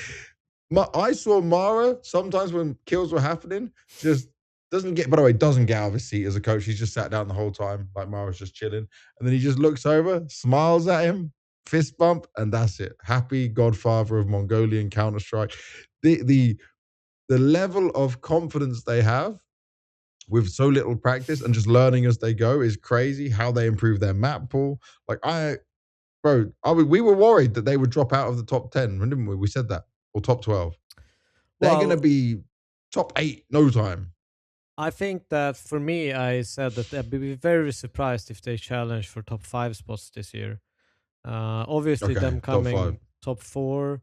I saw Mara sometimes when kills were happening, just doesn't get out of his seat as a coach. He's just sat down the whole time, like Mara's just chilling. And then he just looks over, smiles at him, fist bump, and that's it. Happy godfather of Mongolian Counter-Strike. The level of confidence they have with so little practice and just learning as they go is crazy. How they improve their map pool. Like we were worried that they would drop out of the top 10, didn't we? We said that. Or top 12. They're going to be top 8 no time. I think that for me, I said that I'd be very surprised if they challenge for top 5 spots this year. Obviously, them coming top 4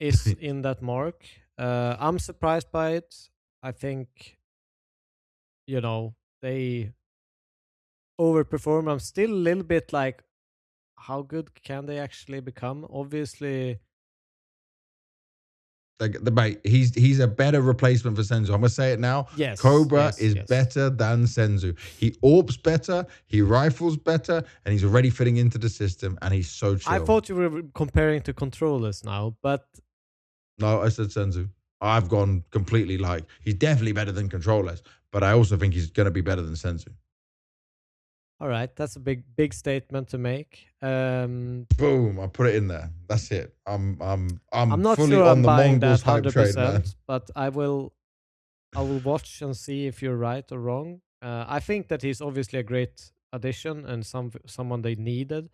is in that mark. I'm surprised by it. I think, they overperform. I'm still a little bit like, how good can they actually become? Obviously, mate, he's a better replacement for Senzu. I'm gonna say it now. Yes, Cobra is better than Senzu. He AWPs better, he rifles better, and he's already fitting into the system. And he's so chill. I thought you were comparing to controllers now, but no, I said Senzu. I've gone completely like he's definitely better than controllers, but I also think he's gonna be better than Senzu. All right, that's a big statement to make. Boom! I put it in there. That's it. I'm not fully sure on I'm the buying Mongols that hype train, man. But I will watch and see if you're right or wrong. I think that he's obviously a great addition and someone they needed,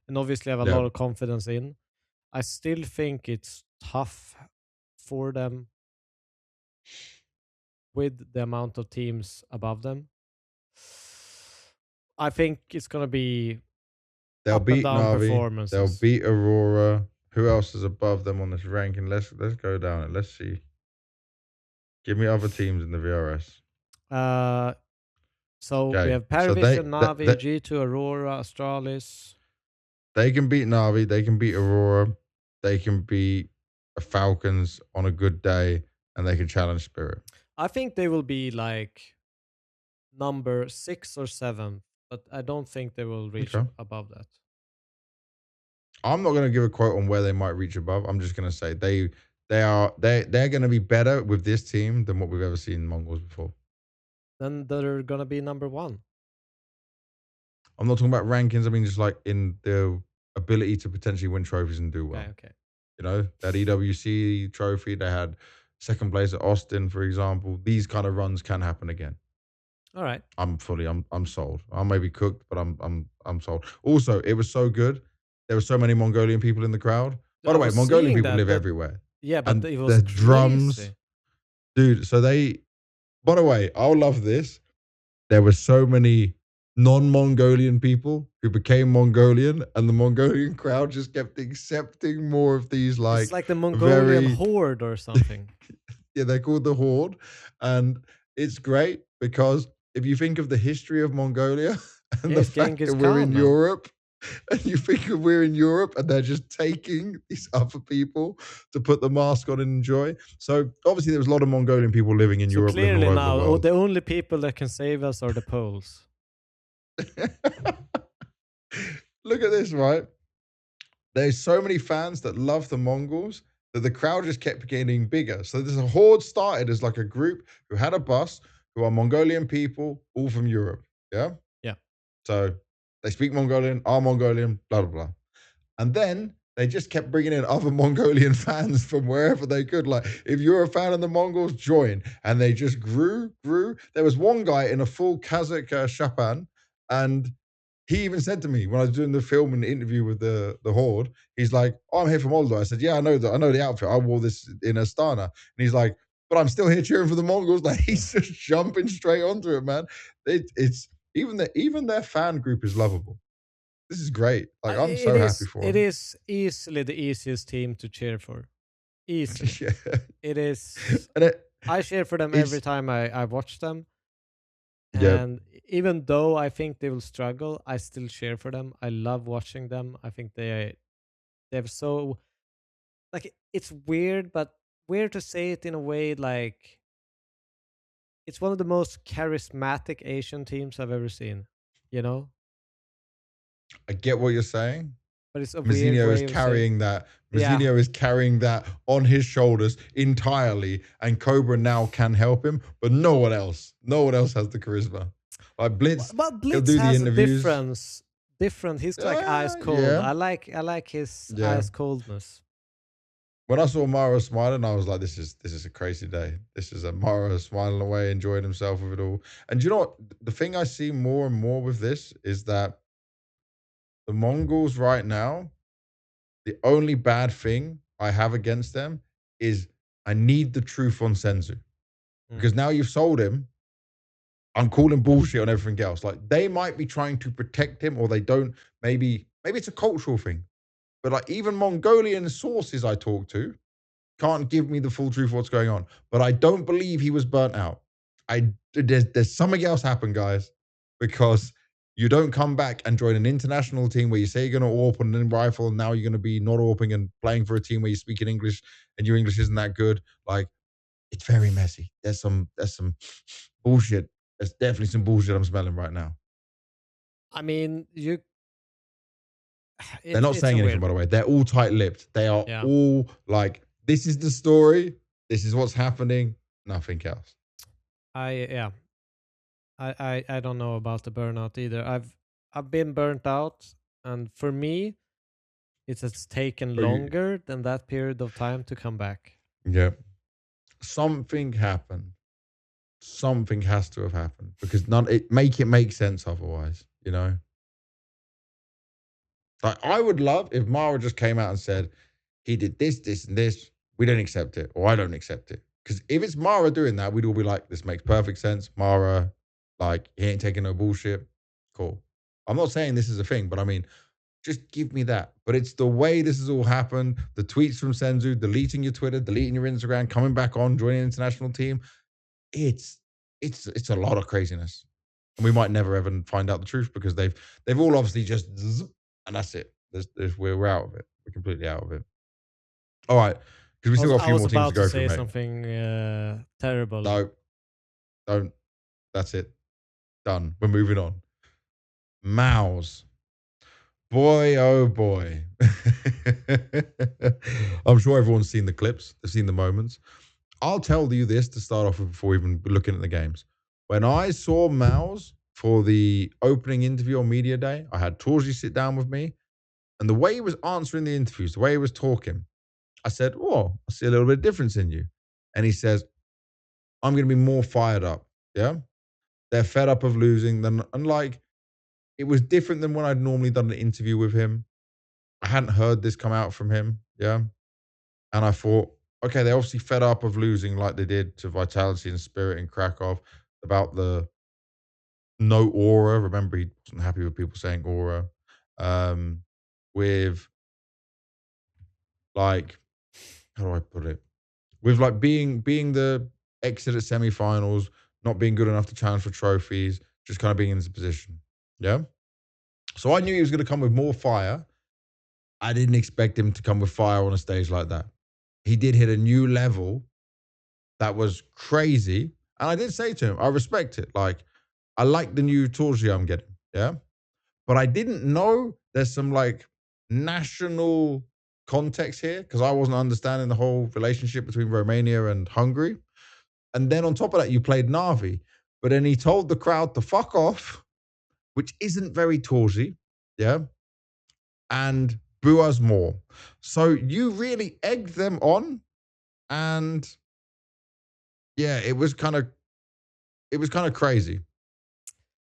and obviously have a lot of confidence in. I still think it's tough for them with the amount of teams above them. I think it's gonna be they'll beat Na'Vi. They'll beat Aurora. Who else is above them on this ranking? Let's go down it. Let's see. Give me other teams in the VRS. So we have Parivision, Na'Vi, G2, Aurora, Astralis. They can beat Na'Vi. They can beat Aurora. They can beat Falcons on a good day, and they can challenge Spirit. I think they will be like number 6 or 7. But I don't think they will reach above that. I'm not going to give a quote on where they might reach above. I'm just going to say they're going to be better with this team than what we've ever seen in Mongols before. Then they're going to be number 1. I'm not talking about rankings. I mean, just like in the ability to potentially win trophies and do well. Okay. You know, that EWC trophy, they had second place at Austin, for example. These kind of runs can happen again. All right. I'm sold. I may be cooked, but I'm sold. Also, it was so good. There were so many Mongolian people in the crowd. By the way, Mongolian people live everywhere. Yeah, but it was the crazy. Drums, dude. So they. By the way, I'll love this. There were so many non-Mongolian people who became Mongolian, and the Mongolian crowd just kept accepting more of these, like, it's like the Mongolian horde or something. Yeah, they're called the Horde, and it's great because if you think of the history of Mongolia and the fact that we're in Europe, and you think of we're in Europe and they're just taking these other people to put the mask on and enjoy. So obviously there was a lot of Mongolian people living in Europe. Clearly living all now, over the world. The only people that can save us are the Poles. Look at this, right? There's so many fans that love the Mongols that the crowd just kept getting bigger. So there's a Horde started as like a group who had a bus, who are Mongolian people, all from Europe. Yeah? Yeah. So they speak Mongolian, are Mongolian, blah, blah, blah. And then they just kept bringing in other Mongolian fans from wherever they could. Like, if you're a fan of the Mongols, join. And they just grew. There was one guy in a full Kazakh shapan, and he even said to me when I was doing the film and the interview with the Horde, he's like, "Oh, I'm here from Moldova." I said, "Yeah, I know the outfit. I wore this in Astana." And he's like, "But I'm still here cheering for the Mongols." Like, he's just jumping straight onto it, man. It's even their fan group is lovable. This is great. Like, I'm so happy for them. It is easily the easiest team to cheer for. Easily. Yeah. It is. I cheer for them every time I watch them. And even though I think they will struggle, I still cheer for them. I love watching them. I think they're so, like, it's weird, but weird to say it in a way, like, it's one of the most charismatic Asian teams I've ever seen, you know? I get what you're saying. But it's a Mazzinho is carrying that. Mazzinho is carrying that on his shoulders entirely, and Cobra now can help him, but no one else has the charisma. Like Blitz, but Blitz do has the interviews. A different. He's like ice cold. Yeah. I like his ice coldness. When I saw Mara smiling, I was like, "This is a crazy day. This is a Mara smiling away, enjoying himself with it all." And you know what? The thing I see more and more with this is that the Mongols right now, the only bad thing I have against them is I need the truth on Senzu. Because now you've sold him, I'm calling bullshit on everything else. Like, they might be trying to protect him, or they don't. Maybe it's a cultural thing. But like, even Mongolian sources I talk to can't give me the full truth of what's going on. But I don't believe he was burnt out. There's something else happened, guys, because you don't come back and join an international team where you say you're going to AWP on a rifle, and now you're going to be not AWPing and playing for a team where you speak in English and your English isn't that good. Like, it's very messy. There's some bullshit. There's definitely some bullshit I'm smelling right now. I mean, they're not saying anything, by the way. They're all tight-lipped. They are all like, this is the story. This is what's happening. Nothing else. I don't know about the burnout either. I've been burnt out, and for me, it has taken longer than that period of time to come back. Yeah. Something happened. Something has to have happened, because it make sense otherwise, you know? Like, I would love if Mara just came out and said, he did this, this, and this. We don't accept it, or I don't accept it. Because if it's Mara doing that, we'd all be like, this makes perfect sense. Mara, like, he ain't taking no bullshit. Cool. I'm not saying this is a thing, but I mean, just give me that. But it's the way this has all happened. The tweets from Senzu, deleting your Twitter, deleting your Instagram, coming back on, joining an international team. It's a lot of craziness. And we might never ever find out the truth, because they've all obviously just, and that's it. We're out of it. We're completely out of it. All right. Because we still got a few more teams to go through, mate. I was about to say something terrible. No. Don't. That's it. Done. We're moving on. Mouse. Boy, oh boy. I'm sure everyone's seen the clips. They've seen the moments. I'll tell you this to start off with before even looking at the games. When I saw Mouse for the opening interview on Media Day, I had Torji sit down with me. And the way he was answering the interviews, the way he was talking, I said, oh, I see a little bit of difference in you. And he says, I'm going to be more fired up. Yeah. They're fed up of losing. And like, it was different than when I'd normally done an interview with him. I hadn't heard this come out from him. Yeah. And I thought, okay, they're obviously fed up of losing like they did to Vitality and Spirit in Krakow about the no aura. Remember, he wasn't happy with people saying aura. With like, how do I put it? With like being the exit at semifinals, not being good enough to challenge for trophies, just kind of being in this position. Yeah. So I knew he was going to come with more fire. I didn't expect him to come with fire on a stage like that. He did hit a new level that was crazy. And I did say to him, I respect it. Like, I like the new Torji I'm getting. Yeah. But I didn't know there's some like national context here because I wasn't understanding the whole relationship between Romania and Hungary. And then on top of that, you played Na'Vi. But then he told the crowd to fuck off, which isn't very Torji. Yeah. And boo us more. So you really egged them on. And yeah, it was kind of crazy.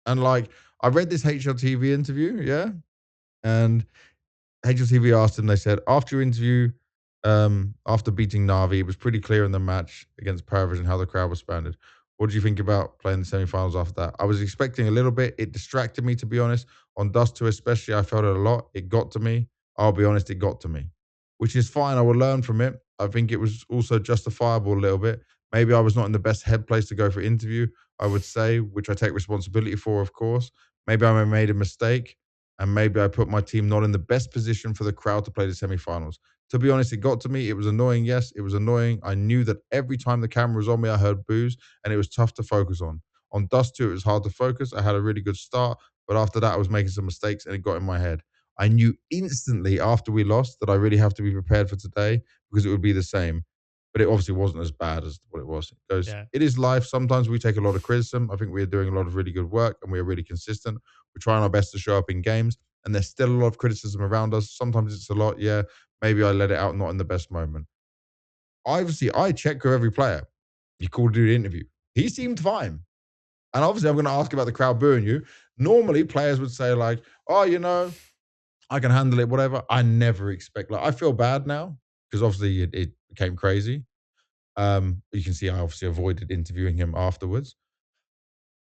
And like, I read this HLTV interview, yeah, and HLTV asked him, they said, after your interview, after beating Na'Vi, it was pretty clear in the match against Parivision how the crowd responded. What did you think about playing the semifinals after that? I was expecting a little bit. It distracted me, to be honest. On Dust 2 especially, I felt it a lot. It got to me. I'll be honest, it got to me, which is fine. I will learn from it. I think it was also justifiable a little bit. Maybe I was not in the best head place to go for interview, I would say, which I take responsibility for, of course. Maybe I made a mistake. And maybe I put my team not in the best position for the crowd to play the semifinals. To be honest, it got to me. It was annoying. Yes, it was annoying. I knew that every time the camera was on me, I heard boos, and it was tough to focus on. On Dust 2, it was hard to focus. I had a really good start, but after that, I was making some mistakes, and it got in my head. I knew instantly after we lost that I really have to be prepared for today because it would be the same. But it obviously wasn't as bad as what it was. It goes, It is life. Sometimes we take a lot of criticism. I think we are doing a lot of really good work, and we are really consistent. We're trying our best to show up in games, and there's still a lot of criticism around us. Sometimes it's a lot. Yeah, maybe I let it out not in the best moment. Obviously, I check with every player. You called to do the interview. He seemed fine. And obviously, I'm going to ask about the crowd booing you. Normally, players would say like, oh, you know, I can handle it, whatever. I never expect, like, I feel bad now because obviously it became crazy. You can see I obviously avoided interviewing him afterwards.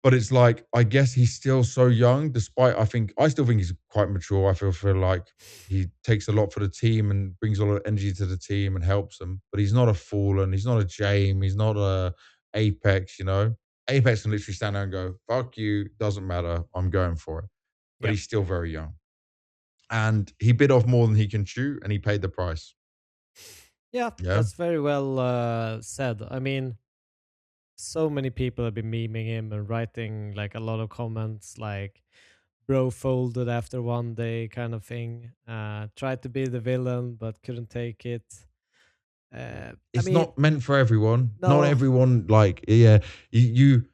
But it's like, I guess he's still so young, despite I still think he's quite mature. I feel like he takes a lot for the team and brings a lot of energy to the team and helps them. But he's not a Fallen, he's not a Jame, he's not a Apex, you know? Apex can literally stand there and go, fuck you, doesn't matter, I'm going for it. But he's still very young. And he bit off more than he can chew, and he paid the price. Yeah, that's very well said. I mean, so many people have been memeing him and writing like a lot of comments like bro folded after one day kind of thing. Tried to be the villain but couldn't take it. It's not meant for everyone. No. Not everyone, like, yeah, you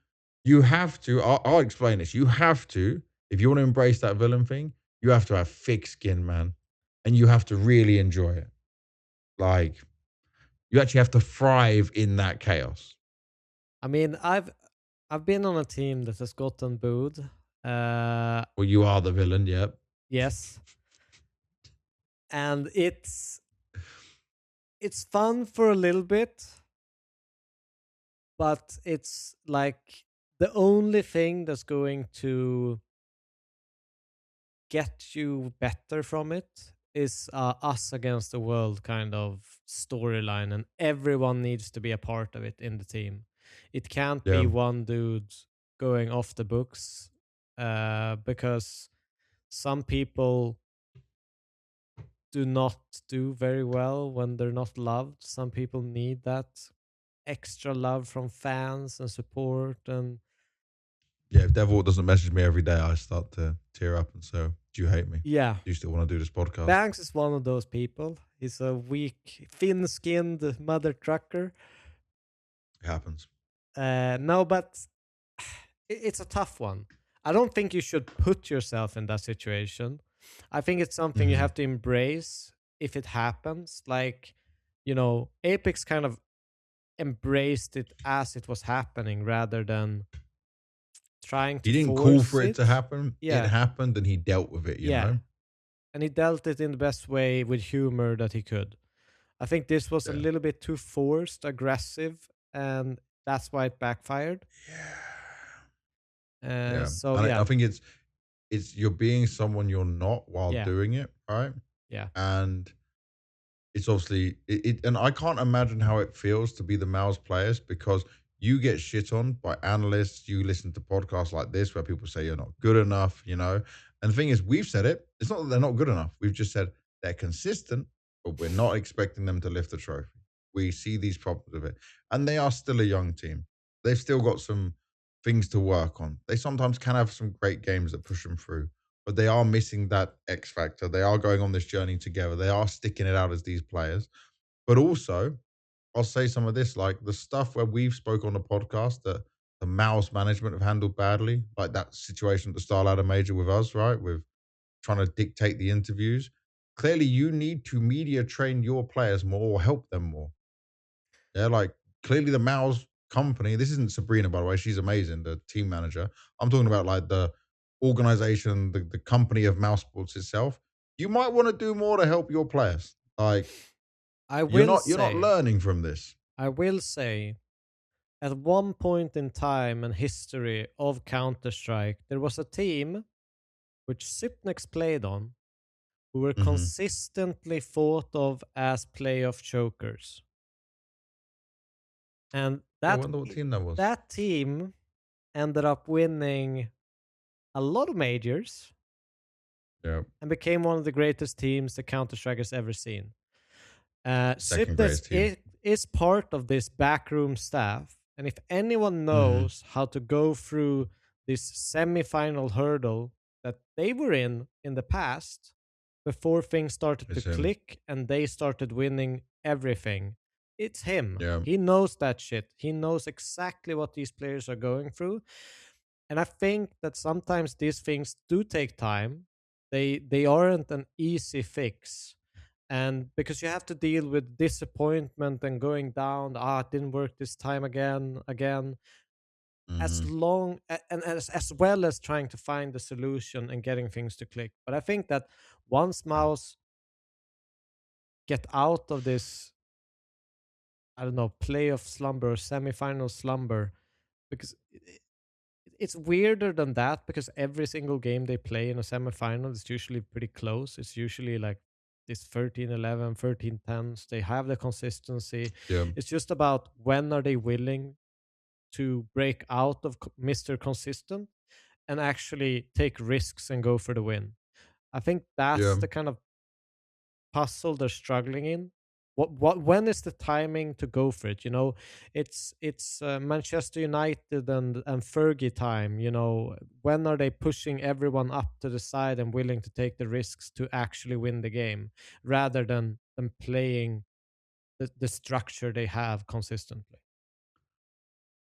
have to, I'll explain this. You have to, if you want to embrace that villain thing, you have to have thick skin, man. And you have to really enjoy it. Like, you actually have to thrive in that chaos. I mean, I've been on a team that has gotten booed. Well, you are the villain, yep. Yes. And it's fun for a little bit, but it's like the only thing that's going to get you better from it is us against the world kind of storyline, and everyone needs to be a part of it in the team. It can't be one dude going off the books, because some people do not do very well when they're not loved. Some people need that extra love from fans and support. And yeah, if Devilwalk doesn't message me every day, I start to tear up and say, do you hate me? Yeah. Do you still want to do this podcast? Banks is one of those people. He's a weak, thin-skinned mother trucker. It happens. No, but it's a tough one. I don't think you should put yourself in that situation. I think it's something you have to embrace if it happens. Like, Apex kind of embraced it as it was happening rather than trying to He didn't call force for it to it. happen. It Yeah. happened and he dealt with it, you Yeah. know? And he dealt it in the best way with humor that he could. I think this was a Yeah. little bit too forced, aggressive, and that's why it backfired. Yeah. So And yeah, I think it's you're being someone you're not while yeah, doing it, right? yeah. And it's obviously and I can't imagine how it feels to be the Mouse players, because you get shit on by analysts. You listen to podcasts like this where people say you're not good enough, you know. And the thing is, we've said it. It's not that they're not good enough. We've just said they're consistent, but we're not expecting them to lift the trophy. We see these problems with it, and they are still a young team. They've still got some things to work on. They sometimes can have some great games that push them through, but they are missing that X factor. They are going on this journey together. They are sticking it out as these players. But also, I'll say some of this, like the stuff where we've spoke on the podcast that the Mouse management have handled badly, like that situation at the Star Ladder Major with us, right? With trying to dictate the interviews. Clearly, you need to media train your players more or help them more. Yeah, like clearly the Mouse company, this isn't Sabrina, by the way. She's amazing, the team manager. I'm talking about like the organization, the company of Mousesports itself. You might want to do more to help your players. Like I you're will not say, learning from this. at one point in time and history of Counter-Strike, there was a team which Sipnex played on who were Mm-hmm. consistently thought of as playoff chokers. And Yeah, I wonder what team that was. that team ended up winning a lot of majors Yeah, and became one of the greatest teams the Counter-Strike has ever seen. second Sipnex greatest team. is part of this backroom staff, and if anyone Mm-hmm. knows how to go through this semi-final hurdle that they were in the past, before things started to It's him. click and they started winning everything, it's him. Yeah, He knows that shit. He knows exactly what these players are going through, and I think that sometimes these things do take time. They aren't an easy fix, and because you have to deal with disappointment and going down, it didn't work this time again, as mm-hmm. long and as well as trying to find the solution and getting things to click. But I think that once Mouse get out of this, I don't know, playoff slumber or semi-final slumber, because it's weirder than that, because every single game they play in a semi-final is usually pretty close. It's usually like this 13-11, 13-10s. They have the consistency. Yeah, It's just about when are they willing to break out of Mr. Consistent and actually take risks and go for the win. I think that's yeah. the kind of puzzle they're struggling in. When is the timing to go for it? It's Manchester United and Fergie time. When are they pushing everyone up to the side and willing to take the risks to actually win the game, rather than playing the structure they have consistently?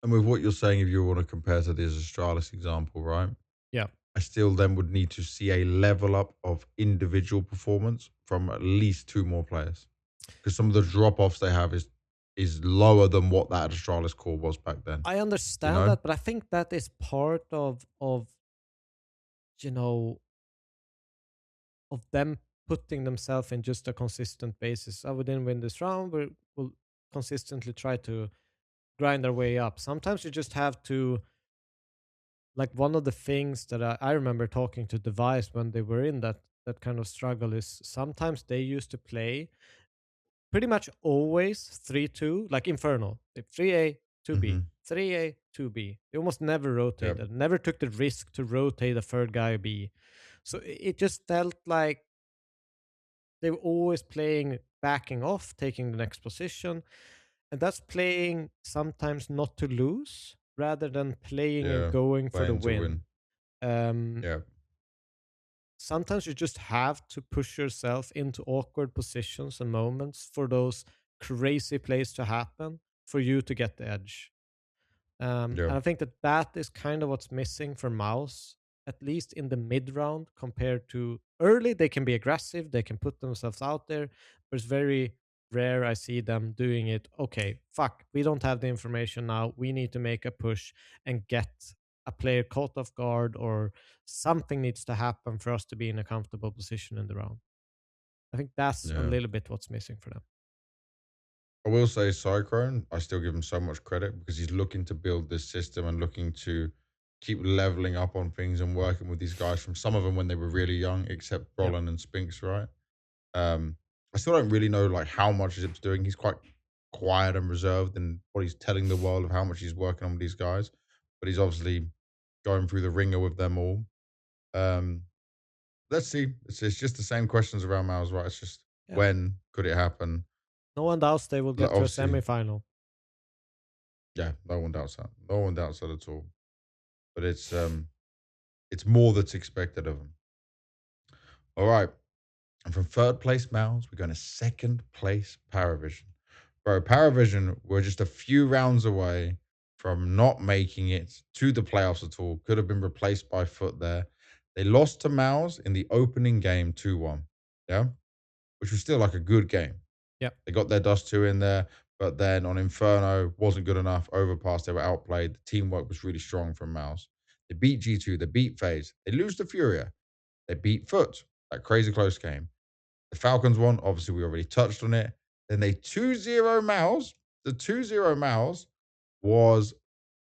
And with what you're saying, if you want to compare to this Astralis example, right? Yeah. I still then would need to see a level up of individual performance from at least two more players, because some of the drop offs they have is lower than what that Astralis core was back then. I You understand know? that, but I think that is part of you know them putting themselves in just a consistent basis. We didn't win this round. We'll consistently try to grind our way up. Sometimes you just have to, like, one of the things that I remember talking to Device when they were in that kind of struggle is sometimes they used to play pretty much always 3-2, like Infernal. 3A, 2B, Mm-hmm. 3A, 2B. They almost never Yep. rotated, never took the risk to rotate a third guy B. So it just felt like they were always playing backing off, taking the next position. And that's playing sometimes not to lose rather than playing and Yeah. going for the Playing to win. win. Um, Yeah. Sometimes you just have to push yourself into awkward positions and moments for those crazy plays to happen for you to get the edge. Yeah. And I think that is kind of what's missing for Mouse. at least in the mid round, compared to early. They can be aggressive, they can put themselves out there, but it's very rare I see them doing it. Okay, fuck, we don't have the information now. We need to make a push and get a player caught off guard, or something needs to happen for us to be in a comfortable position in the round. I think that's a little bit what's missing for them. I will say Cyclone, I still give him so much credit because he's looking to build this system and looking to keep leveling up on things and working with these guys from some of them when they were really young, except Brolin and Spinks, right? I still don't really know like how much Zip's doing. He's quite quiet and reserved in what he's telling the world of how much he's working on with these guys, but he's obviously going through the ringer with them all. Let's see. It's just the same questions around Mouse, right? It's just when could it happen? No one doubts they will get to a semi-final. Yeah, no one doubts that. No one doubts that at all. But it's more that's expected of them. All right. And from third place Mouse, we're going to second place Parivision. Bro, Parivision were just a few rounds away from not making it to the playoffs at all. Could have been replaced by Foot there. They lost to Mouse in the opening game 2-1. Yeah? Which was still like a good game. Yeah. They got their Dust 2 in there, but then on Inferno, wasn't good enough. Overpass, they were outplayed. The teamwork was really strong from Mouse. They beat G2, they beat FaZe. They lose to FURIA. They beat Foot. That crazy close game. The Falcons won. Obviously, we already touched on it. Then they 2-0 Mouse. The 2-0 Mouse was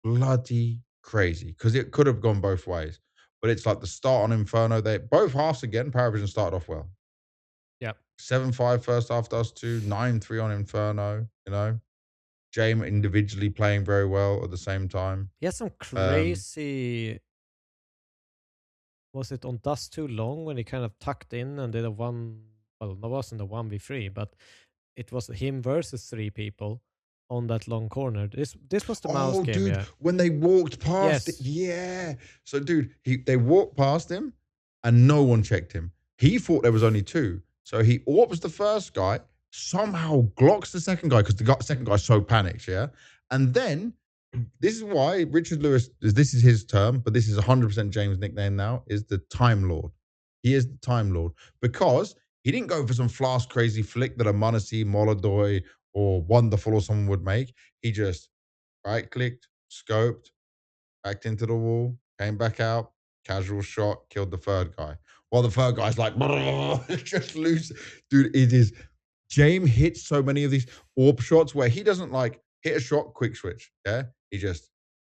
bloody crazy because it could have gone both ways. But it's like the start on Inferno. They both halves again. Parivision started off well. Yep. 7-5 first half, Dust 2, 9-3 on Inferno, you know. Jame individually playing very well at the same time. He had some crazy... was it on Dust Too Long when he kind of tucked in and did a one... Well, that wasn't a 1v3, but it was him versus 3 people on that long corner. This was the Mouse game, dude, when they walked past it. Yeah. So, dude, they walked past him and no one checked him. He thought there was only 2. So he AWPs the first guy, somehow Glocks the second guy because the second guy's so panicked, yeah? And then, this is why Richard Lewis, this is his term, but this is 100% James' nickname now, is the Time Lord. He is the Time Lord because he didn't go for some flask crazy flick that a Munacy, Molodoy, or Wonderful or someone would make. He just right-clicked, scoped, backed into the wall, came back out, casual shot, killed the third guy. While the third guy's like, just loose. Dude, it is... Jame hits so many of these AWP shots where he doesn't like hit a shot, quick switch, yeah? He just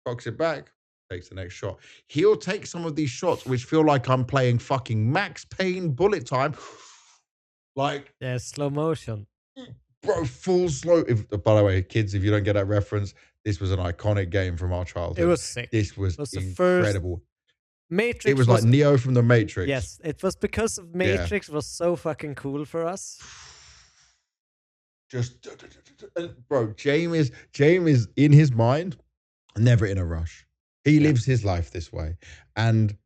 cocks it back, takes the next shot. He'll take some of these shots which feel like I'm playing fucking Max Payne bullet time. Like... Yeah, slow motion. Bro, full slow. By the way, kids, if you don't get that reference, this was an iconic game from our childhood. It was sick. This was incredible. Matrix. It was like Neo from the Matrix. Yes, it was because of Matrix was so fucking cool for us. Just, bro, Jame is in his mind, never in a rush. He lives his life this way. And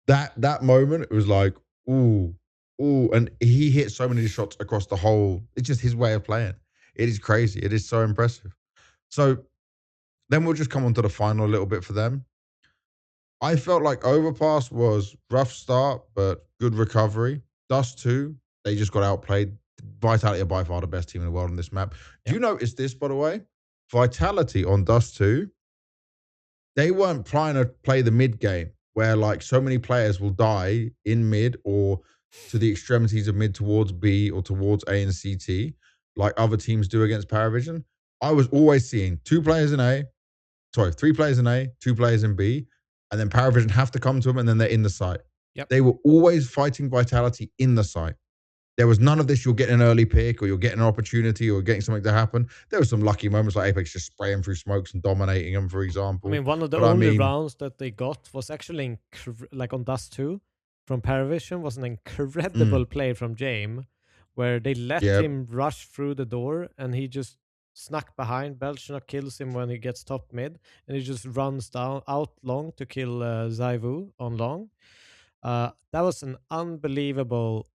that moment, it was like, ooh, and he hit so many shots across the whole, it's just his way of playing. It is crazy. It is so impressive. So then we'll just come on to the final a little bit for them. I felt like Overpass was rough start, but good recovery. Dust 2, they just got outplayed. Vitality are by far the best team in the world on this map. Do you notice this, by the way? Vitality on Dust 2, they weren't trying to play the mid game where like so many players will die in mid or to the extremities of mid towards B or towards A and CT like other teams do against Parivision. I was always seeing 3 players in A, 2 players in B, and then Parivision have to come to them and then they're in the site. Yep. They were always fighting Vitality in the site. There was none of this, you'll get an early pick or you're getting an opportunity or getting something to happen. There were some lucky moments like Apex just spraying through smokes and dominating them, for example. I mean, one of the only rounds that they got was actually like on Dust 2 from Parivision was an incredible play from Jame where they let him rush through the door and he just snuck behind. Belchner kills him when he gets top mid and he just runs out long to kill ZywOo on long. That was an unbelievable,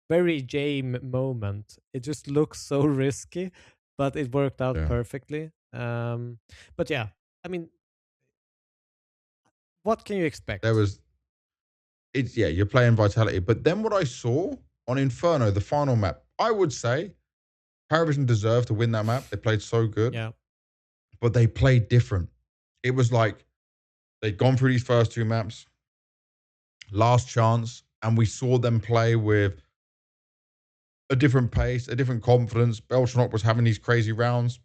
very Jame moment. It just looks so risky, but it worked out perfectly. But yeah, I mean, what can you expect? you're playing Vitality. But then what I saw on Inferno, the final map, I would say Parivision deserved to win that map. They played so good. Yeah. But they played different. It was like they'd gone through these first 2 maps, last chance, and we saw them play with a different pace, a different confidence. Beltranok was having these crazy rounds.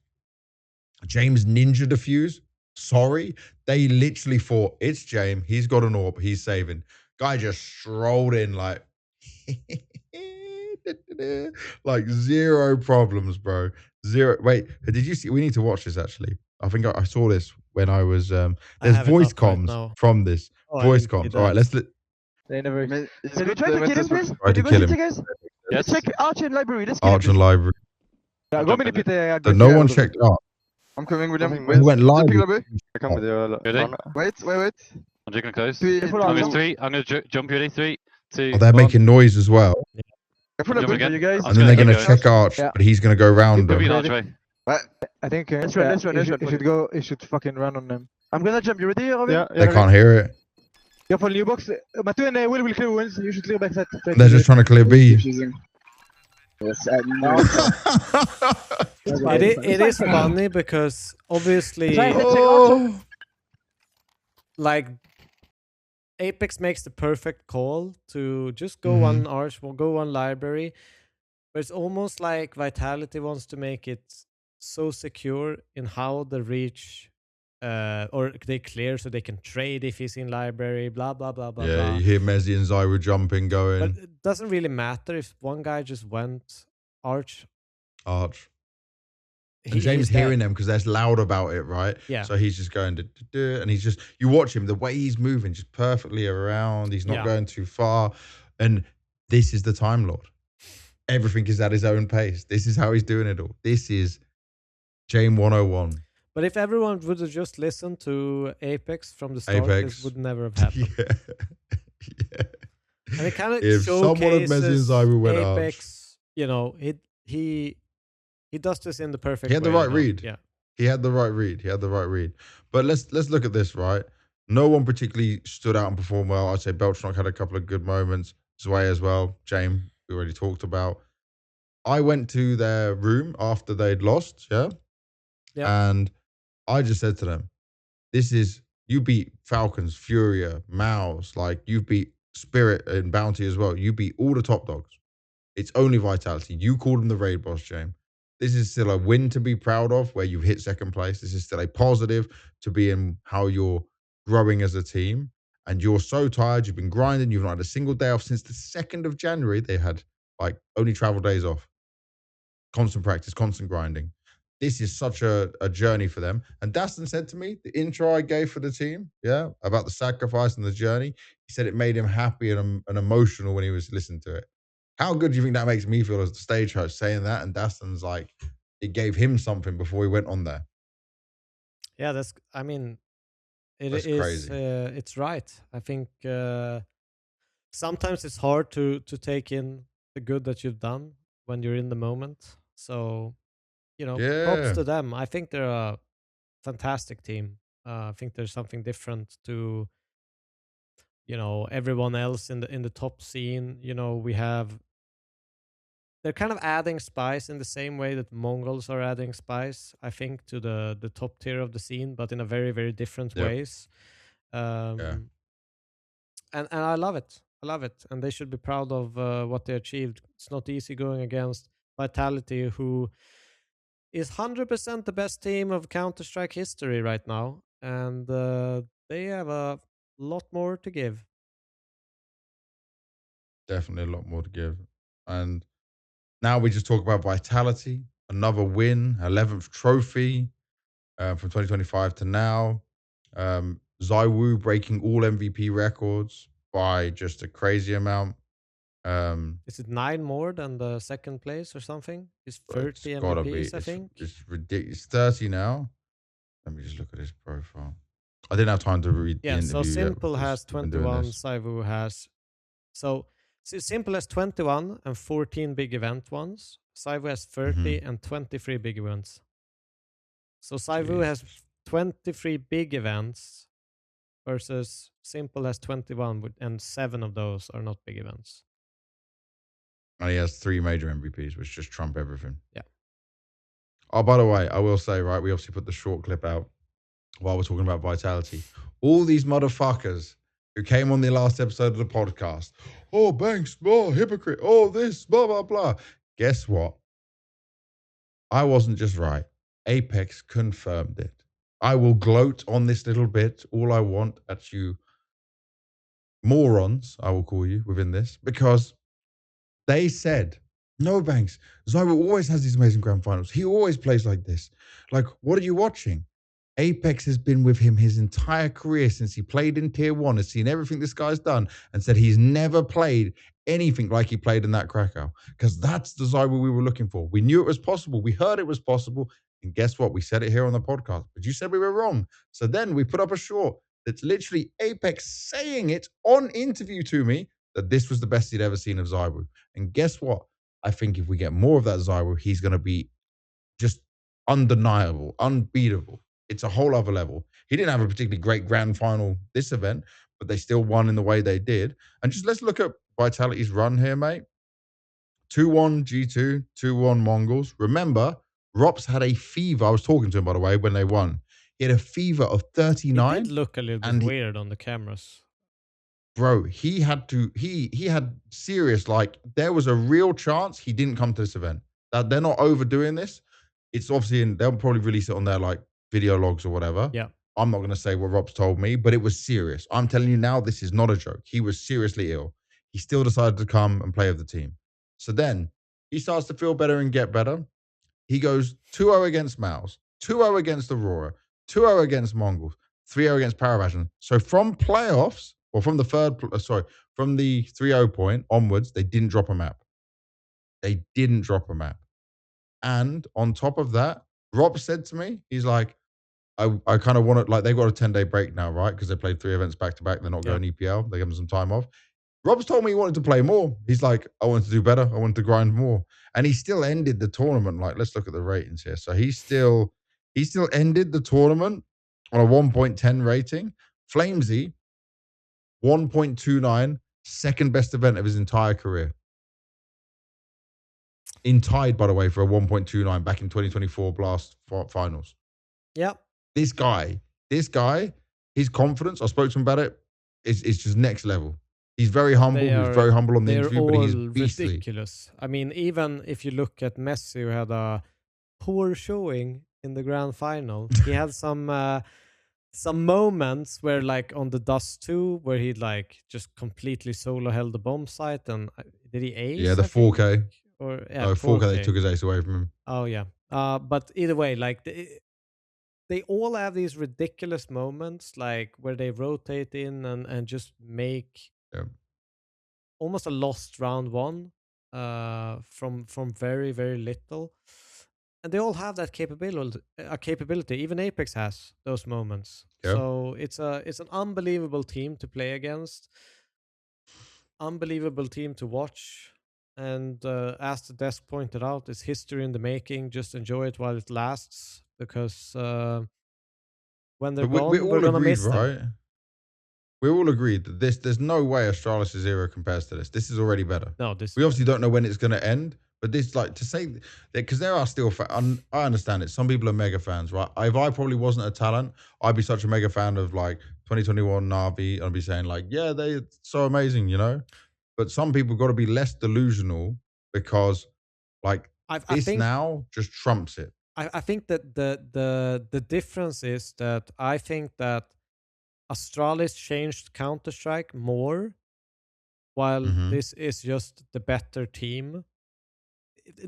James ninja defuse. Sorry. They literally thought, it's Jame. He's got an AWP. He's saving. Guy just strolled in like, like 0 problems, bro. 0. Wait, did you see? We need to watch this actually. I think I saw this when I was, there's voice comms from this. Voice comms. All right, let's... They never... Can we try to kill him, please? Try to kill him. Guys? Yes. Check Arch and Library. Let's kill him, Arch and Library. Yeah, go mini pit. So no one checked Arch. I'm coming, William. Who went live? I come with you. Ready? Wait. I'm taking close. I'm gonna 3. I'm gonna jump. Ready? 3, 2. Oh, they're making noise as well. Jump again. You guys. And then they're going to check Arch, but he's going to go round them. I think let's run. You should fucking run on them. I'm gonna jump. You ready, Robin? Yeah. They can't hear it. Go for new box. Matu and will clear wins. You should clear back that. They're just trying to clear B. Yes, it is funny because obviously, like, Apex makes the perfect call to just go one Arch, go one Library, but it's almost like Vitality wants to make it so secure in how the reach, or they clear so they can trade if he's in Library, blah blah blah blah. Yeah, you hear Mezzi and ZywOo jumping, going. But it doesn't really matter if one guy just went Arch. And James hearing them because they're loud about it, right? Yeah. So he's just going and he's just, you watch him, the way he's moving just perfectly around. He's not going too far. And this is the Time Lord. Everything is at his own pace. This is how he's doing it all. This is Jame 101. But if everyone would have just listened to Apex from the start, this would never have happened. Yeah. And it kind of if someone of Mezzi and ZywOo went Apex, you know, he does this in the perfect way. He had the right read. Yeah. He had the right read. But let's look at this, right? No one particularly stood out and performed well. I'd say Beltranok had a couple of good moments. ZywOo as well. Jame, we already talked about. I went to their room after they'd lost, yeah? And I just said to them, you beat Falcons, FURIA, Mouse, like you beat Spirit and Bounty as well. You beat all the top dogs. It's only Vitality. You called them the raid boss, Jame. This is still a win to be proud of where you've hit second place. This is still a positive to be in how you're growing as a team. And you're so tired. You've been grinding. You've not had a single day off since the 2nd of January. They had like only travel days off. Constant practice, constant grinding. This is such a journey for them. And Daston said to me, the intro I gave for the team, about the sacrifice and the journey, he said it made him happy and emotional when he was listening to it. How good do you think that makes me feel as the stage host saying that? And Daston's like, it gave him something before he went on there. Yeah, that's crazy. It's right. I think sometimes it's hard to take in the good that you've done when you're in the moment. So, props to them. I think they're a fantastic team. I think there's something different to, everyone else in the top scene. They're kind of adding spice in the same way that MongolZ are adding spice, I think, to the top tier of the scene, but in a very, very different ways. And I love it. And they should be proud of what they achieved. It's not easy going against Vitality, who is 100% the best team of Counter-Strike history right now. And they have a lot more to give. Definitely a lot more to give. And now we just talk about Vitality, another win, 11th trophy from 2025 to now. ZywOo breaking all MVP records by just a crazy amount. Is it 9 more than the second place or something? It's 30 MVPs, I think. It's ridiculous. It's 30 now. Let me just look at his profile. I didn't have time to read the interview. So Simple has 21, ZywOo has... So Simple has 21 and 14 big event ones. ZywOo has 30 and 23 big events. So ZywOo has 23 big events, versus Simple has 21, and 7 of those are not big events. And he has 3 major MVPs, which just trump everything. Yeah. Oh, by the way, I will say, right, we obviously put the short clip out while we're talking about Vitality. All these motherfuckers who came on the last episode of the podcast, oh, Banks, oh, hypocrite, oh, this, blah, blah, blah. Guess what? I wasn't just right. Apex confirmed it. I will gloat on this little bit all I want at you morons, I will call you within this, because they said, no, Banks, ZywOo always has these amazing grand finals. He always plays like this. Like, what are you watching? Apex has been with him his entire career since he played in Tier 1, has seen everything this guy's done, and said he's never played anything like he played in that Krakow. Because that's the ZywOo we were looking for. We knew it was possible. We heard it was possible. And guess what? We said it here on the podcast. But you said we were wrong. So then we put up a short that's literally Apex saying it on interview to me that this was the best he'd ever seen of ZywOo. And guess what? I think if we get more of that ZywOo, he's going to be just undeniable, unbeatable. It's a whole other level. He didn't have a particularly great grand final this event, but they still won in the way they did. And just let's look at Vitality's run here, mate. 2-1 G2, 2-1 MongolZ. Remember, Rops had a fever. I was talking to him, by the way, when they won. He had a fever of 39. It did look a little bit weird on the cameras. Bro, he had serious, like, there was a real chance he didn't come to this event. That they're not overdoing this. It's obviously they'll probably release it on their, like, video logs or whatever. Yeah. I'm not going to say what Rob's told me, but it was serious. I'm telling you now, this is not a joke. He was seriously ill. He still decided to come and play with the team. So then he starts to feel better and get better. He goes 2-0 against Mouse, 2-0 against Aurora, 2-0 against MongolZ, 3-0 against Parivision. So from playoffs, or from the from the 3-0 point onwards, they didn't drop a map. They didn't drop a map. And on top of that, Rob said to me, he's like, I kind of want to, like, they've got a 10-day break now, right? Because they played 3 events back to back. They're not going EPL. They give them some time off. Rob's told me he wanted to play more. He's like, I wanted to do better. I wanted to grind more. And he still ended the tournament. Like, let's look at the ratings here. So he still ended the tournament on a 1.10 rating. Flamesy, 1.29, second best event of his entire career. Tied, by the way, for a 1.29 back in 2024 Blast finals. Yep. This guy, his confidence, I spoke to him about it, is just next level. He's very humble. He was very humble on the interview, but he's beastly. Ridiculous. I mean, even if you look at Messi, who had a poor showing in the grand final, he had some moments where, like on the Dust 2, where he like just completely solo held the bomb site, and did he ace? Yeah, the 4K. Or 4K. They took his ace away from him. Oh yeah. But either way, like they all have these ridiculous moments, like where they rotate in and just make almost a lost round 1 from very, very little. And they all have that capability. Even Apex has those moments. Yeah. So it's an unbelievable team to play against. Unbelievable team to watch. And as the desk pointed out, it's history in the making. Just enjoy it while it lasts, because when they're gone, we're going to miss them. Right? We all agreed that there's no way Astralis' era compares to this. This is already better. No, we obviously don't know when it's going to end, but this, like, to say that, because there are still I understand it. Some people are mega fans, right? If I probably wasn't a talent, I'd be such a mega fan of like 2021 Na'Vi. I'd be saying like, yeah, they're so amazing, you know? But some people got to be less delusional, because like I think now just trumps it. I think that the difference is that I think that Astralis changed Counter-Strike more, while this is just the better team.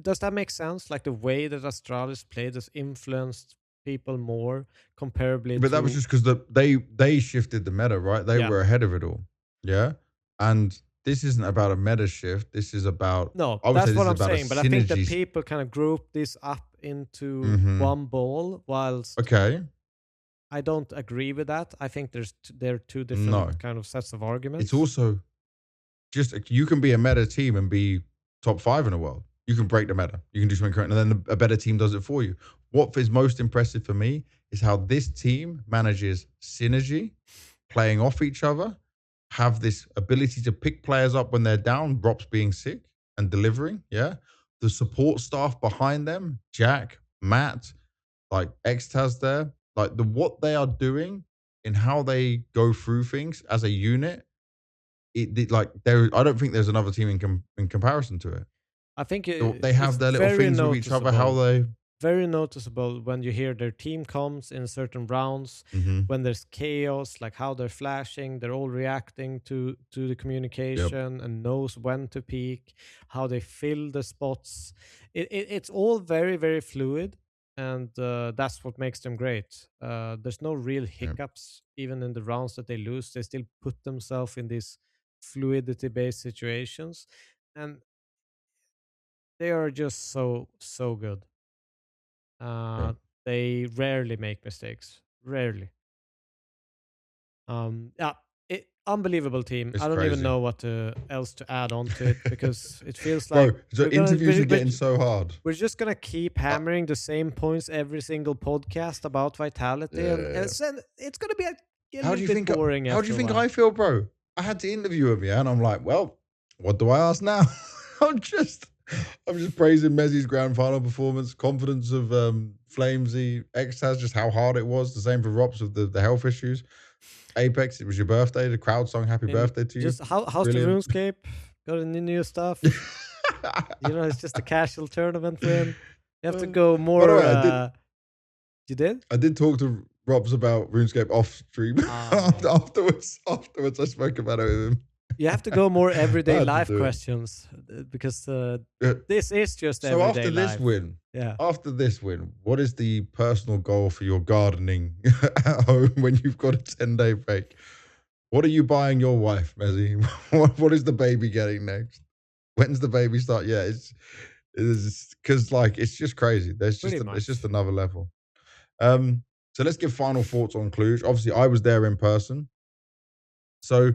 Does that make sense? Like the way that Astralis played has influenced people more comparably. But that was just because they shifted the meta, right? They were ahead of it all. Yeah. And this isn't about a meta shift. This is about... No, that's what I'm saying. But I think that people kind of group this up into one ball, whilst... Okay. I don't agree with that. I think there are two different kind of sets of arguments. It's also just... You can be a meta team and be top 5 in the world. You can break the meta. You can do something correct, and then a better team does it for you. What is most impressive for me is how this team manages synergy, playing off each other, have this ability to pick players up when they're down, Rops being sick and delivering, yeah? The support staff behind them, Jack, Matt, like Extaz there, like what they are doing in how they go through things as a unit, I don't think there's another team in comparison to it. I think They have their little things with each other, how they... Very noticeable when you hear their team comms in certain rounds, when there's chaos, like how they're flashing, they're all reacting to the communication and knows when to peak, how they fill the spots. It's all very, very fluid, and that's what makes them great. There's no real hiccups, even in the rounds that they lose. They still put themselves in these fluidity-based situations, and they are just so good. They rarely make mistakes. Rarely. Unbelievable team. It's I don't crazy. even know what else to add on to it because it feels like Bro, interviews are getting so hard. We're just gonna keep hammering the same points every single podcast about Vitality, and it's gonna be a little bit boring. How do you think I feel, bro? I had to interview him, and I'm like, well, what do I ask now? I'm just praising Mezzi's grand final performance, confidence of Flamesy, Extaz, just how hard it was. The same for Rops with the health issues. Apex, it was your birthday. The crowd song "Happy Birthday" to you. Just how's the RuneScape? Got any new stuff? It's just a casual tournament win. You have to go more. You did? I did talk to Rops about RuneScape off stream. Afterwards, I spoke about it with him. You have to go more everyday life questions because this is just everyday life. So after this win, what is the personal goal for your gardening at home when you've got a 10-day break? What are you buying your wife, Mezzy? What is the baby getting next? When's the baby start? Yeah, it's because it's just crazy. It's just another level. So let's give final thoughts on Cluj. Obviously, I was there in person. So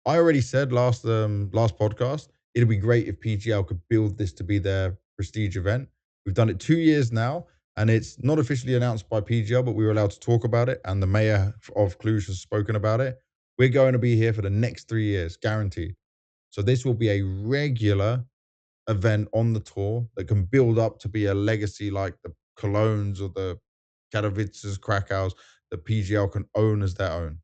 I already said last podcast, it'd be great if PGL could build this to be their prestige event. We've done it 2 years now, and it's not officially announced by PGL, but we were allowed to talk about it, and the mayor of Cluj has spoken about it. We're going to be here for the next 3 years, guaranteed. So this will be a regular event on the tour that can build up to be a legacy like the Colognes or the Katowices, Krakows that PGL can own as their own.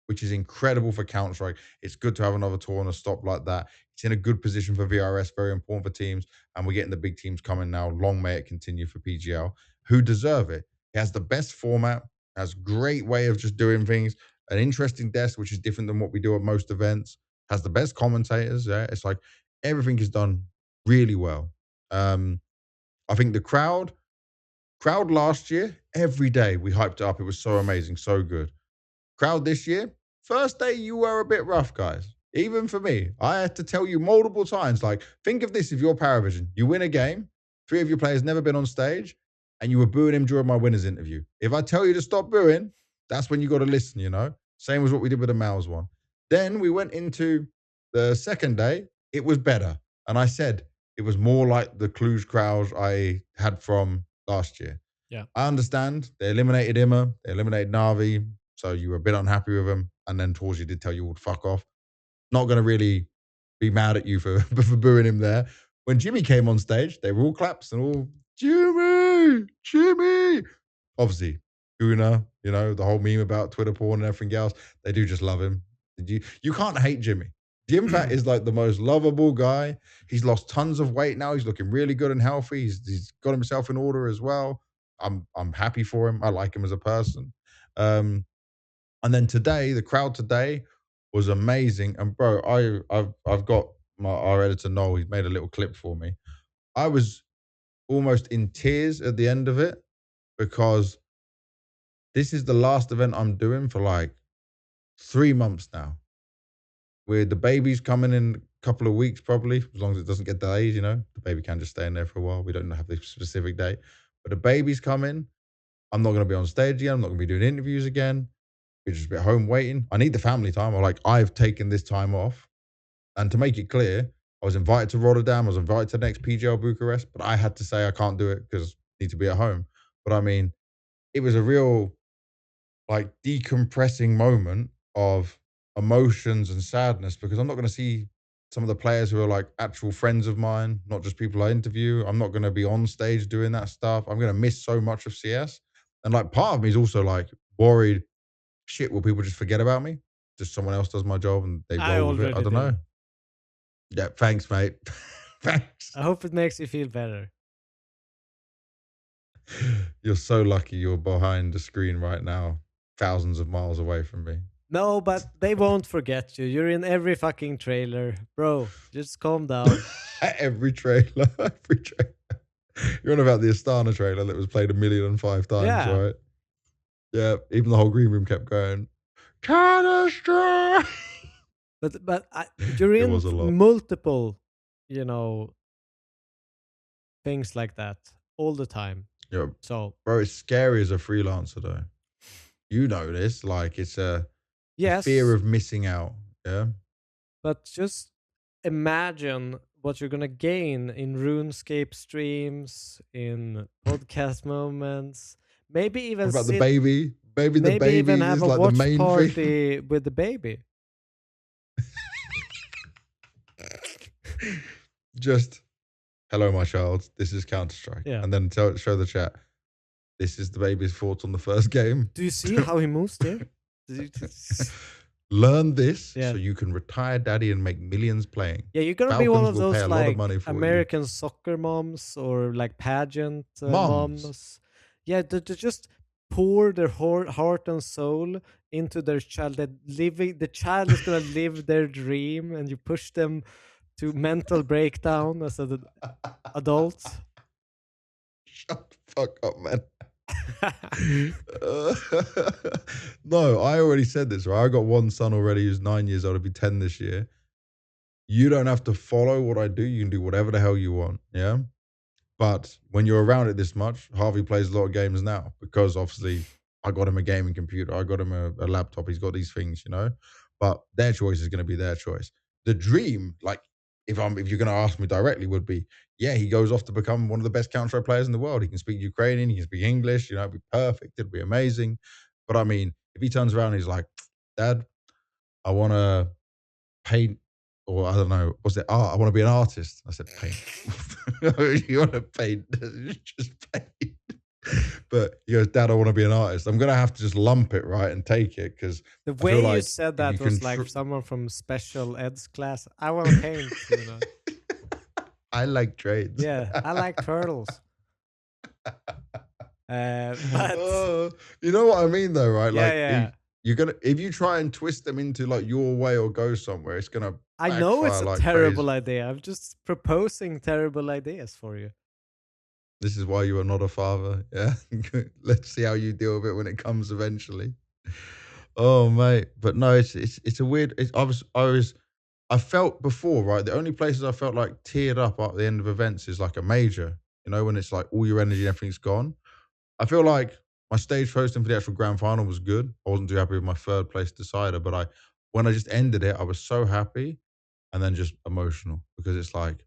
Which is incredible for Counter-Strike. It's good to have another tour on a stop like that. It's in a good position for VRS, very important for teams, and we're getting the big teams coming now. Long may it continue for PGL, who deserve it. It has the best format, has great way of just doing things, an interesting desk, which is different than what we do at most events, has the best commentators. Yeah? It's like everything is done really well. I think the crowd last year, every day we hyped it up. It was so amazing, so good. Crowd this year, first day you were a bit rough, guys. Even for me, I had to tell you multiple times, think of this if you're Parivision. You win a game, 3 of your players never been on stage, and you were booing him during my winners interview. If I tell you to stop booing, that's when you got to listen, Same as what we did with the Mouse one. Then we went into the second day, it was better. And I said it was more like the Cluj crowd I had from last year. Yeah. I understand. They eliminated Imma, they eliminated Na'Vi, so you were a bit unhappy with him, and then Torsi did tell you all to fuck off. Not going to really be mad at you for booing him there. When Jimmy came on stage, they were all claps and all, Jimmy! Obviously, Una, the whole meme about Twitter porn and everything else, they do just love him. You can't hate Jimmy. Jim Fat is like the most lovable guy. He's lost tons of weight now. He's looking really good and healthy. He's got himself in order as well. I'm happy for him. I like him as a person. And then today, the crowd today was amazing. And bro, I've got our editor Noel. He's made a little clip for me. I was almost in tears at the end of it because this is the last event I'm doing for 3 months now. Where the baby's coming in a couple of weeks probably, as long as it doesn't get delayed. The baby can just stay in there for a while. We don't have the specific date, but the baby's coming. I'm not going to be on stage again. I'm not going to be doing interviews again. We're just at home waiting. I need the family time. I've taken this time off. And to make it clear, I was invited to Rotterdam. I was invited to the next PGL Bucharest, but I had to say I can't do it because I need to be at home. But I mean, it was a real decompressing moment of emotions and sadness because I'm not going to see some of the players who are like actual friends of mine, not just people I interview. I'm not going to be on stage doing that stuff. I'm going to miss so much of CS. And like part of me is also like worried, shit, will people just forget about me? Just someone else does my job and they roll with it. I don't know. Yeah, thanks, mate. Thanks. I hope it makes you feel better. You're so lucky you're behind the screen right now, thousands of miles away from me. No, but they won't forget you. You're in every fucking trailer. Bro, just calm down. Every trailer. You're on about the Astana trailer that was played 1,000,005 times, right? Yeah, even the whole green room kept going, Counter-Strike! But you're in multiple, things like that all the time. Yeah, so bro, it's scary as a freelancer though. You know this, like it's a fear of missing out. Yeah, but just imagine what you're gonna gain in RuneScape streams, in podcast moments, maybe even what about the baby? Maybe the baby even have is a like watch the main party with the baby. Just hello, my child. This is Counter-Strike, and then show the chat. This is the baby's thoughts on the first game. Do you see how he moves there? Learn this so you can retire daddy and make millions playing. Yeah, you're gonna Falcons be one of those like American soccer moms or like pageant moms. Yeah, they just pour their heart and soul into their child. The child is gonna live their dream, and you push them to mental breakdown as an adult. Shut the fuck up, man. No, I already said this, right? I got one son already who's 9 years old. He'll be 10 this year. You don't have to follow what I do. You can do whatever the hell you want, yeah? But when you're around it this much, Harvey plays a lot of games now because obviously I got him a gaming computer. I got him a laptop. He's got these things, But their choice is going to be their choice. The dream, like, if you're going to ask me directly, would be, yeah, he goes off to become one of the best Counter-Strike players in the world. He can speak Ukrainian, he can speak English, it'd be perfect, it'd be amazing. But I mean, if he turns around and he's like, Dad, I want to paint, or I don't know, what's it? Art. I want to be an artist. I said, paint. You want to paint? Just paint. But he goes, Dad, I want to be an artist. I'm going to have to just lump it, right, and take it because the way you said that was like someone from special ed's class. I want to paint. I like trades. Yeah, I like turtles. But you know what I mean, though, right? Like, yeah. You're gonna, if you try and twist them into like your way or go somewhere, it's gonna. I know it's a terrible idea. I'm just proposing terrible ideas for you. This is why you are not a father. Yeah, let's see how you deal with it when it comes eventually. Oh, mate, but no, it's a weird. I felt before, right? The only places I felt like teared up at the end of events is like a major. When it's like all your energy and everything's gone. I feel like my stage posting for the actual grand final was good. I wasn't too happy with my third place decider, but when I just ended it, I was so happy and then just emotional because it's like,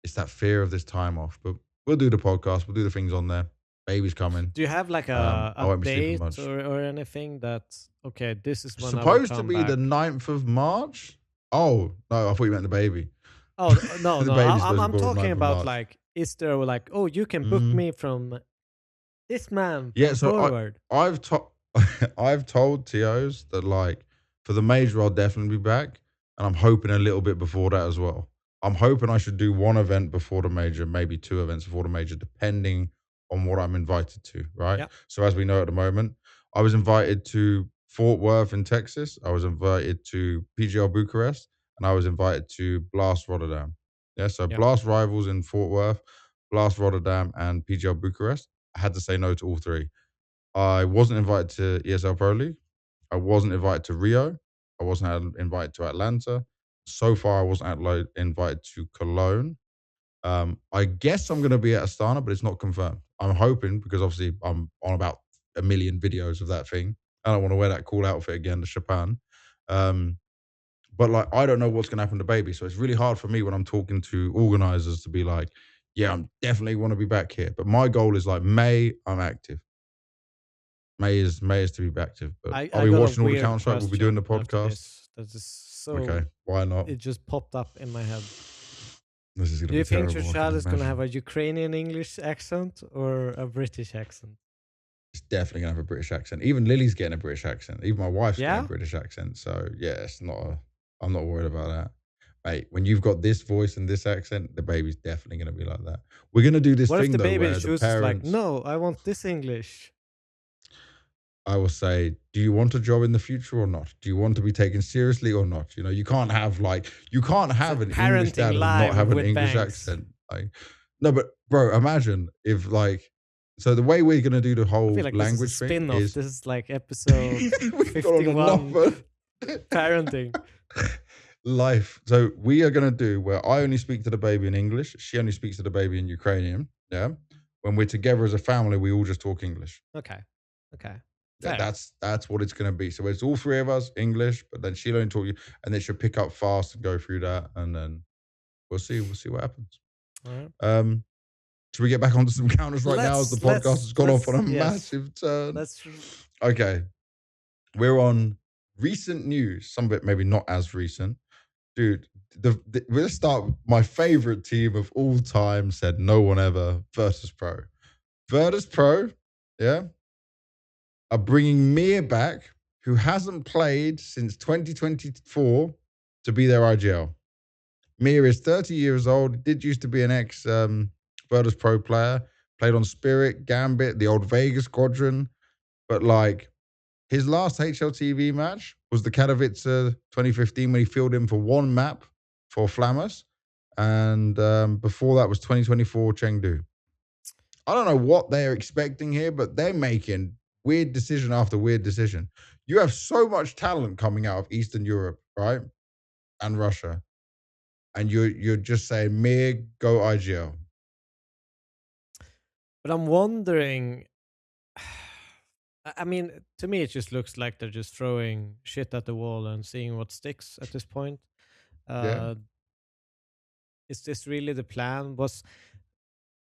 it's that fear of this time off. But we'll do the podcast. We'll do the things on there. Baby's coming. Do you have like a date or anything that, okay, this is when supposed to be the 9th of March? Oh, no, I thought you meant the baby. Oh, no, no. I'm talking about like, is there like, oh, you can book me from this man forward. I've told TOs that like for the major I'll definitely be back, and I'm hoping a little bit before that as well. I'm hoping I should do one event before the major, maybe 2 events before the major, depending on what I'm invited to, right? Yep. So as we know at the moment, I was invited to Fort Worth in Texas. I was invited to PGL Bucharest, and I was invited to Blast Rotterdam. Yeah, so Blast Rivals in Fort Worth, Blast Rotterdam, and PGL Bucharest. I had to say no to all 3. I wasn't invited to ESL Pro League. I wasn't invited to Rio. I wasn't invited to Atlanta. So far, I wasn't invited to Cologne. I guess I'm going to be at Astana, but it's not confirmed. I'm hoping because obviously I'm on about 1 million videos of that thing. I don't want to wear that cool outfit again to Japan. But like, I don't know what's going to happen to baby. So it's really hard for me when I'm talking to organizers to be like, yeah, I'm definitely want to be back here. But my goal is like May, I'm active. May is to be active. But I are we got a watching all the weird Counter-Strike? We'll be doing the question after podcast. this. That is so. Okay, why not? It just popped up in my head. This is going to Do be you think terrible. your I child can is going to imagine. have a Ukrainian English accent or a British accent? It's definitely going to have a British accent. Even Lily's getting a British accent. Even my wife's getting a British accent. So, yeah, it's not I'm not worried about that. Mate, when you've got this voice and this accent, the baby's definitely going to be like that. We're going to do this What thing, if the though, baby where chooses the parents... like, no, I want this English? I will say, do you want a job in the future or not? Do you want to be taken seriously or not? You know, you can't have an English dad and not have an English accent. Like, no, but bro, imagine if so the way we're gonna do the whole language thing is this is like episode 51 parenting. Life. So we are gonna do where I only speak to the baby in English, she only speaks to the baby in Ukrainian. Yeah. When we're together as a family, we all just talk English. Okay. That's what it's going to be. So it's all three of us English, but then she'll only talk you, and then she'll pick up fast and go through that, and then we'll see what happens. All right. Should we get back onto some counters right now as the podcast has gone off on a massive turn? Okay. We're on recent news. Some of it maybe not as recent. Dude, we'll start with my favorite team of all time, said no one ever, Virtus.Pro. Virtus.Pro, yeah, are bringing Mir back, who hasn't played since 2024, to be their IGL. Mir is 30 years old, did used to be an ex-Virtus.Pro player, played on Spirit, Gambit, the old Vegas Squadron, but his last HLTV match was the Katowice 2015 when he filled in for one map for Flammers, and before that was 2024 Chengdu. I don't know what they're expecting here, but they're making weird decision after weird decision. You have so much talent coming out of Eastern Europe, right? And Russia. And you're just saying, Mir, go IGL. But I'm wondering, I mean, to me, it just looks like they're just throwing shit at the wall and seeing what sticks at this point. Is this really the plan?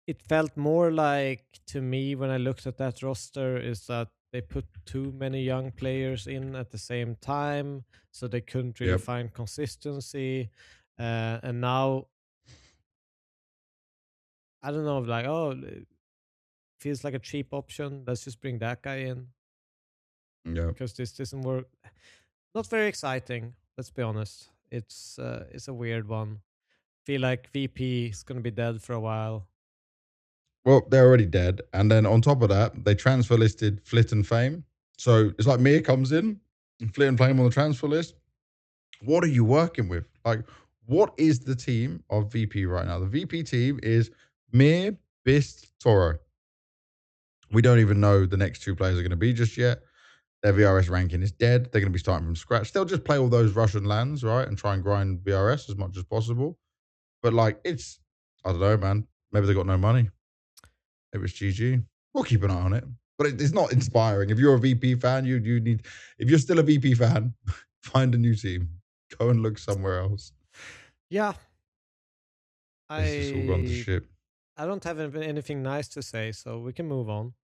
It felt more like, to me, when I looked at that roster, is that they put too many young players in at the same time, so they couldn't really find consistency. And now, I don't know, it feels like a cheap option. Let's just bring that guy in. Yeah. Because this doesn't work. Not very exciting, let's be honest. It's a weird one. Feel like VP is going to be dead for a while. Well, they're already dead. And then on top of that, they transfer listed Flit and Fame. So it's like Mir comes in and Flit and Fame on the transfer list. What are you working with? What is the team of VP right now? The VP team is Mir, Bist, Toro. We don't even know the next two players are going to be just yet. Their VRS ranking is dead. They're going to be starting from scratch. They'll just play all those Russian lands, right? And try and grind VRS as much as possible. But I don't know, man. Maybe they got no money. It was GG. We'll keep an eye on it. But it's not inspiring. If you're a VP fan, you need... If you're still a VP fan, find a new team. Go and look somewhere else. Yeah. It's just all gone to shit. I don't have anything nice to say, so we can move on.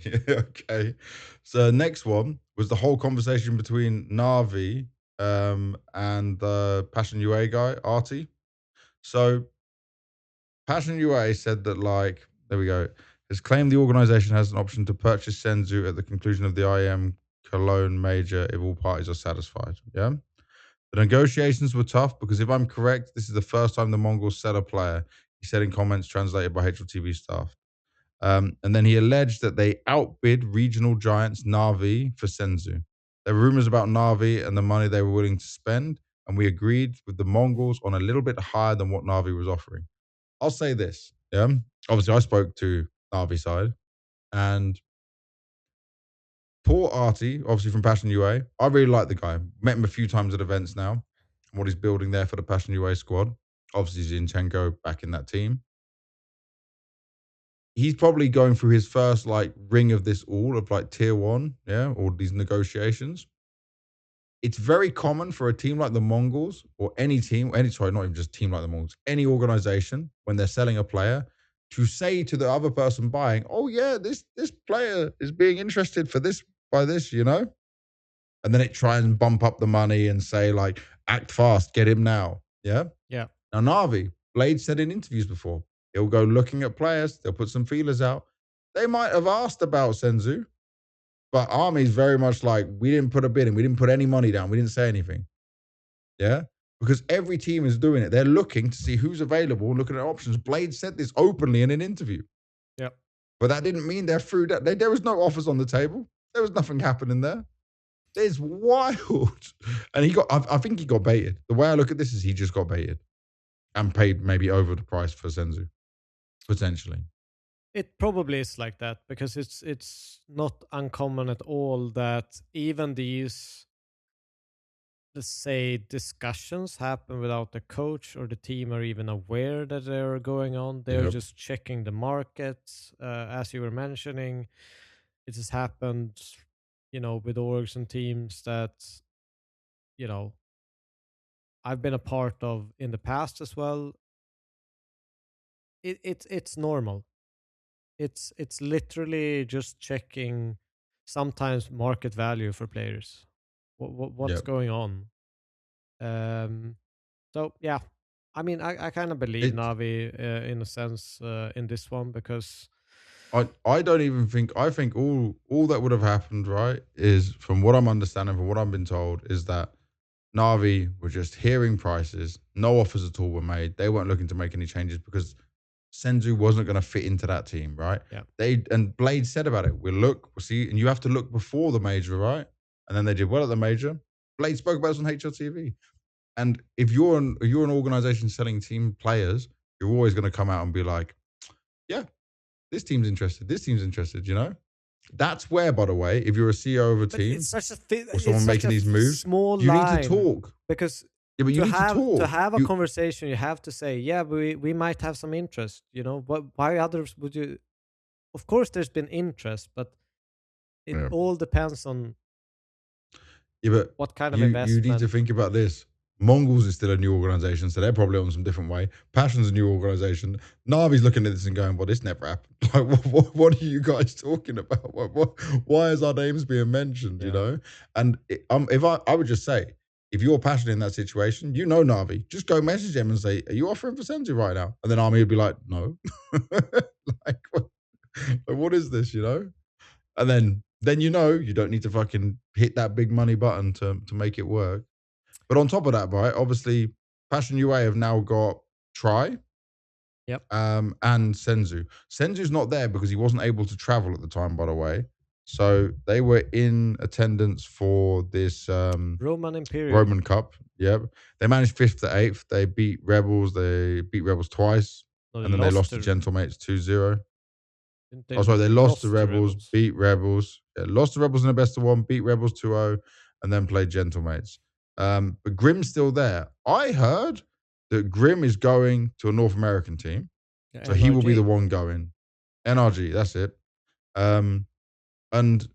Yeah, okay. So next one was the whole conversation between Na'Vi and the Passion UA guy, Artie. So Passion UA said that, there we go, has claimed the organization has an option to purchase Senzu at the conclusion of the IM Cologne major if all parties are satisfied. Yeah. The negotiations were tough because if I'm correct, this is the first time the Mongols sell a player, he said in comments translated by HLTV staff. And then he alleged that they outbid regional giants Na'Vi for Senzu. There were rumors about Na'Vi and the money they were willing to spend, and we agreed with the Mongols on a little bit higher than what Na'Vi was offering. I'll say this, yeah? Obviously, I spoke to Na'Vi side, and poor Artie, obviously from Passion UA, I really like the guy. Met him a few times at events now, and what he's building there for the Passion UA squad. Obviously, Zinchenko back in that team. He's probably going through his first ring of this all of tier 1, yeah, or these negotiations. It's very common for a team like the Mongols or any team, not even just a team like the Mongols, any organization, when they're selling a player, to say to the other person buying, oh yeah, this player is being interested for this by this, you know? And then it tries and bump up the money and say like, act fast, get him now. Yeah? Yeah. Now Na'Vi, Blade said in interviews before, he'll go looking at players, they'll put some feelers out. They might have asked about Senzu, but Army's very much like, we didn't put a bid in, we didn't put any money down, we didn't say anything. Yeah? Because every team is doing it. They're looking to see who's available and looking at options. Blade said this openly in an interview. Yep. But that didn't mean they're through that. There was no offers on the table. There was nothing happening there. It's wild. And I think he got baited. The way I look at this is he just got baited and paid maybe over the price for Senzu, potentially. It probably is like that because it's not uncommon at all that even these, let's say, discussions happen without the coach or the team are even aware that they're going on. They're just checking the markets. As you were mentioning, it has happened, you know, with orgs and teams that, you know, I've been a part of in the past as well. It's normal. It's literally just checking sometimes market value for players. What's going on? So yeah, I mean, I kind of believe Na'Vi in a sense in this one because I don't even think, I think all that would have happened, right, is from what I'm understanding, from what I've been told, is that Na'Vi were just hearing prices, no offers at all were made. They weren't looking to make any changes because Senzu wasn't going to fit into that team, right? Yeah. And Blade said about it, we'll see, and you have to look before the major, right? And then they did well at the major. Blade spoke about it on HLTV. And if you're an organization selling team players, you're always going to come out and be like, yeah, this team's interested, you know? That's where, by the way, if you're a CEO of a team it's such a or someone making these moves, small you line need to talk. Because yeah, but you need to talk. To have a conversation, you have to say, yeah, we might have some interest, you know? Why others would you? Of course, there's been interest, but it all depends on but what kind of investment. You need to think about this. MongolZ is still a new organization, so they're probably on some different way. Passion's a new organization. Navi's looking at this and going, well, this never happened. Like, what are you guys talking about? Why is our names being mentioned, you know? And if I would just say, if you're passionate in that situation, you know Navi, just go message them and say, are you offering for Senzu right now? And then Army would be like, no. like, what is this, you know? And then you know you don't need to fucking hit that big money button to make it work. But on top of that, right, obviously, Passion UA have now got Try. Yep. And Senzu. Senzu's not there because he wasn't able to travel at the time, by the way. So they were in attendance for this Roman Cup. Yep. They managed 5th to 8th. They beat Rebels. They beat Rebels twice. And then they lost to Gentlemates 2-0. They lost to Rebels, beat Rebels. Yeah, lost to Rebels in the best of 1, beat Rebels 2-0, and then played Gentlemates. But Grim's still there. I heard that Grim is going to a North American team. Yeah, so NRG. He will be the one going. NRG, that's it. And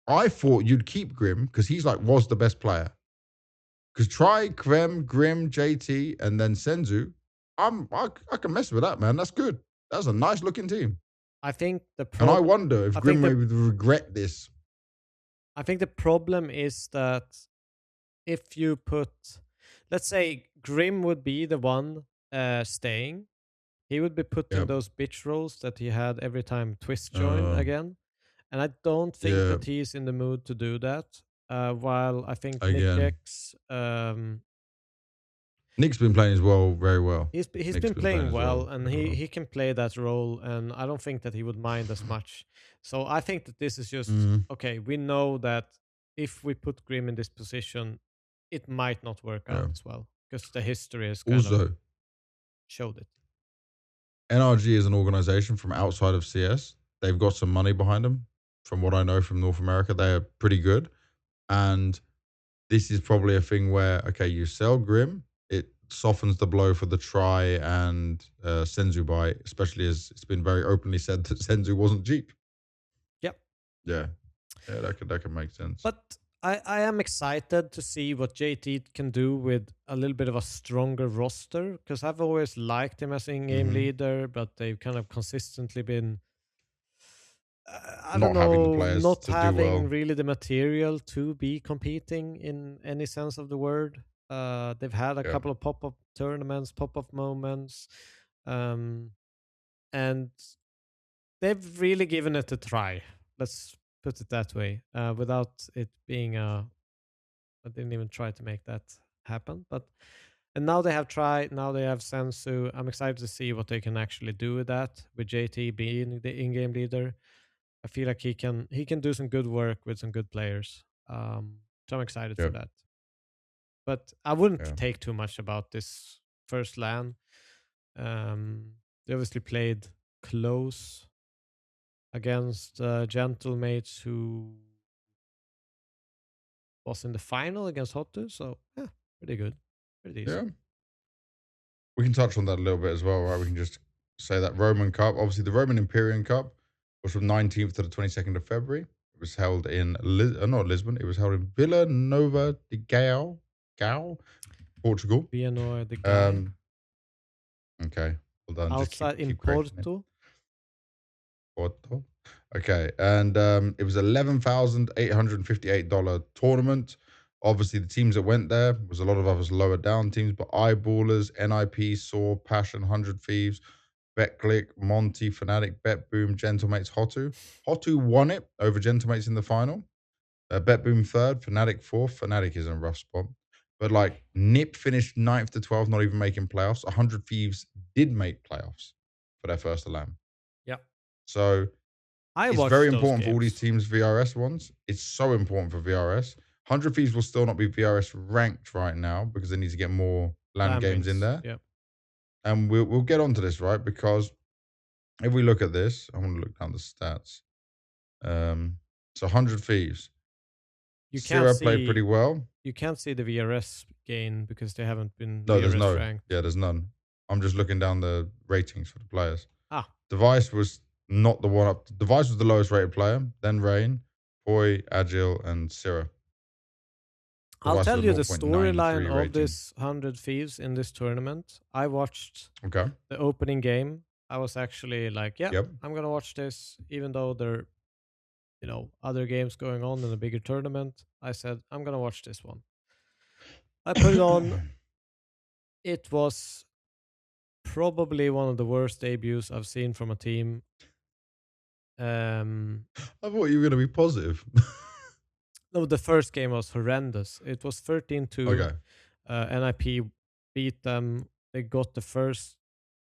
I thought you'd keep Grim because he's was the best player. Because Try, Grim, JT, and then Senzu, I can mess with that, man. That's good. That's a nice looking team. I think and I wonder if Grim would regret this. I think the problem is that if you put, let's say Grim would be the one staying, he would be putting those bitch rolls that he had every time Twist joined again. And I don't think that he's in the mood to do that. While I think Magixx, Nick's been playing as well, very well. He's been playing well, and he can play that role, and I don't think that he would mind as much. So I think that this is just, okay, we know that if we put Grim in this position, it might not work out as well, because the history has kind of showed it. NRG is an organization from outside of CS. They've got some money behind them. From what I know from North America, they are pretty good. And this is probably a thing where, okay, you sell Grim, it softens the blow for the Try and Senzu buy, especially as it's been very openly said that Senzu wasn't cheap. Yep. Yeah, that could make sense. But I am excited to see what JT can do with a little bit of a stronger roster, because I've always liked him as in-game leader, but they've kind of consistently been, I don't Not having the know, players not to do having well. really the material to be competing in any sense of the word. They've had a couple of pop-up tournaments, pop-up moments, and they've really given it a try. Let's put it that way, without it being a. I didn't even try to make that happen, and now they have tried. Now they have Senzu. I'm excited to see what they can actually do with that. With JT being the in-game leader, I feel like he can do some good work with some good players. So I'm excited for that. But I wouldn't take too much about this first LAN. They obviously played close against Gentlemates, who was in the final against Hotu. So yeah, pretty good, pretty decent. Yeah, we can touch on that a little bit as well, right? We can just say that Roman Cup, obviously the Roman Imperium Cup, was from 19th to the 22nd of February. It was held in not Lisbon. It was held in Vila Nova de Gaia, Portugal. Vila de Gaia. Okay, well done. Outside just keep in Porto. Okay, and it was $11,858 tournament. Obviously, the teams that went there was a lot of others lower down teams, but Eyeballers, NIP, Saw, Passion, 100 Thieves, BetClick, Monty, Fnatic, BetBoom, Gentlemates, Hotu. Hotu won it over Gentlemates in the final. BetBoom third, Fnatic fourth. Fnatic is in a rough spot. But like NIP finished 9th to 12th, not even making playoffs. 100 Thieves did make playoffs for their first LAN. Yeah. So it's very important for all these teams VRS ones. It's so important for VRS. 100 Thieves will still not be VRS ranked right now because they need to get more LAN games in there. Yeah. And we'll get onto this, right? Because if we look at this, I want to look down the stats. So 100 Thieves. Sierra played pretty well. You can't see the VRS gain because they haven't been VRS ranked. Yeah, there's none. I'm just looking down the ratings for the players. Device was not the one up. Device was the lowest rated player. Then Rain, Poi, Agile, and Sierra. I'll tell you the storyline of this 100 Thieves in this tournament. I watched the opening game. I was actually like, I'm going to watch this, even though there are other games going on in a bigger tournament. I said, I'm going to watch this one. I put it on. It was probably one of the worst debuts I've seen from a team. I thought you were going to be positive. No, the first game was horrendous. It was 13-2. NIP beat them. They got the first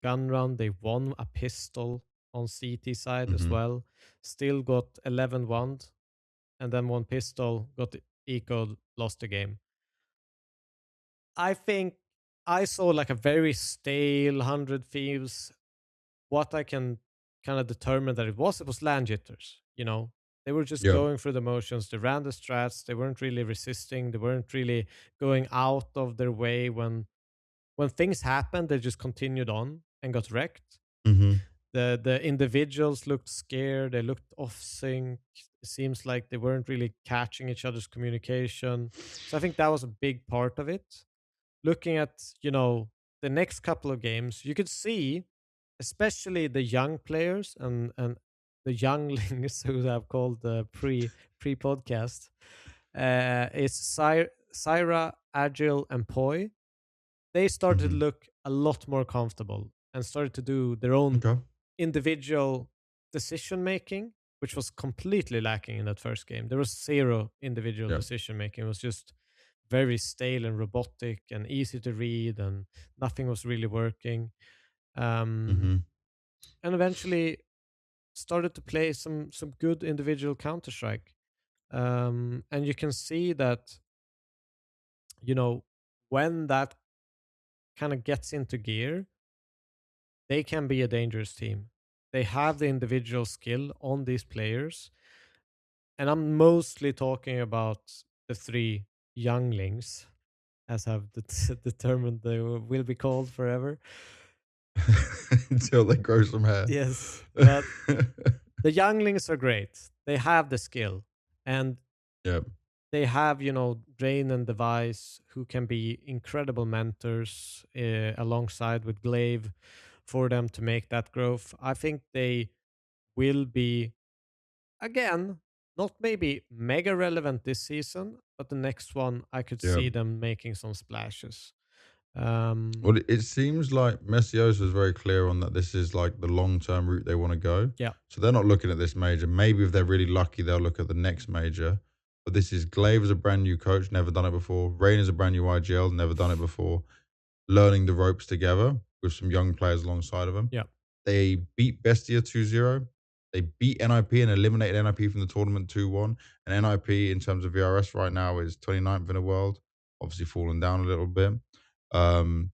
gun round. They won a pistol on CT side as well. Still got 11-1. And then one pistol, got ecoed, lost the game. I think I saw like a very stale 100 Thieves. What I can kind of determine that it was LAN jitters, They were just going through the motions. They ran the strats. They weren't really resisting. They weren't really going out of their way. When things happened, they just continued on and got wrecked. The individuals looked scared. They looked off sync. It seems like they weren't really catching each other's communication. So I think that was a big part of it. Looking at, the next couple of games, you could see, especially the young players and the younglings who I've called the pre-podcast, is Syra, Agile, and Poi. They started to look a lot more comfortable and started to do their own individual decision making, which was completely lacking in that first game. There was zero individual decision making. It was just very stale and robotic and easy to read, and nothing was really working. And eventually started to play some good individual Counter-Strike. And you can see that, when that kind of gets into gear, they can be a dangerous team. They have the individual skill on these players. And I'm mostly talking about the three younglings, as I've determined they will be called forever. Until they grow some hair. Yes. But the younglings are great. They have the skill. And they have, Drain and Device, who can be incredible mentors alongside with Glaive for them to make that growth. I think they will be, again, not maybe mega relevant this season, but the next one I could Yeah. see them making some splashes. Well, it seems like Messios was very clear on that this is like the long-term route they want to go. Yeah. So they're not looking at this major. Maybe if they're really lucky, they'll look at the next major. But this is Glaive as a brand new coach, never done it before. Rain as a brand new IGL, never done it before. Learning the ropes together with some young players alongside of them. Yeah. They beat Bestia 2-0. They beat NIP and eliminated NIP from the tournament 2-1. And NIP, in terms of VRS right now, is 29th in the world. Obviously fallen down a little bit. And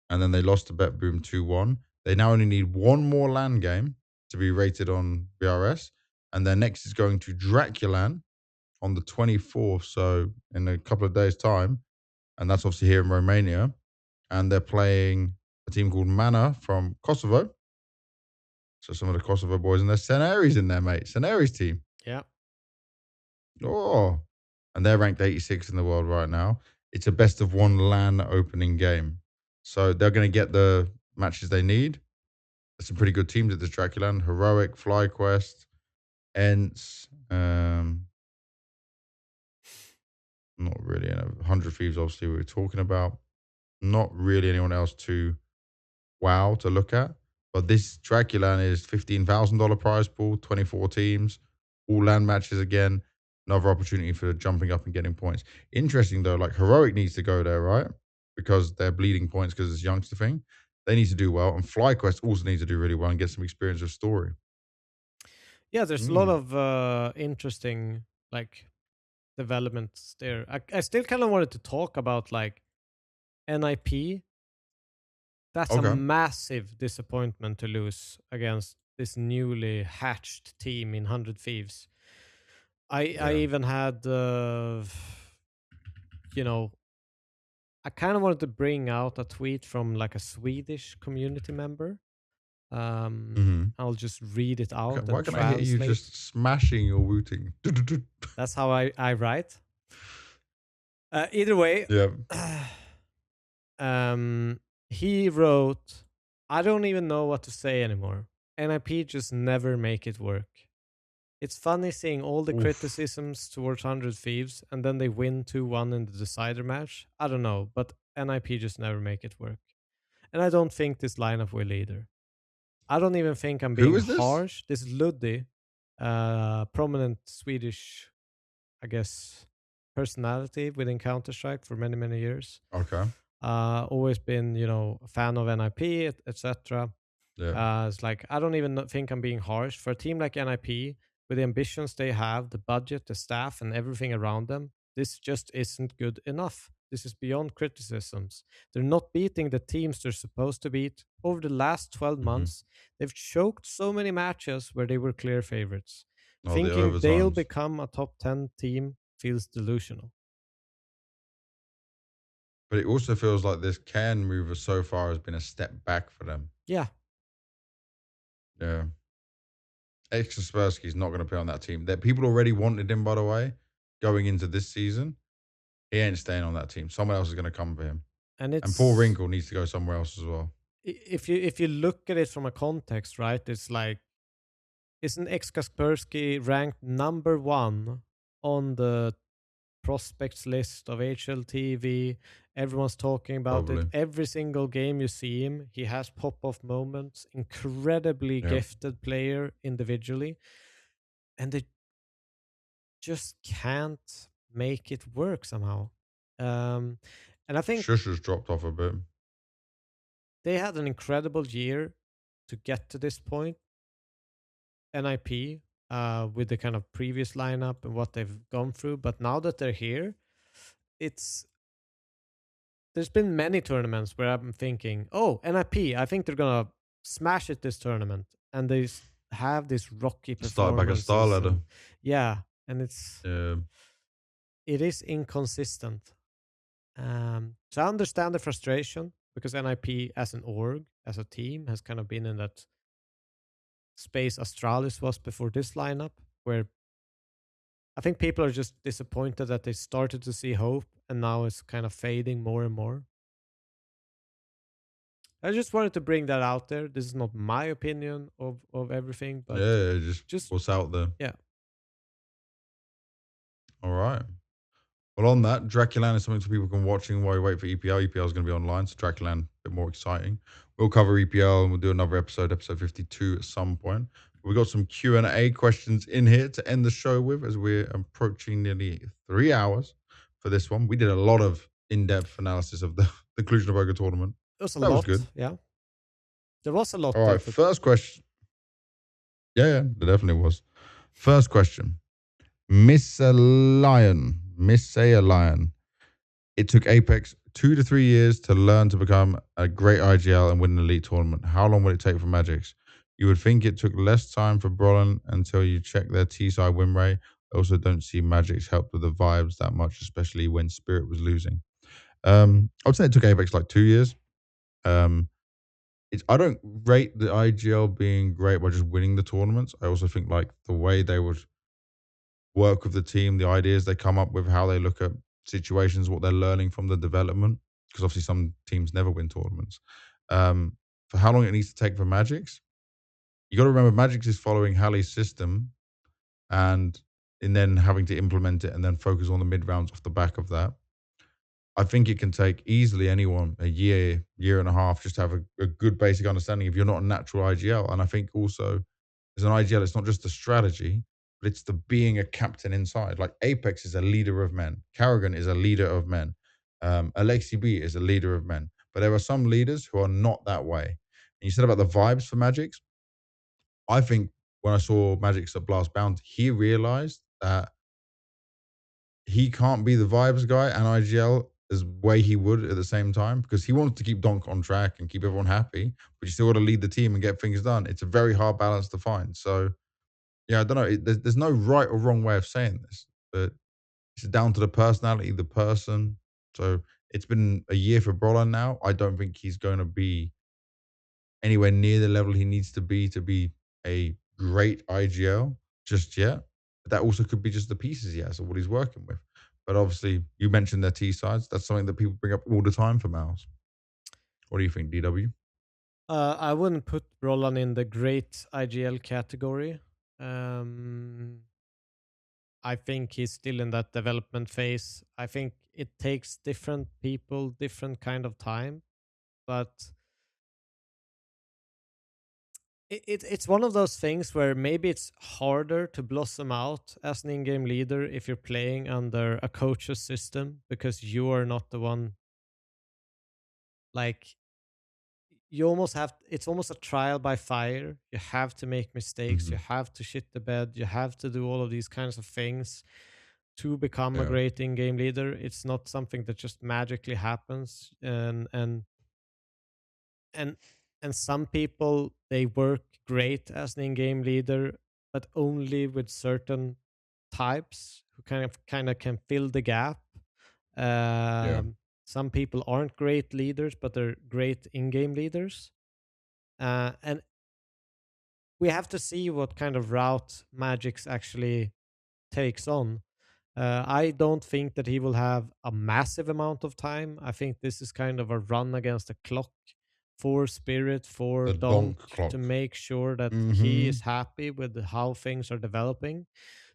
then they lost to BetBoom 2-1. They now only need one more LAN game to be rated on VRS. And their next is going to Draculan on the 24th, so in a couple of days' time. And that's obviously here in Romania. And they're playing a team called Mana from Kosovo. So some of the Kosovo boys, and there's Senaries in there, mate. Senaries team. Yeah. Oh. And they're ranked 86 in the world right now. It's a best of one LAN opening game. So they're going to get the matches they need. There's some pretty good teams at this Draculan. Heroic, FlyQuest, Ents, not really. 100 Thieves, obviously, we were talking about. Not really anyone else to wow to look at. But this Draculan is $15,000 prize pool, 24 teams, all LAN matches again. Another opportunity for jumping up and getting points. Interesting, though, like Heroic needs to go there, right? Because they're bleeding points because it's a youngster thing. They need to do well. And FlyQuest also needs to do really well and get some experience of story. Yeah, there's a lot of interesting, like, developments there. I still kind of wanted to talk about, like, NIP. That's a massive disappointment to lose against this newly hatched team in 100 Thieves. I even had, I kind of wanted to bring out a tweet from like a Swedish community member. I'll just read it out. Why can I hear you just smashing your wooting? That's how I write. Either way, he wrote, "I don't even know what to say anymore. NIP just never make it work. It's funny seeing all the criticisms towards 100 Thieves and then they win 2-1 in the decider match. I don't know, but NIP just never make it work. And I don't think this lineup will either. I don't even think I'm being harsh. This is Luddy, prominent Swedish, I guess, personality within Counter-Strike for many, many years. Okay. Always been, a fan of NIP, etc. Yeah. It's like, I don't even think I'm being harsh. For a team like NIP, with the ambitions they have, the budget, the staff, and everything around them, this just isn't good enough. This is beyond criticisms. They're not beating the teams they're supposed to beat. Over the last 12 months, they've choked so many matches where they were clear favorites. Thinking they'll become a top 10 team feels delusional. But it also feels like this can move so far has been a step back for them. Yeah. Yeah. Kaspersky's not going to play on that team. That people already wanted him, by the way, going into this season. He ain't staying on that team. Someone else is going to come for him. And Paul Wrinkle needs to go somewhere else as well. If you look at it from a context, right, it's like, isn't Kaspersky ranked number 1 on the prospects list of HLTV? Everyone's talking about it. Every single game you see him, he has pop-off moments. Incredibly gifted player individually. And they just can't make it work somehow. And I think Shush has dropped off a bit. They had an incredible year to get to this point. NIP, with the kind of previous lineup and what they've gone through. But now that they're here, there's been many tournaments where I'm thinking, oh, NIP, I think they're going to smash it this tournament. And they have this rocky performance. Start back a star ladder. Yeah. And it is inconsistent. So I understand the frustration because NIP as an org, as a team, has kind of been in that space Astralis was before this lineup, where I think people are just disappointed that they started to see hope and now it's kind of fading more and more. I just wanted to bring that out there. This is not my opinion of everything, but Yeah, just what's out there. Yeah. All right. Well, on that, Draculan is something so people can watching while you wait for EPL. EPL is going to be online, so Draculan a bit more exciting. We'll cover EPL and we'll do another episode 52 at some point. We got some Q&A questions in here to end the show with, as we're approaching nearly 3 hours for this one. We did a lot of in-depth analysis of the Cluj-Napoca tournament. It was a That lot. was good. Yeah. There was a lot. All right, first question. Yeah, there definitely was. First question. Miss a Lion. It took Apex 2 to 3 years to learn to become a great IGL and win an elite tournament. How long would it take for Magixx? You would think it took less time for Brolin until you check their T-side win rate. I also don't see Magixx help with the vibes that much, especially when Spirit was losing. I would say it took Apex like 2 years. I don't rate the IGL being great by just winning the tournaments. I also think like the way they would work with the team, the ideas they come up with, how they look at situations, what they're learning from the development, because obviously some teams never win tournaments. For how long it needs to take for Magixx, you got to remember Magixx is following Halley's system and then having to implement it and then focus on the mid rounds off the back of that. I think it can take easily anyone a year and a half just to have a good basic understanding if you're not a natural IGL. And I think also as an IGL, it's not just the strategy, but it's the being a captain inside. Like Apex is a leader of men. Karrigan is a leader of men. Alexi B is a leader of men. But there are some leaders who are not that way. And you said about the vibes for Magixx. I think when I saw Magixx at Blast Bound, he realized that he can't be the vibes guy and IGL as way he would at the same time, because he wants to keep Donk on track and keep everyone happy, but you still got to lead the team and get things done. It's a very hard balance to find. So, yeah, I don't know. There's no right or wrong way of saying this, but it's down to the personality, the person. So it's been a year for Brolin now. I don't think he's going to be anywhere near the level he needs to be a great IGL just yet. But that also could be just the pieces he has or what he's working with. But obviously, you mentioned their T-sides. That's something that people bring up all the time for Mouse. What do you think, DW? I wouldn't put Brolin in the great IGL category. I think he's still in that development phase. I think it takes different people, different kind of time. But it's one of those things where maybe it's harder to blossom out as an in-game leader if you're playing under a coach's system, because you are not the one. Like, you almost have, it's almost a trial by fire. You have to make mistakes. You have to shit the bed. You have to do all of these kinds of things to become a great in-game leader. It's not something that just magically happens. And some people, they work great as an in-game leader, but only with certain types who kind of can fill the gap. Some people aren't great leaders, but they're great in-game leaders. And we have to see what kind of route Magixx actually takes on. I don't think that he will have a massive amount of time. I think this is kind of a run against the clock for Spirit, for Donk, to make sure that he is happy with how things are developing.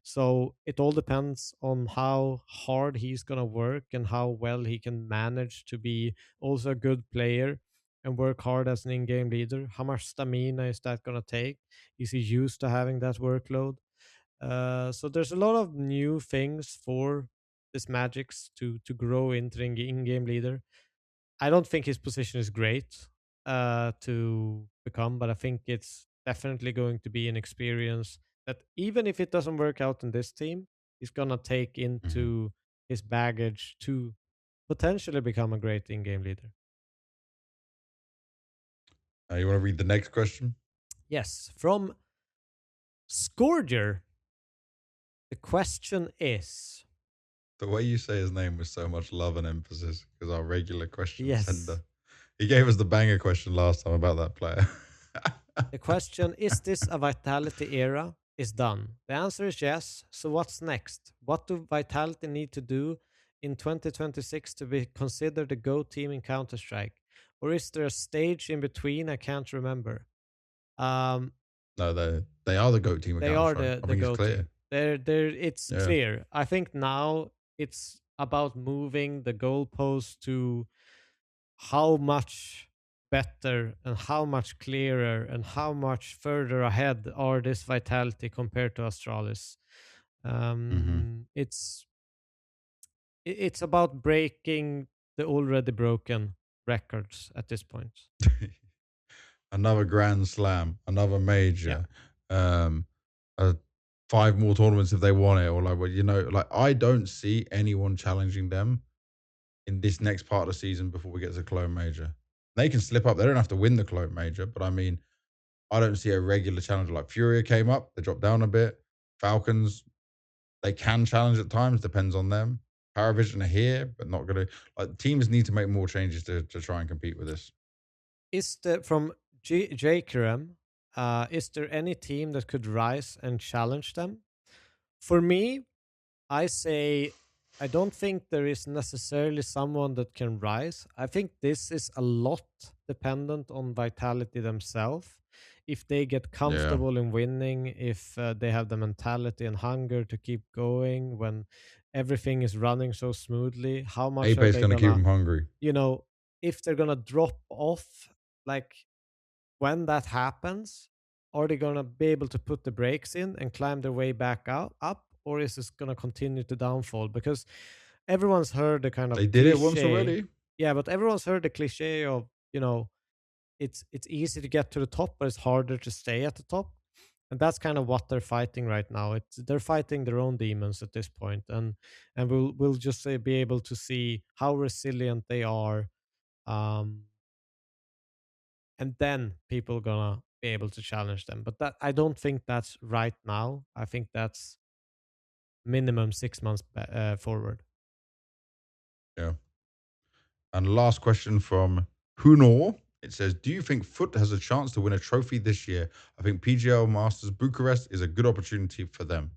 So it all depends on how hard he's going to work and how well he can manage to be also a good player and work hard as an in-game leader. How much stamina is that going to take? Is he used to having that workload? So there's a lot of new things for this Magixx to grow into an in-game leader. I don't think his position is great to become, but I think it's definitely going to be an experience that even if it doesn't work out in this team, he's gonna take into his baggage to potentially become a great in-game leader. You want to read the next question? Yes, from Scourger. The question is... The way you say his name with so much love and emphasis, because our regular question sender... He gave us the banger question last time about that player. The question, is this a Vitality era? is done? The answer is yes. So what's next? What do Vitality need to do in 2026 to be considered the GO team in Counter-Strike? Or is there a stage in between? I can't remember. No, they are the GOAT team of They are Counter-Strike. the I think GO it's clear. team. It's clear. I think now it's about moving the goalpost to how much better and how much clearer and how much further ahead are this Vitality compared to Astralis. It's about breaking the already broken records at this point. Another Grand Slam, another major, 5 more tournaments if they want it, or like, I don't see anyone challenging them in this next part of the season before we get to the Cologne Major. They can slip up. They don't have to win the Cologne Major, but I mean, I don't see a regular challenger. Like FURIA came up, they dropped down a bit. Falcons, they can challenge at times, depends on them. Parivision are here, but not going to. Like, teams need to make more changes to try and compete with this. Is there from JKRM, is there any team that could rise and challenge them? For me, I say I don't think there is necessarily someone that can rise. I think this is a lot dependent on Vitality themselves. If they get comfortable in winning, if they have the mentality and hunger to keep going when everything is running so smoothly, how much are Ape's they going to keep them hungry. You know, if they're gonna drop off, like when that happens, are they gonna be able to put the brakes in and climb their way back up, or is this gonna continue to downfall? Because everyone's heard the kind of they did it once already. Yeah, but everyone's heard the cliche of, you know, it's easy to get to the top, but it's harder to stay at the top. And that's kind of what they're fighting right now. They're fighting their own demons at this point, and we'll just be able to see how resilient they are, and then people gonna be able to challenge them. But that, I don't think that's right now. I think that's minimum 6 months forward. Yeah. And last question from Hunor. It says, do you think FUT has a chance to win a trophy this year? I think PGL Masters Bucharest is a good opportunity for them.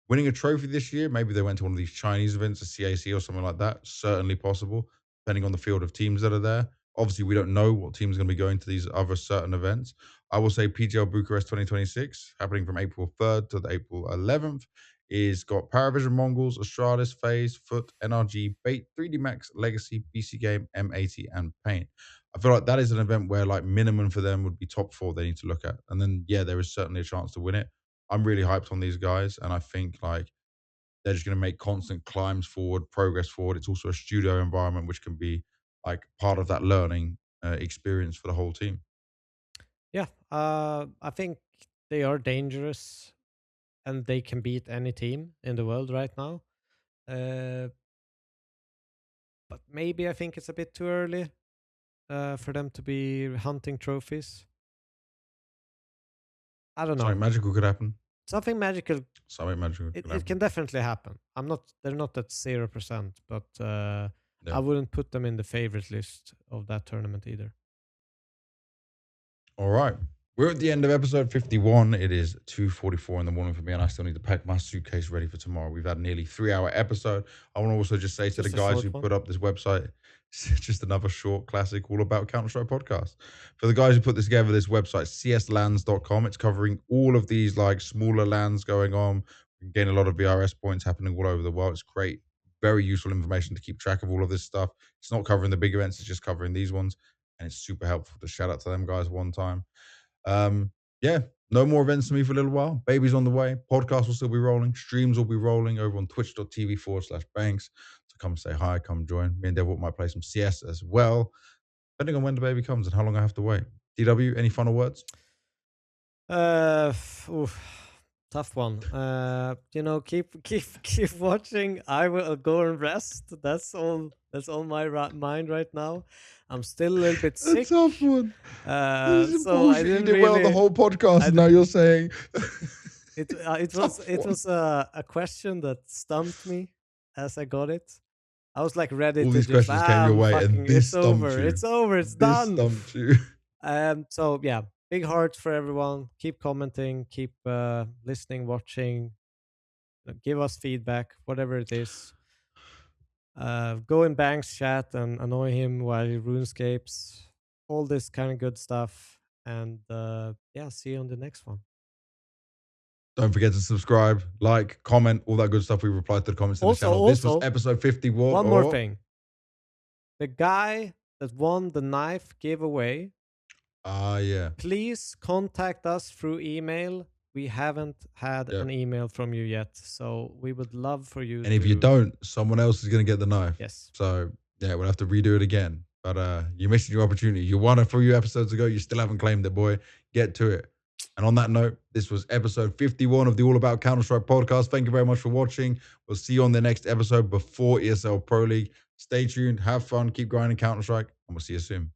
Winning a trophy this year, maybe they went to one of these Chinese events, a CAC or something like that. Certainly possible, depending on the field of teams that are there. Obviously, we don't know what teams are going to be going to these other certain events. I will say PGL Bucharest 2026, happening from April 3rd to the April 11th. Is got Parivision, MongolZ, Astralis, FaZe, FUT, NRG, Bait, 3D Max, Legacy, BC Game, M80, and Paint. I feel like that is an event where like minimum for them would be top 4 they need to look at. And then, yeah, there is certainly a chance to win it. I'm really hyped on these guys. And I think like they're just going to make constant climbs forward, progress forward. It's also a studio environment, which can be like part of that learning experience for the whole team. Yeah, I think they are dangerous and they can beat any team in the world right now. But maybe I think it's a bit too early for them to be hunting trophies. I don't know. Something magical could happen. Something magical. Something magical. It can definitely happen. They're not at 0%, but I wouldn't put them in the favorite list of that tournament either. All right. We're at the end of episode 51. It is 2:44 in the morning for me, and I still need to pack my suitcase ready for tomorrow. We've had a nearly 3-hour episode. I want to also just say to the guys who put up this website, it's just another short classic all about Counter-Strike podcast. For the guys who put this together, this website, cslands.com, it's covering all of these like smaller lands going on. We can gain a lot of VRS points happening all over the world. It's great. Very useful information to keep track of all of this stuff. It's not covering the big events, it's just covering these ones. And it's super helpful to shout out to them guys one time. Yeah, no more events for me for a little while. Baby's on the way. Podcast will still be rolling. Streams will be rolling over on twitch.tv/banks. So come say hi, come join. Me and Devilwalk might play some CS as well, depending on when the baby comes and how long I have to wait. DW, any final words? Tough one. Keep watching. I will go and rest. That's all my mind right now. I'm still a little bit sick. A tough one. So I didn't you did well the whole podcast. And now you're saying it was a question that stumped me as I got it. I was like ready all to these just questions came your way, and this it's over. You. It's over. It's done. Stumped you. So yeah, big hearts for everyone. Keep commenting, keep listening, watching. Give us feedback, whatever it is. Go in Bank's chat and annoy him while he RuneScapes. All this kind of good stuff. And yeah, see you on the next one. Don't forget to subscribe, like, comment, all that good stuff. We replied to the comments in the channel. This was episode 51. One more thing. The guy that won the knife giveaway. Yeah. Please contact us through email. We haven't had an email from you yet. So we would love for you And if you don't, someone else is going to get the knife. Yes. So yeah, we'll have to redo it again. But you're missing your opportunity. You won a few episodes ago. You still haven't claimed it, boy. Get to it. And on that note, this was episode 51 of the All About Counter-Strike podcast. Thank you very much for watching. We'll see you on the next episode before ESL Pro League. Stay tuned, have fun, keep grinding Counter-Strike, and we'll see you soon.